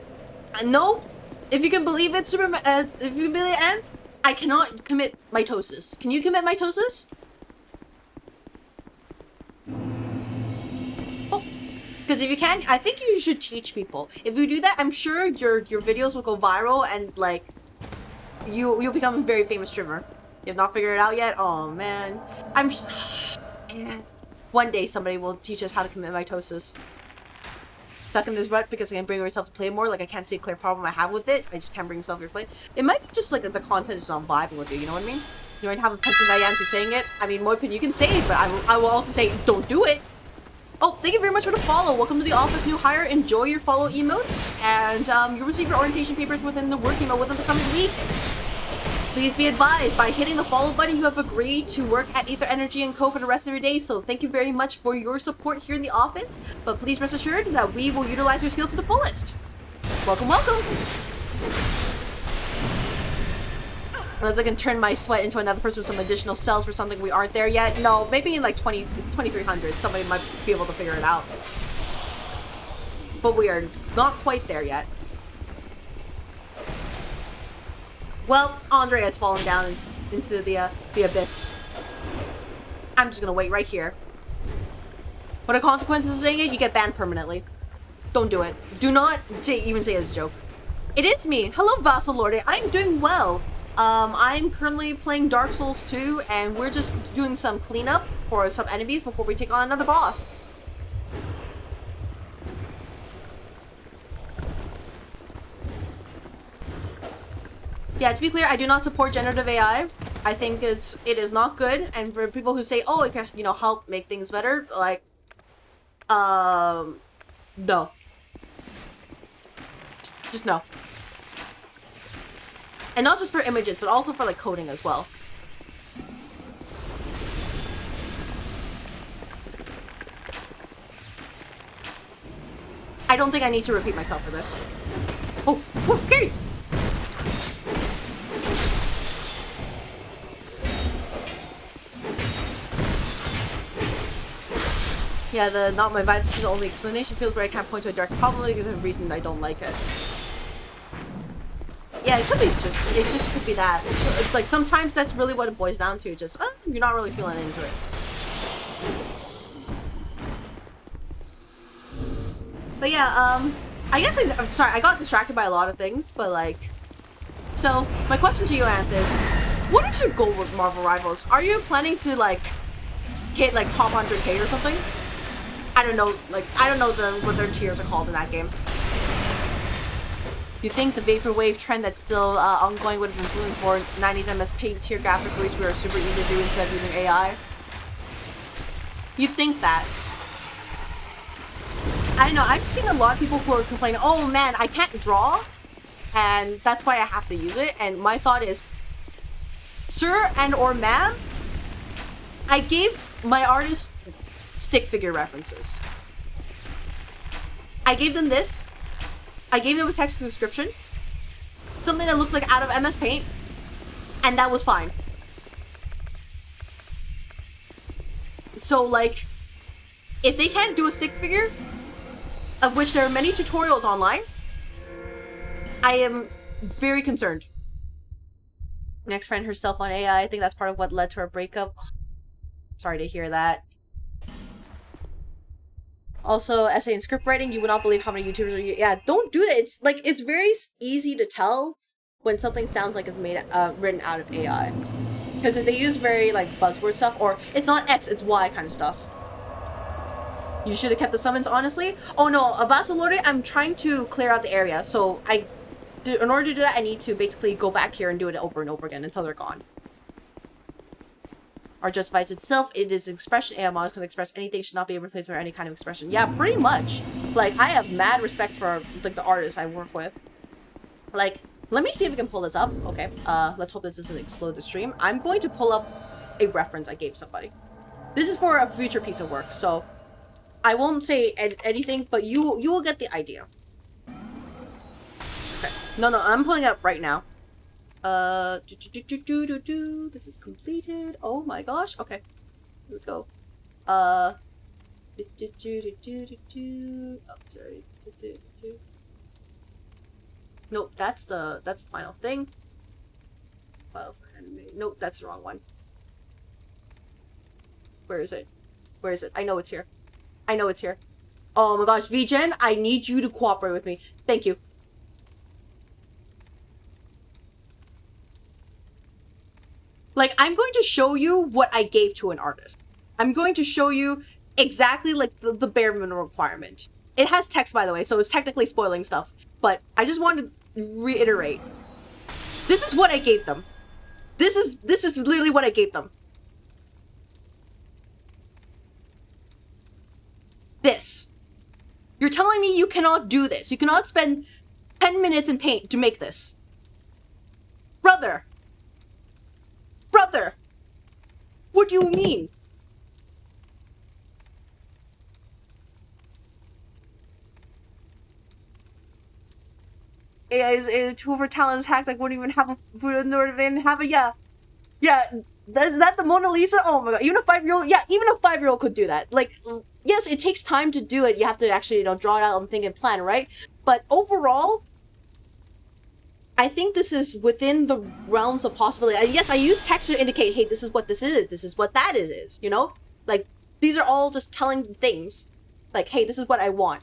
No. If you can believe it, if you can believe it, Anth, I cannot commit mitosis. Can you commit mitosis? Because if you can, I think you should teach people. If you do that, I'm sure your videos will go viral and like you'll become a very famous streamer. You have not figured it out yet? Oh man. One day somebody will teach us how to commit mitosis. Stuck in this rut because I can't bring myself to play more. Like I can't see a clear problem I have with it. I just can't bring myself to play. It might be just like the content is not vibing with you, you know what I mean? You might have a penchant I am to saying it. I mean, Moipin, you can say it, but I will also say don't do it. Oh, thank you very much for the follow. Welcome to the office, new hire. Enjoy your follow emotes, and you'll receive your orientation papers within the work email within the coming week. Please be advised, by hitting the follow button, you have agreed to work at Aether Energy & Co. for the rest of your day, so thank you very much for your support here in the office, but please rest assured that we will utilize your skills to the fullest. Welcome, welcome! Unless I can turn my sweat into another person with some additional cells for something we aren't there yet. No, maybe in like 2300 somebody might be able to figure it out. But we are not quite there yet. Well, Andre has fallen down into the abyss. I'm just gonna wait right here. What are consequences of saying it? You get banned permanently. Don't do it. Do not even say it as a joke. It is me. Hello, Vassal Lord. I'm doing well. I'm currently playing Dark Souls 2, and we're just doing some cleanup for some enemies before we take on another boss. Yeah, to be clear, I do not support generative AI. I think it is not good, and for people who say, oh, it can, you know, help make things better, like, no. Just no. And not just for images, but also for, like, coding as well. I don't think I need to repeat myself for this. Oh, whoa, scary! Yeah, the not my vibes is the only explanation feels where I can't point to a direct problem because of the reason I don't like it. Yeah, it could be just, it just could be that. It's like sometimes that's really what it boils down to, just, you're not really feeling into it. But yeah, I guess I'm sorry, I got distracted by a lot of things, but like, so my question to you, Anth, is, what is your goal with Marvel Rivals? Are you planning to like, hit like top 100k or something? I don't know, like, I don't know what their tiers are called in that game. You think the Vaporwave trend that's still ongoing would have influenced more 90s MS Paint tier graphics, which we are super easy to do instead of using AI? You'd think that. I don't know, I've seen a lot of people who are complaining, oh man, I can't draw, and that's why I have to use it, and my thought is, sir and or ma'am, I gave my artist stick figure references. I gave them this. I gave them a text description. Something that looked like out of MS Paint. And that was fine. So, like, if they can't do a stick figure, of which there are many tutorials online, I am very concerned. Next friend herself on AI. I think that's part of what led to our breakup. Sorry to hear that. Also, essay and script writing, you would not believe how many YouTubers are... Yeah, don't do that. It's, like, it's very easy to tell when something sounds like it's made, written out of AI. Because they use very, like, buzzword stuff, or it's not X, it's Y kind of stuff. You should have kept the summons, honestly. Oh no, a Vassal Lord, I'm trying to clear out the area, so in order to do that, I need to basically go back here and do it over and over again until they're gone. Art justifies itself. It is expression. AI models can express anything. Should not be a replacement for any kind of expression. Yeah, pretty much. Like, I have mad respect for, like, the artists I work with. Like, let me see if we can pull this up. Okay, let's hope this doesn't explode the stream. I'm going to pull up a reference I gave somebody. This is for a future piece of work, so I won't say anything, but you will get the idea. Okay. No, I'm pulling it up right now. This is completed. Oh my gosh. Okay. Here we go. Oh, sorry. Nope, that's the final thing. File for anime. Nope, that's the wrong one. Where is it? Where is it? I know it's here. I know it's here. Oh my gosh, VGen, I need you to cooperate with me. Thank you. Like, I'm going to show you what I gave to an artist. I'm going to show you exactly, like, the bare minimum requirement. It has text, by the way, so it's technically spoiling stuff. But I just wanted to reiterate. This is what I gave them. This is literally what I gave them. This. You're telling me you cannot do this. You cannot spend 10 minutes in paint to make this. Brother. Brother! What do you mean? AI's tool for talent hacked, like wouldn't even have a food in order to didn't have a yeah. Is that the Mona Lisa? Oh my god, even a 5-year-old, yeah, even a 5-year-old could do that. Like, yes, it takes time to do it. You have to actually, draw it out and think and plan, right? But overall, I think this is within the realms of possibility. And yes, I use text to indicate, hey, this is what this is what that is, Like, these are all just telling things. Like, hey, this is what I want.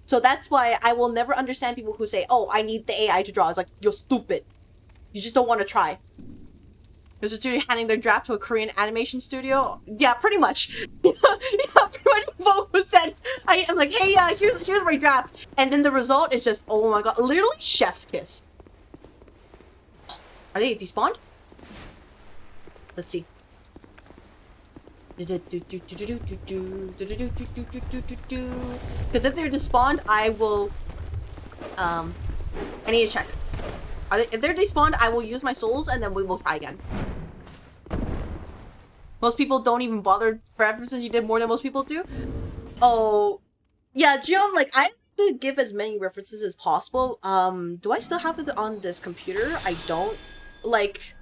So that's why I will never understand people who say, oh, I need the AI to draw. It's like, you're stupid. You just don't want to try. There's a studio handing their draft to a Korean animation studio. Yeah, pretty much. Yeah, pretty much what was said. I'm like, hey, here's my draft. And then the result is just, oh my god, literally chef's kiss. Are they despawned? Let's see. Because if they're despawned, I will... I need to check. If they're despawned, I will use my souls and then we will try again. Most people don't even bother for ever since you did more than most people do. Oh, yeah, Jion, like, I have to give as many references as possible. Do I still have it on this computer? I don't. Like,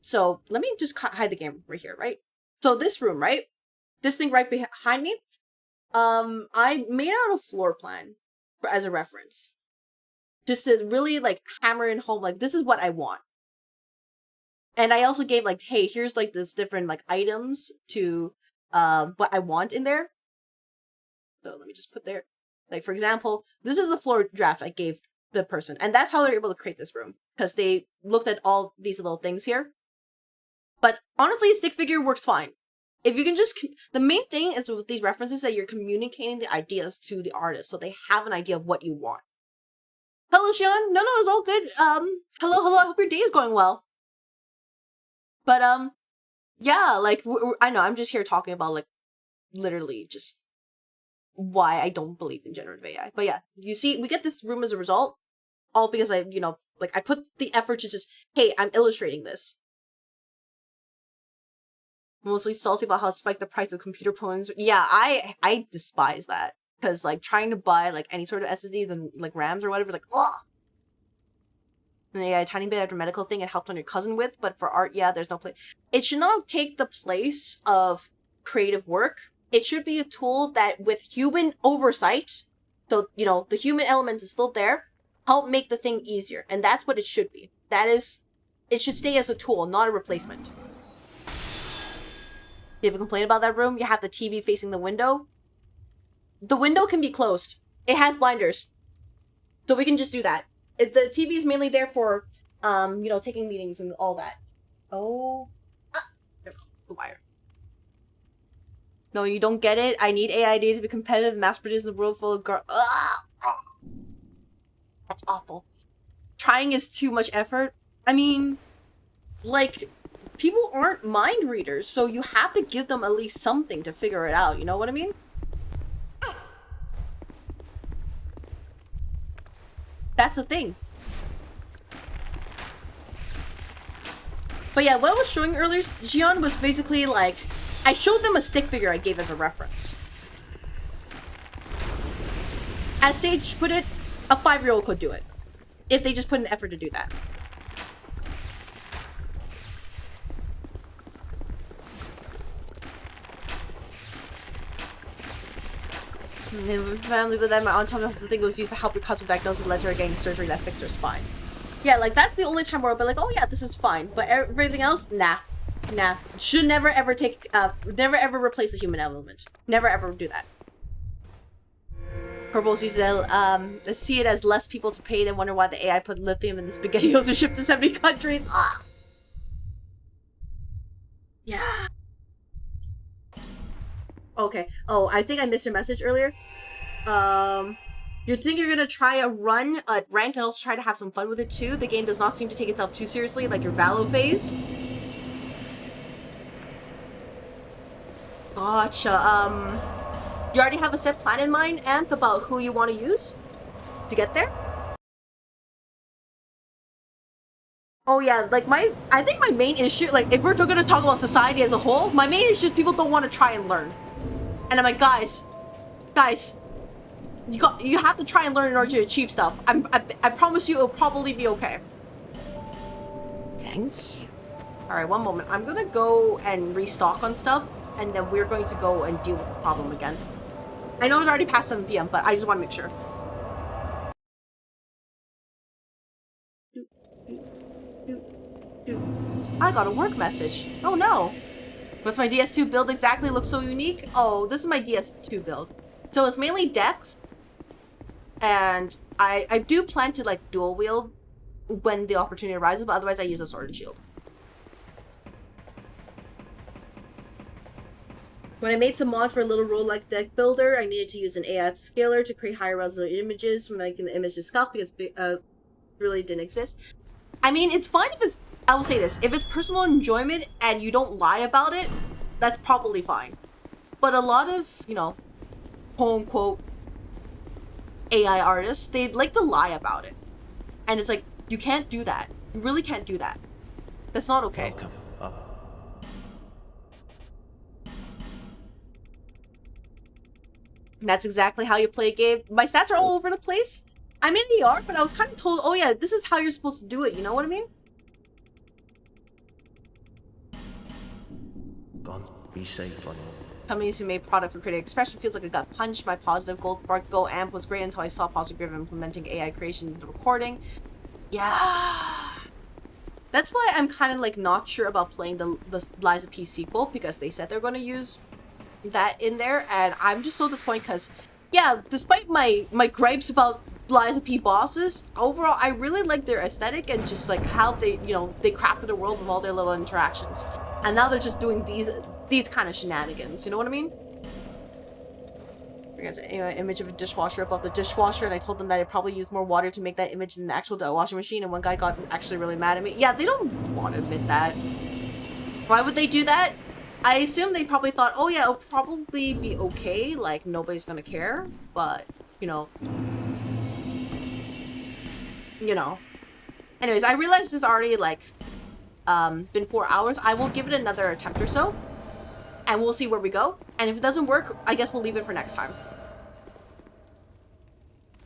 so let me just hide the game right here, right? So this room, right? This thing right behind me, I made out a floor plan as a reference. Just to really, like, hammer in home, like, this is what I want. And I also gave, like, hey, here's, like, this different, like, items to, what I want in there. So let me just put there. Like, for example, this is the floor draft I gave the person. And that's how they're able to create this room. Because they looked at all these little things here. But, honestly, a stick figure works fine. If you can just... The main thing is with these references that you're communicating the ideas to the artist. So they have an idea of what you want. Hello, Sean. No, it's all good. Hello. I hope your day is going well. But, yeah, like, I know, I'm just here talking about, like, literally just why I don't believe in generative AI. But yeah, you see, we get this room as a result, all because I, like, I put the effort to just, hey, I'm illustrating this. Mostly salty about how it spiked the price of computer components. Yeah, I despise that. Because, like, trying to buy, like, any sort of SSDs and, like, RAMs or whatever, like, ugh! And yeah, a tiny bit after medical thing it helped on your cousin with, but for art, yeah, there's no place. It should not take the place of creative work. It should be a tool that, with human oversight, so, the human element is still there, help make the thing easier. And that's what it should be. It should stay as a tool, not a replacement. You have a complaint about that room? You have the TV facing the window? The window can be closed. It has blinders. So we can just do that. The TV is mainly there for, taking meetings and all that. Oh. The wire. No, you don't get it? I need AI to be competitive, mass-produced in a world full of That's awful. Trying is too much effort. I mean, like, people aren't mind readers, so you have to give them at least something to figure it out, you know what I mean? That's the thing. But yeah, what I was showing earlier, Jion, was basically like, I showed them a stick figure I gave as a reference. As Sage put it, a 5-year-old could do it. If they just put an effort to do that. Family, but then my aunt told me the thing was used to help your cousin diagnose and led to her getting surgery that fixed her spine. Yeah, like, that's the only time where I'll be like, oh yeah, this is fine. But everything else, nah. Should never ever never ever replace the human element. Never ever do that. Purples use see it as less people to pay and wonder why the AI put lithium in the SpaghettiOs and shipped to 70 countries. Ah. Yeah. Okay. Oh, I think I missed your message earlier. You think you're gonna try a run at ranked and also try to have some fun with it too? The game does not seem to take itself too seriously, like your Valo phase. Gotcha. You already have a set plan in mind, Anth, about who you want to use to get there? Oh yeah, like I think my main issue, like if we're gonna talk about society as a whole, my main issue is people don't want to try and learn. And I'm like, guys, You have to try and learn in order to achieve stuff. I promise you it'll probably be okay. Thank you. Alright, one moment. I'm gonna go and restock on stuff, and then we're going to go and deal with the problem again. I know it's already past 7 p.m., but I just want to make sure. I got a work message. Oh no. What's my DS2 build exactly? Looks so unique. Oh, this is my DS2 build. So it's mainly decks. And I do plan to like dual wield when the opportunity arises, but otherwise I use a sword and shield. When I made some mods for a little roguelike deck builder, I needed to use an AI scaler to create higher resolution images, making the image just scuff because really didn't exist. I mean, it's fine if it's, I will say this, if it's personal enjoyment and you don't lie about it, that's probably fine. But a lot of, you know, quote unquote AI artists, they like to lie about it. And it's like, you can't do that. You really can't do that. That's not okay. Welcome up. And that's exactly how you play a game. My stats are all over the place. I'm in the art, but I was kind of told, oh yeah, this is how you're supposed to do it. You know what I mean? Gone. Be safe, on. Companies who made product for creative expression feels like I got punched. My positive gold spark go amp was great until I saw positive Griffin implementing AI creation into recording. Yeah. That's why I'm kind of like not sure about playing the Lies of P sequel, because they said they're going to use that in there, and I'm just so disappointed because, yeah, despite my gripes about Lies of P bosses, overall I really like their aesthetic and just like how they, you know, they crafted the world with all their little interactions. And now they're just doing these kind of shenanigans, you know what I mean? There's an image of a dishwasher above the dishwasher, and I told them that I probably use more water to make that image than the actual washing machine, and one guy got actually really mad at me. Yeah, they don't want to admit that. Why would they do that? I assume they probably thought, oh yeah, it'll probably be okay, like nobody's gonna care, but, you know. Anyways, I realized it's already like, been 4 hours. I will give it another attempt or so, and we'll see where we go. And if it doesn't work, I guess we'll leave it for next time.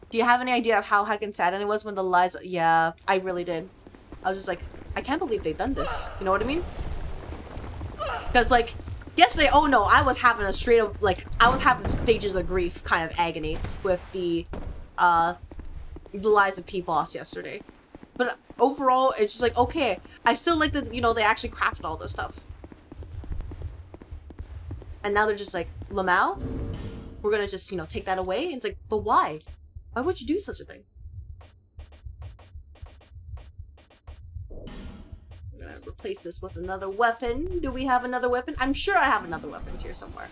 Do you have any idea of how heckin' sad it was when the lies? Yeah, I really did. I was just like, I can't believe they've done this. You know what I mean? Because, like, yesterday, oh no, I was having a straight up, like, I was having stages of grief kind of agony with the Lies of P boss yesterday. But overall, it's just like, okay, I still like that, you know, they actually crafted all this stuff. And now they're just like, Lamau, we're gonna just, you know, take that away? And it's like, but why? Why would you do such a thing? I'm gonna replace this with another weapon. Do we have another weapon? I'm sure I have another weapon here somewhere.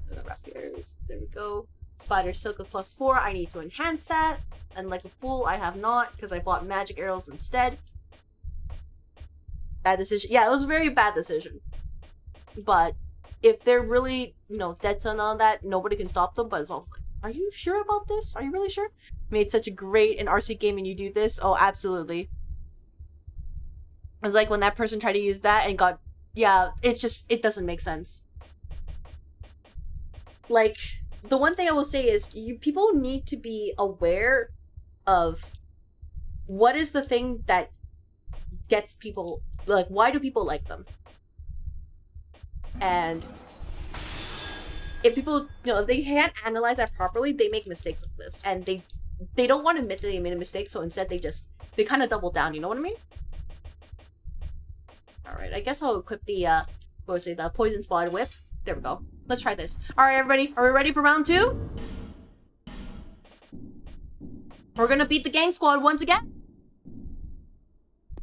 There we go. Spider Silk with +4. I need to enhance that. And like a fool, I have not, because I bought magic arrows instead. Bad decision. Yeah, it was a very bad decision. But if they're really, you know, dead set on that, nobody can stop them. But it's also like, are you sure about this? Are you really sure? Made such a great and RC game and you do this? Oh, absolutely. It's like when that person tried to use that and got, yeah, it's just, it doesn't make sense. Like, the one thing I will say is, people need to be aware of what is the thing that gets people, like, why do people like them? And if people, you know, if they can't analyze that properly, they make mistakes like this. And they don't want to admit that they made a mistake, so instead they kind of double down, you know what I mean? Alright, I guess I'll equip the, what was it, the Poison Spot Whip. There we go. Let's try this. Alright, everybody, are we ready for round 2? We're gonna beat the gang squad once again.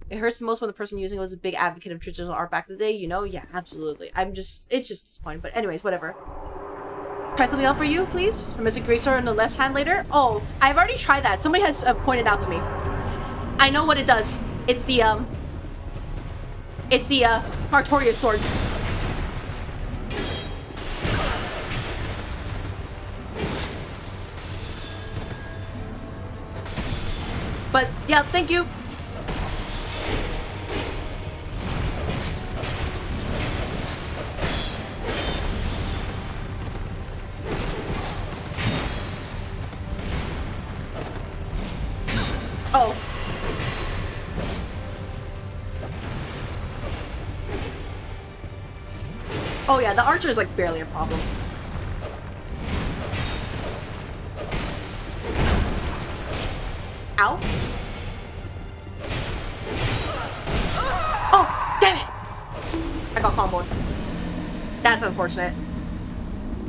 It hurts the most when the person using it was a big advocate of traditional art back in the day, you know? Yeah, absolutely. It's just disappointing. But anyways, whatever. Try something else for you, please? A Mystic Greatsword on the left hand later? Oh, I've already tried that. Somebody has pointed out to me. I know what it does. It's the Artorias sword. But, yeah, thank you. Oh yeah, the archer is like barely a problem. Ow. Oh, damn it! I got comboed. That's unfortunate.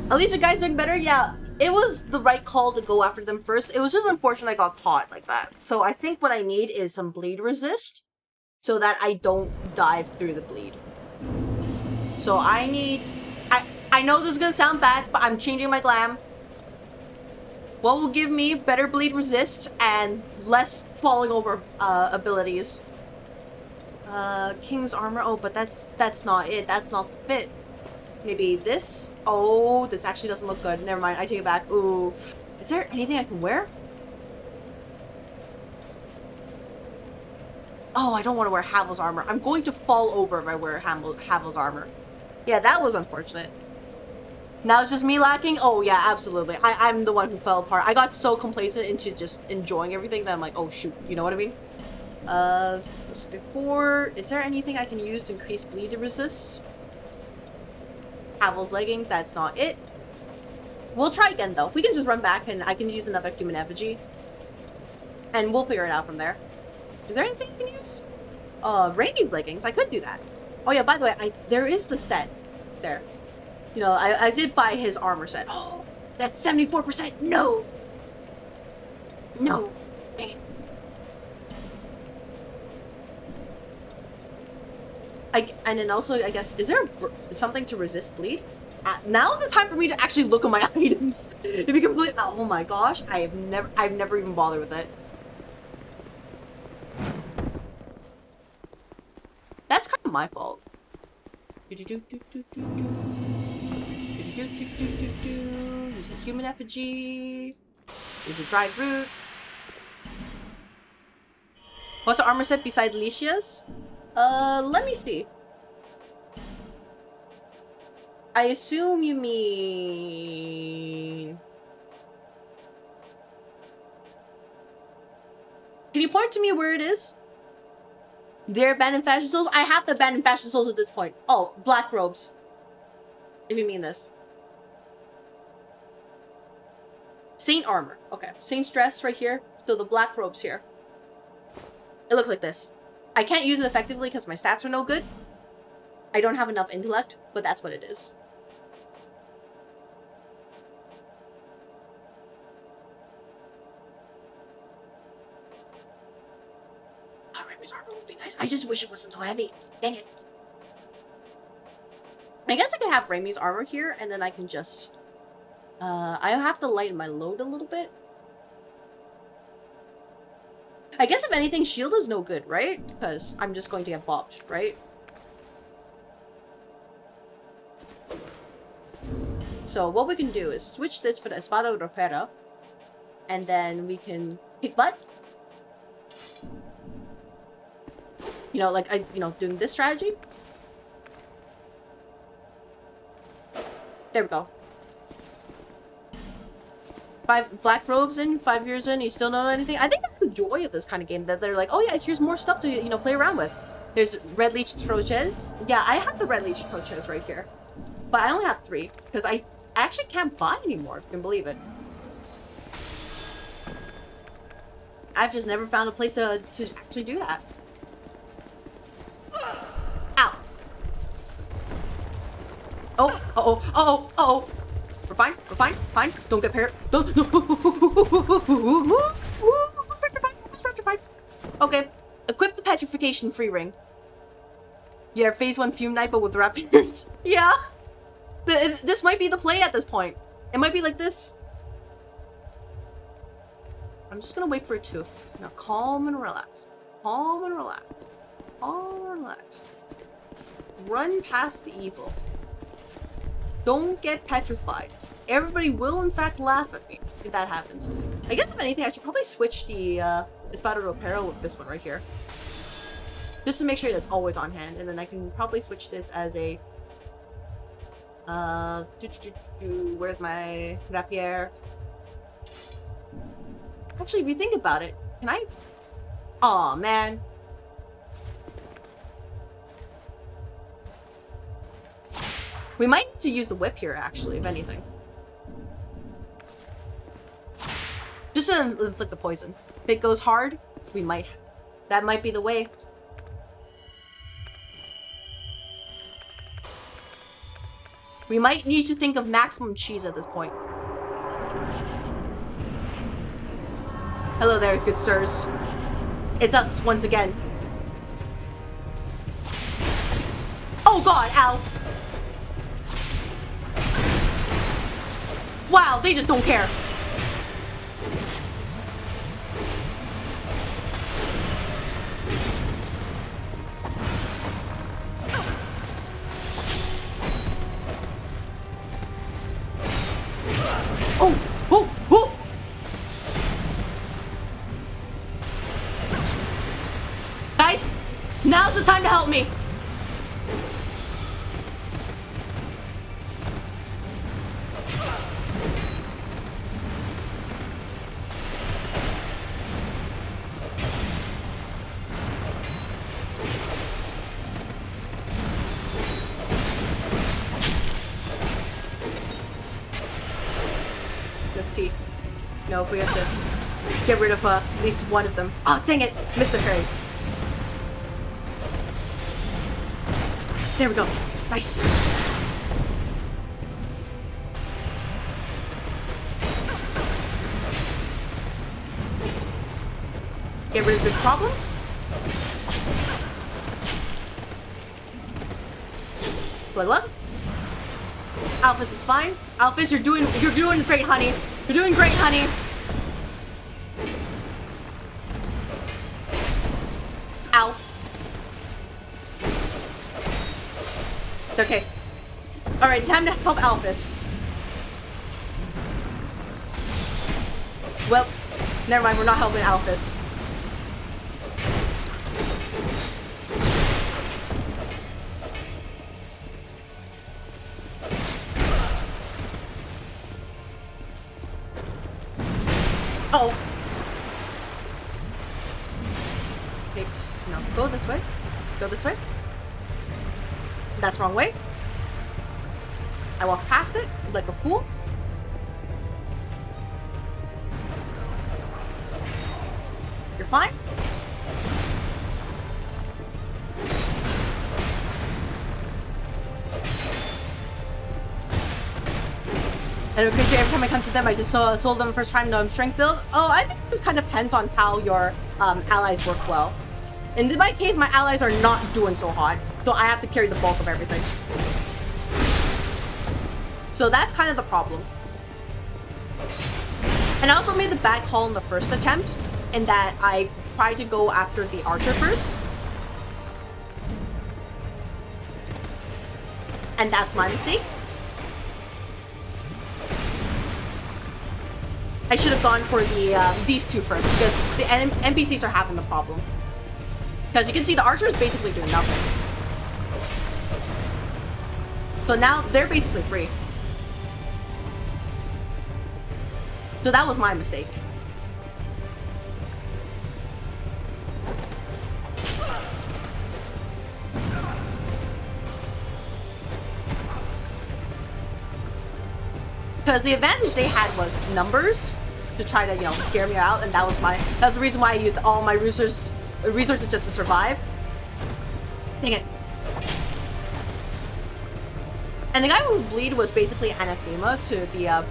At least you guys doing better? Yeah, it was the right call to go after them first. It was just unfortunate I got caught like that. So I think what I need is some bleed resist so that I don't dive through the bleed. So I need... I know this is gonna sound bad, but I'm changing my glam. What will give me better bleed resist and less falling over abilities? King's armor. Oh, but that's not it. That's not the fit. Maybe this? Oh, this actually doesn't look good. Never mind. I take it back. Ooh. Is there anything I can wear? Oh, I don't want to wear Havel's armor. I'm going to fall over if I wear Havel's armor. Yeah, that was unfortunate. Now it's just me lacking? Oh, yeah, absolutely. I'm the one who fell apart. I got so complacent into just enjoying everything that I'm like, oh, shoot. You know what I mean? So before... Is there anything I can use to increase bleed resist? Havel's legging, that's not it. We'll try again, though. We can just run back and I can use another human effigy. And we'll figure it out from there. Is there anything I can use? Raimi's leggings. I could do that. Oh, yeah, by the way, there is the set. There. You know, I did buy his armor set. Oh, that's 74%. No. No. Dang it. And then also, I guess, is there something to resist bleed? Now's the time for me to actually look at my items. If you complete, oh my gosh, I've never even bothered with it. That's kind of my fault. Use a human effigy. Use a dried root. What's an armor set beside Licia's? Let me see. I assume you mean... Can you point to me where it is? Their abandoned fashion souls? I have the abandoned fashion souls at this point. Oh, black robes. If you mean this. Saint armor. Okay. Saint's dress right here. So the black robes here. It looks like this. I can't use it effectively because my stats are no good. I don't have enough intellect, but that's what it is. Raimi's armor would be nice. I just wish it wasn't so heavy. Dang it. I guess I could have Raimi's armor here, and then I can just... I have to lighten my load a little bit. I guess if anything, shield is no good, right? Because I'm just going to get bopped, right? So what we can do is switch this for the Espada Ropera, and then we can kick butt. You know, like, doing this strategy. There we go. 5 black robes in, 5 years in, you still don't know anything? I think that's the joy of this kind of game, that they're like, oh yeah, here's more stuff to, play around with. There's Red Leech Troches. Yeah, I have the Red Leech Troches right here. But I only have 3, because I actually can't buy anymore, if you can believe it. I've just never found a place to actually do that. Ow. Oh, uh-oh, uh-oh, uh-oh. We're fine, we're fine, fine. Don't get parried. Don't. Almost petrified. Okay. Equip the petrification free ring. Yeah, phase 1 Fume Knight, but with rapiers. Yeah. This might be the play at this point. It might be like this. I'm just gonna wait for it to. Now calm and relax. Calm and relax. Calm and relax. Run past the evil. Don't get petrified. Everybody will, in fact, laugh at me if that happens. I guess, if anything, I should probably switch the Espada Ropero with this one right here. Just to make sure that's always on hand. And then I can probably switch this as a... Where's my rapier? Actually, if you think about it, can I... Aw, man. We might need to use the whip here, actually, if anything. Just to inflict the poison. If it goes hard, we might... That might be the way. We might need to think of maximum cheese at this point. Hello there, good sirs. It's us once again. Oh god, ow! Wow, they just don't care. Oh! Oh! Oh! Guys, now's the time to help me. Let's see. No, if we have to get rid of at least one of them. Oh, dang it! Missed the parry. There we go. Nice. Get rid of this problem. Level up. Alphys is fine. Alphys, you're doing great, honey. You're doing great, honey. Ow. Okay. Alright, time to help Alphys. Well, never mind, we're not helping Alphys. Oh. Okay, just, no, go this way. Go this way. That's wrong way. I walk past it like a fool. You're fine. And it every time I come to them, I just sold them the first time, no strength build. Oh, I think this kind of depends on how your allies work well. In my case, my allies are not doing so hot, so I have to carry the bulk of everything. So that's kind of the problem. And I also made the bad call in the first attempt, in that I tried to go after the archer first. And that's my mistake. I should have gone for the these two first, because the NPCs are having the problem. Because you can see the archer is basically doing nothing. So now they're basically free. So that was my mistake. Because the advantage they had was numbers to try to, you know, scare me out, and that was the reason why I used all my resources just to survive. Dang it. And the guy who bleed was basically anathema to the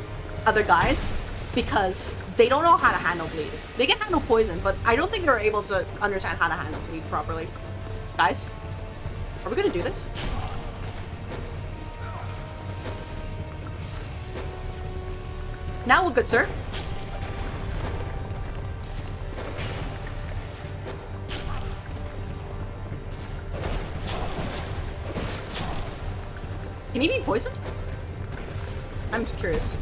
other guys, because they don't know how to handle bleed. They can handle poison, but I don't think they're able to understand how to handle bleed properly. Guys, are we gonna do this? Now we're good, sir. Can he be poisoned? I'm just curious.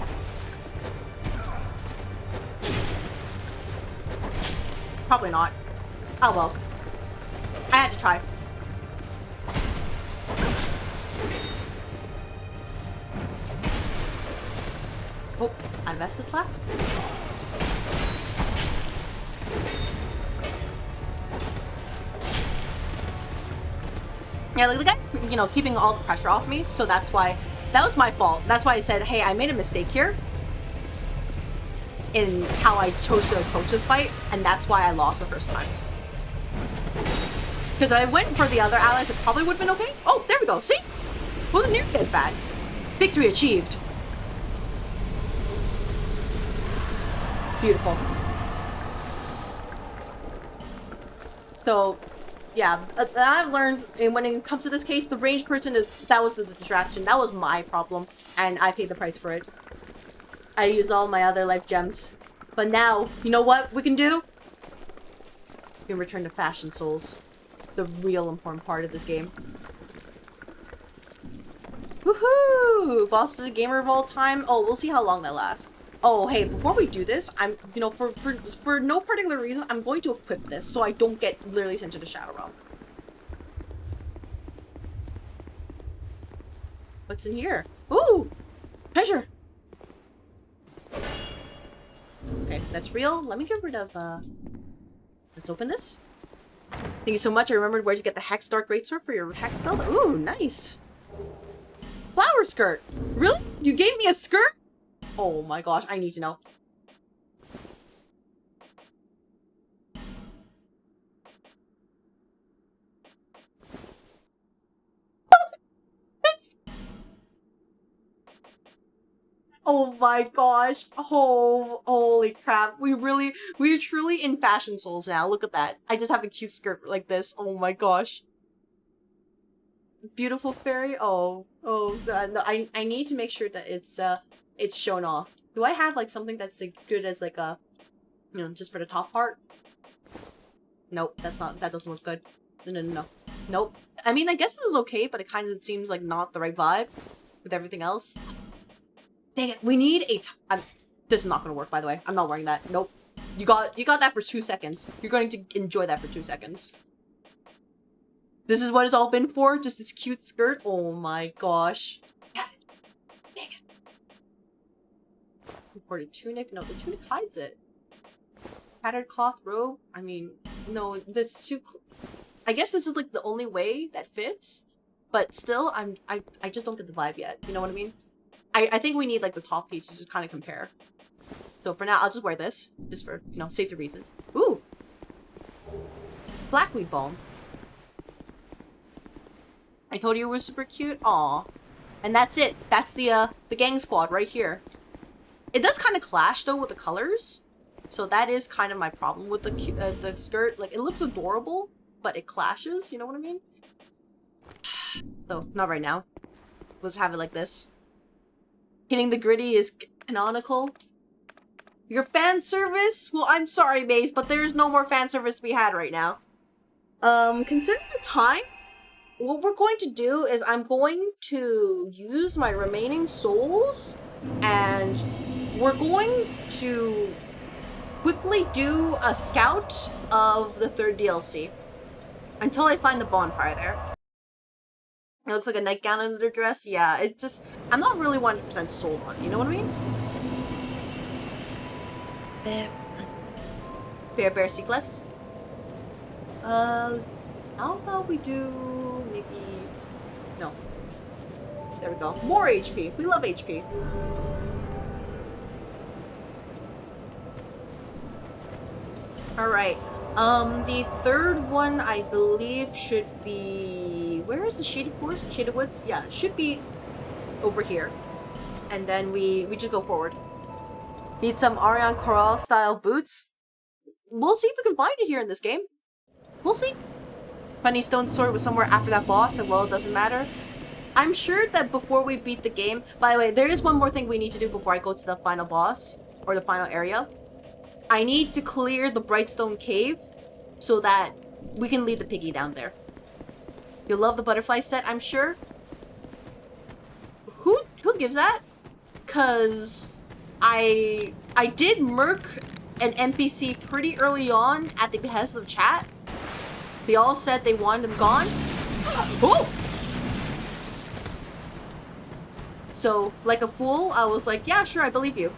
Probably not. Oh well. I had to try. Oh, invest this last. Yeah, like the guy, you know, keeping all the pressure off me, so that's why That was my fault. That's why I said, hey, I made a mistake here in how I chose to approach this fight, and that's why I lost the first time. Because if I went for the other allies, it probably would have been okay. Oh, there we go. See? Wasn't nearly as bad. Victory achieved. Beautiful. So, yeah, I've learned when it comes to this case, the ranged person that was the distraction. That was my problem, and I paid the price for it. I used all my other life gems. But now, you know what we can do? We can return to Fashion Souls. The real important part of this game. Woohoo! Boss is a gamer of all time. Oh, we'll see how long that lasts. Oh, hey, before we do this, I'm, you know, for no particular reason, I'm going to equip this so I don't get literally sent to the Shadow Realm. What's in here? Ooh! Treasure! Okay, that's real. Let me get rid of, let's open this. Thank you so much. I remembered where to get the Hex Dark Greatsword for your Hex build. Ooh, nice. Flower skirt. Really? You gave me a skirt? Oh my gosh, I need to know. Oh my gosh. Oh, holy crap. We're truly in Fashion Souls now. Look at that. I just have a cute skirt like this. Oh my gosh. Beautiful fairy. Oh, no, I need to make sure that it's shown off. Do I have like something that's like good as like a, you know, just for the top part? Nope, that doesn't look good. No. Nope. I mean, I guess this is okay, but it kind of seems like not the right vibe with everything else. Dang it, we need a this is not gonna work, by the way. I'm not wearing that. Nope. You got that for 2 seconds. You're going to enjoy that for 2 seconds. This is what it's all been for? Just this cute skirt? Oh my gosh. Dang it. Imported tunic? No, the tunic hides it. Patterned cloth robe? I mean, no, this too... I guess this is like the only way that fits. But still, I just don't get the vibe yet. You know what I mean? I think we need like the top piece to just kind of compare. So for now, I'll just wear this. Just for, you know, safety reasons. Ooh! Blackweed balm. I told you it was super cute. Aw. And that's it. That's the gang squad right here. It does kind of clash though with the colors. So that is kind of my problem with the skirt. Like, it looks adorable, but it clashes, you know what I mean? So, not right now. Let's have it like this. Hitting the gritty is canonical. Your fan service? Well, I'm sorry, Maze, but there's no more fan service to be had right now. Considering the time, what we're going to do is I'm going to use my remaining souls, and we're going to quickly do a scout of the 3rd DLC until I find the bonfire there. It looks like a nightgown under the dress. Yeah, it just... I'm not really 100% sold on it, you know what I mean? Bear Seacliffs. How about we do... maybe... No. There we go. More HP. We love HP. Alright. The 3rd one, I believe, should be... Where is the Shaded Forest? Shaded Woods? Yeah, it should be over here. And then we just go forward. Need some Ariane Coral style boots. We'll see if we can find it here in this game. We'll see. Funny Stone Sword was somewhere after that boss, and well, it doesn't matter. I'm sure that before we beat the game... By the way, there is one more thing we need to do before I go to the final boss, or the final area. I need to clear the Brightstone Cave so that we can lead the piggy down there. You'll love the butterfly set, I'm sure. Who gives that? Cause I did murk an NPC pretty early on at the behest of the chat. They all said they wanted him gone. Oh! So, like a fool, I was like, yeah, sure, I believe you.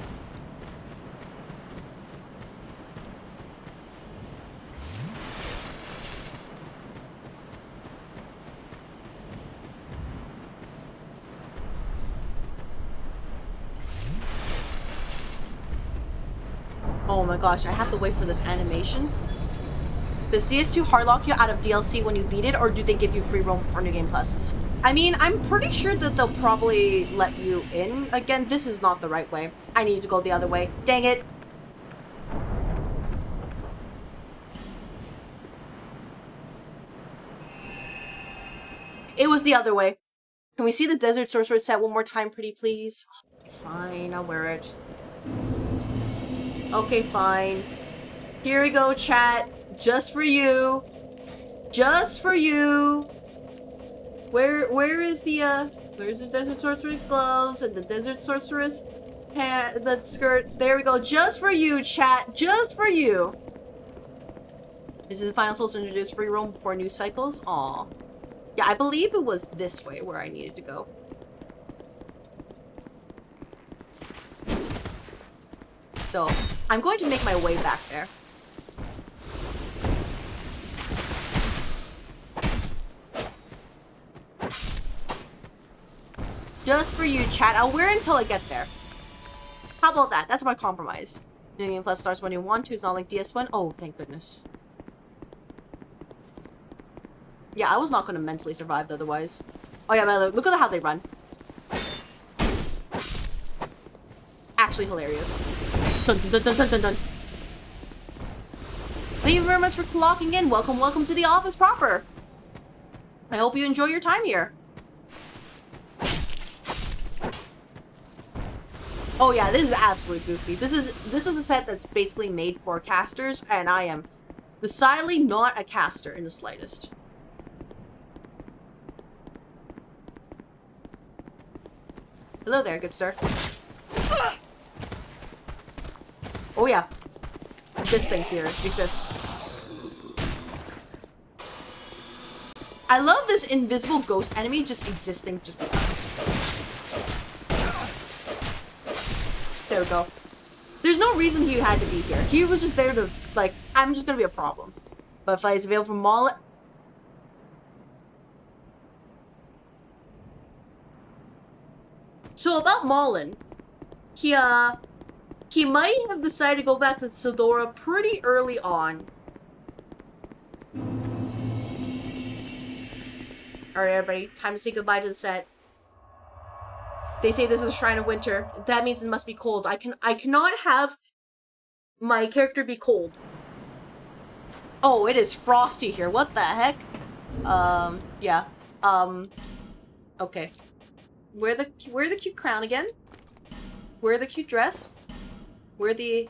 Oh my gosh, I have to wait for this animation. Does DS2 hardlock you out of DLC when you beat it, or do they give you free roam for New Game Plus? I mean, I'm pretty sure that they'll probably let you in. Again, this is not the right way. I need to go the other way. Dang it. It was the other way. Can we see the Desert Sorceress set one more time, pretty please? Fine, I'll wear it. Okay, fine. Here we go, chat. Just for you. Just for you. Where is the where's the Desert Sorceress gloves and the Desert Sorceress the skirt? There we go. Just for you, chat. Just for you. This is the final soul to introduce free roam before new cycles. Aw. Yeah, I believe it was this way where I needed to go. So, I'm going to make my way back there. Just for you, chat. I'll wear it until I get there. How about that? That's my compromise. New Game Plus starts when you want to. It's not like DS1. Oh, thank goodness. Yeah, I was not going to mentally survive otherwise. Oh yeah, but look at how they run. Actually hilarious. Dun, dun, dun, dun, dun, dun. Thank you very much for clocking in. Welcome, welcome to the office proper. I hope you enjoy your time here. Oh yeah, this is absolutely goofy. This is a set that's basically made for casters, and I am decidedly not a caster in the slightest. Hello there, good sir. Oh yeah. This thing here exists. I love this invisible ghost enemy just existing just because. There we go. There's no reason he had to be here. He was just there to, like, I'm just gonna be a problem. Butterfly is available from Mall. So about Malin, he might have decided to go back to Sedora pretty early on. Alright everybody, time to say goodbye to the set. They say this is a Shrine of Winter. That means it must be cold. I cannot have my character be cold. Oh, it is frosty here. What the heck? Yeah. Okay. Wear the cute crown again. Wear the cute dress. Wear the...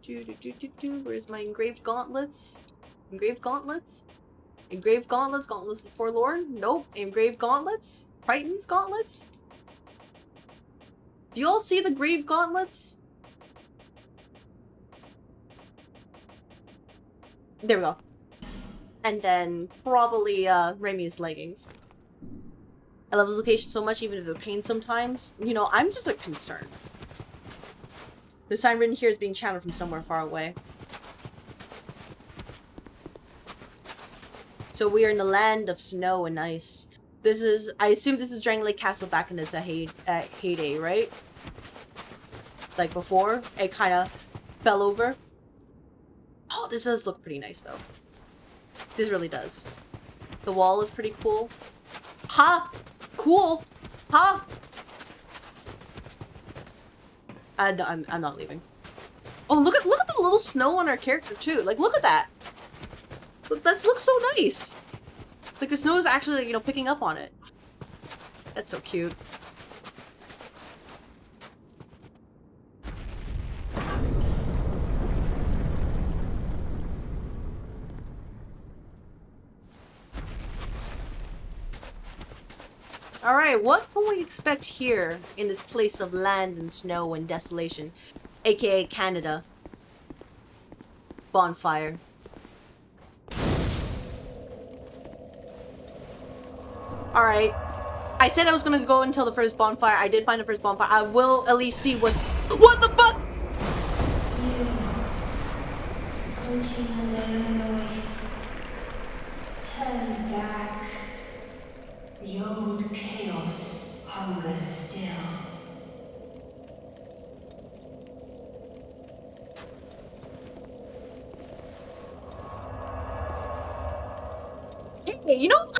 Where's my engraved gauntlets? Engraved gauntlets? Engraved gauntlets? Gauntlets of Forlorn? Nope. Engraved gauntlets? Crichton's gauntlets? Do you all see the engraved gauntlets? There we go. And then probably Remy's leggings. I love this location so much, even if it pains sometimes. You know, I'm just concerned. The sign written here is being channeled from somewhere far away. So we are in the land of snow and ice. This is, I assume this is Drang Lake Castle back in its heyday, right? Like before, it kind of fell over. Oh, this does look pretty nice though. This really does. The wall is pretty cool. Ha! Cool! Ha! No, I'm not leaving. Oh, look at the little snow on our character too. Like, look at that. That looks so nice. Like the snow is actually, you know, picking up on it. That's so cute. Alright, what can we expect here in this place of land and snow and desolation, aka Canada? Bonfire. Alright. I said I was gonna go until the first bonfire. I did find the first bonfire. I will at least see what the fuck? Turn back. The old chaos hungers still. You know,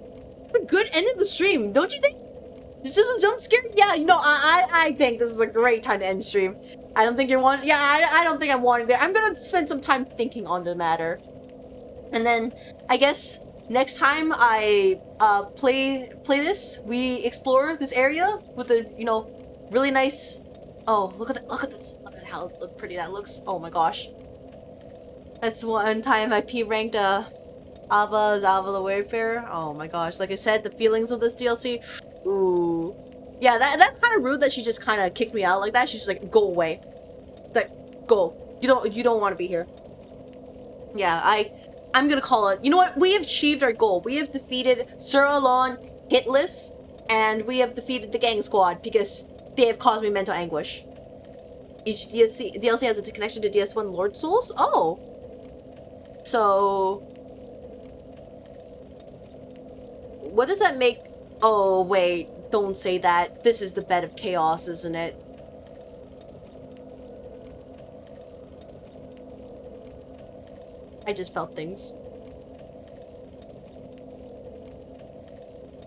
it's a good end of the stream, don't you think? It's just a jump scare? Yeah, you know, I think this is a great time to end stream. I don't think you're wanting... Yeah, I don't think I'm wanting there. I'm gonna spend some time thinking on the matter. And then, I guess, next time I play this, we explore this area with the, you know, really nice... Oh, look at this. Look at how pretty that looks. Oh my gosh. That's one time I P-ranked Ava the Wayfarer. Oh my gosh. Like I said, the feelings of this DLC. Ooh. Yeah, that's kind of rude that she just kind of kicked me out like that. She's just like, go away. It's like, go. You don't want to be here. Yeah, I'm gonna call it. You know what? We have achieved our goal. We have defeated Sir Alonne hitless, and we have defeated the gang squad because they have caused me mental anguish. Each DLC has a connection to DS1 Lord Souls? Oh. So... What does that make... Oh, wait. Don't say that. This is the bed of chaos, isn't it? I just felt things.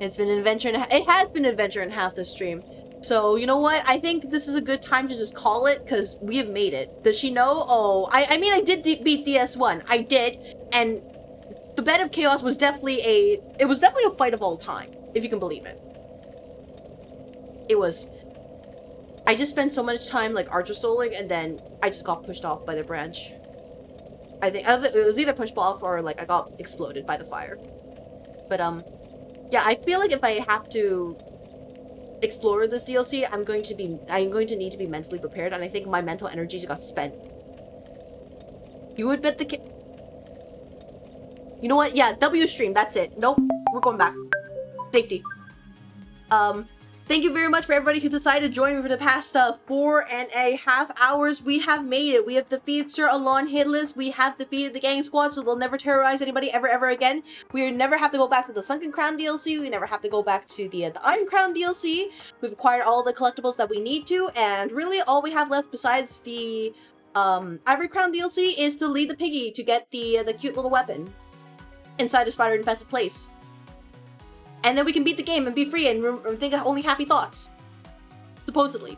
It's been an adventure and it has been an adventure and half the stream. So, you know what? I think this is a good time to just call it, because we have made it. Does she know? Oh, I mean, I did beat DS1. I did, and the Bed of Chaos was definitely a fight of all time, if you can believe it. It was. I just spent so much time, like, Archer Souling, and then I just got pushed off by the branch. I think it was either pushed off or, like, I got exploded by the fire. But, yeah, I feel like if I have to explore this DLC, I'm going to need to be mentally prepared, and I think my mental energy just got spent. You would bet the You know what? Yeah, W stream, that's it. Nope, we're going back. Safety. Thank you very much for everybody who decided to join me for the past 4.5 hours. We have made it. We have defeated Sir Alonne hitless. We have defeated the gang squad, so they'll never terrorize anybody ever again. We never have to go back to the Sunken Crown DLC. We never have to go back to the Iron Crown DLC. We've acquired all the collectibles that we need to, and really all we have left besides the Ivory Crown DLC is to lead the piggy to get the cute little weapon inside a spider-infested place. And then we can beat the game and be free and think of only happy thoughts. Supposedly.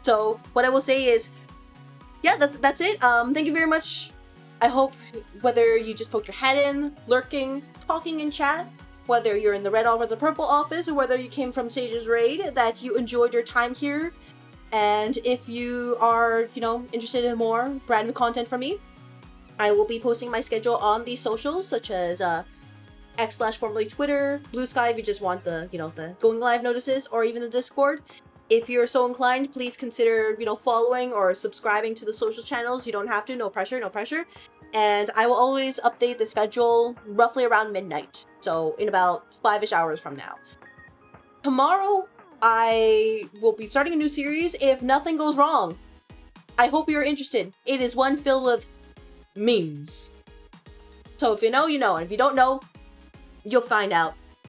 So, what I will say is, yeah, that's it. Thank you very much. I hope whether you just poked your head in, lurking, talking in chat, whether you're in the red office or the purple office, or whether you came from Sage's Raid, that you enjoyed your time here. And if you are, you know, interested in more brand new content from me, I will be posting my schedule on the socials, such as, X/formerly Twitter, Blue Sky if you just want the, you know, the going live notices, or even the Discord. If you're so inclined, please consider, you know, following or subscribing to the social channels. You don't have to, no pressure, no pressure. And I will always update the schedule roughly around midnight, so in about 5-ish hours from now. Tomorrow, I will be starting a new series if nothing goes wrong. I hope you're interested. It is one filled with memes. So if you know, you know, and if you don't know, you'll find out.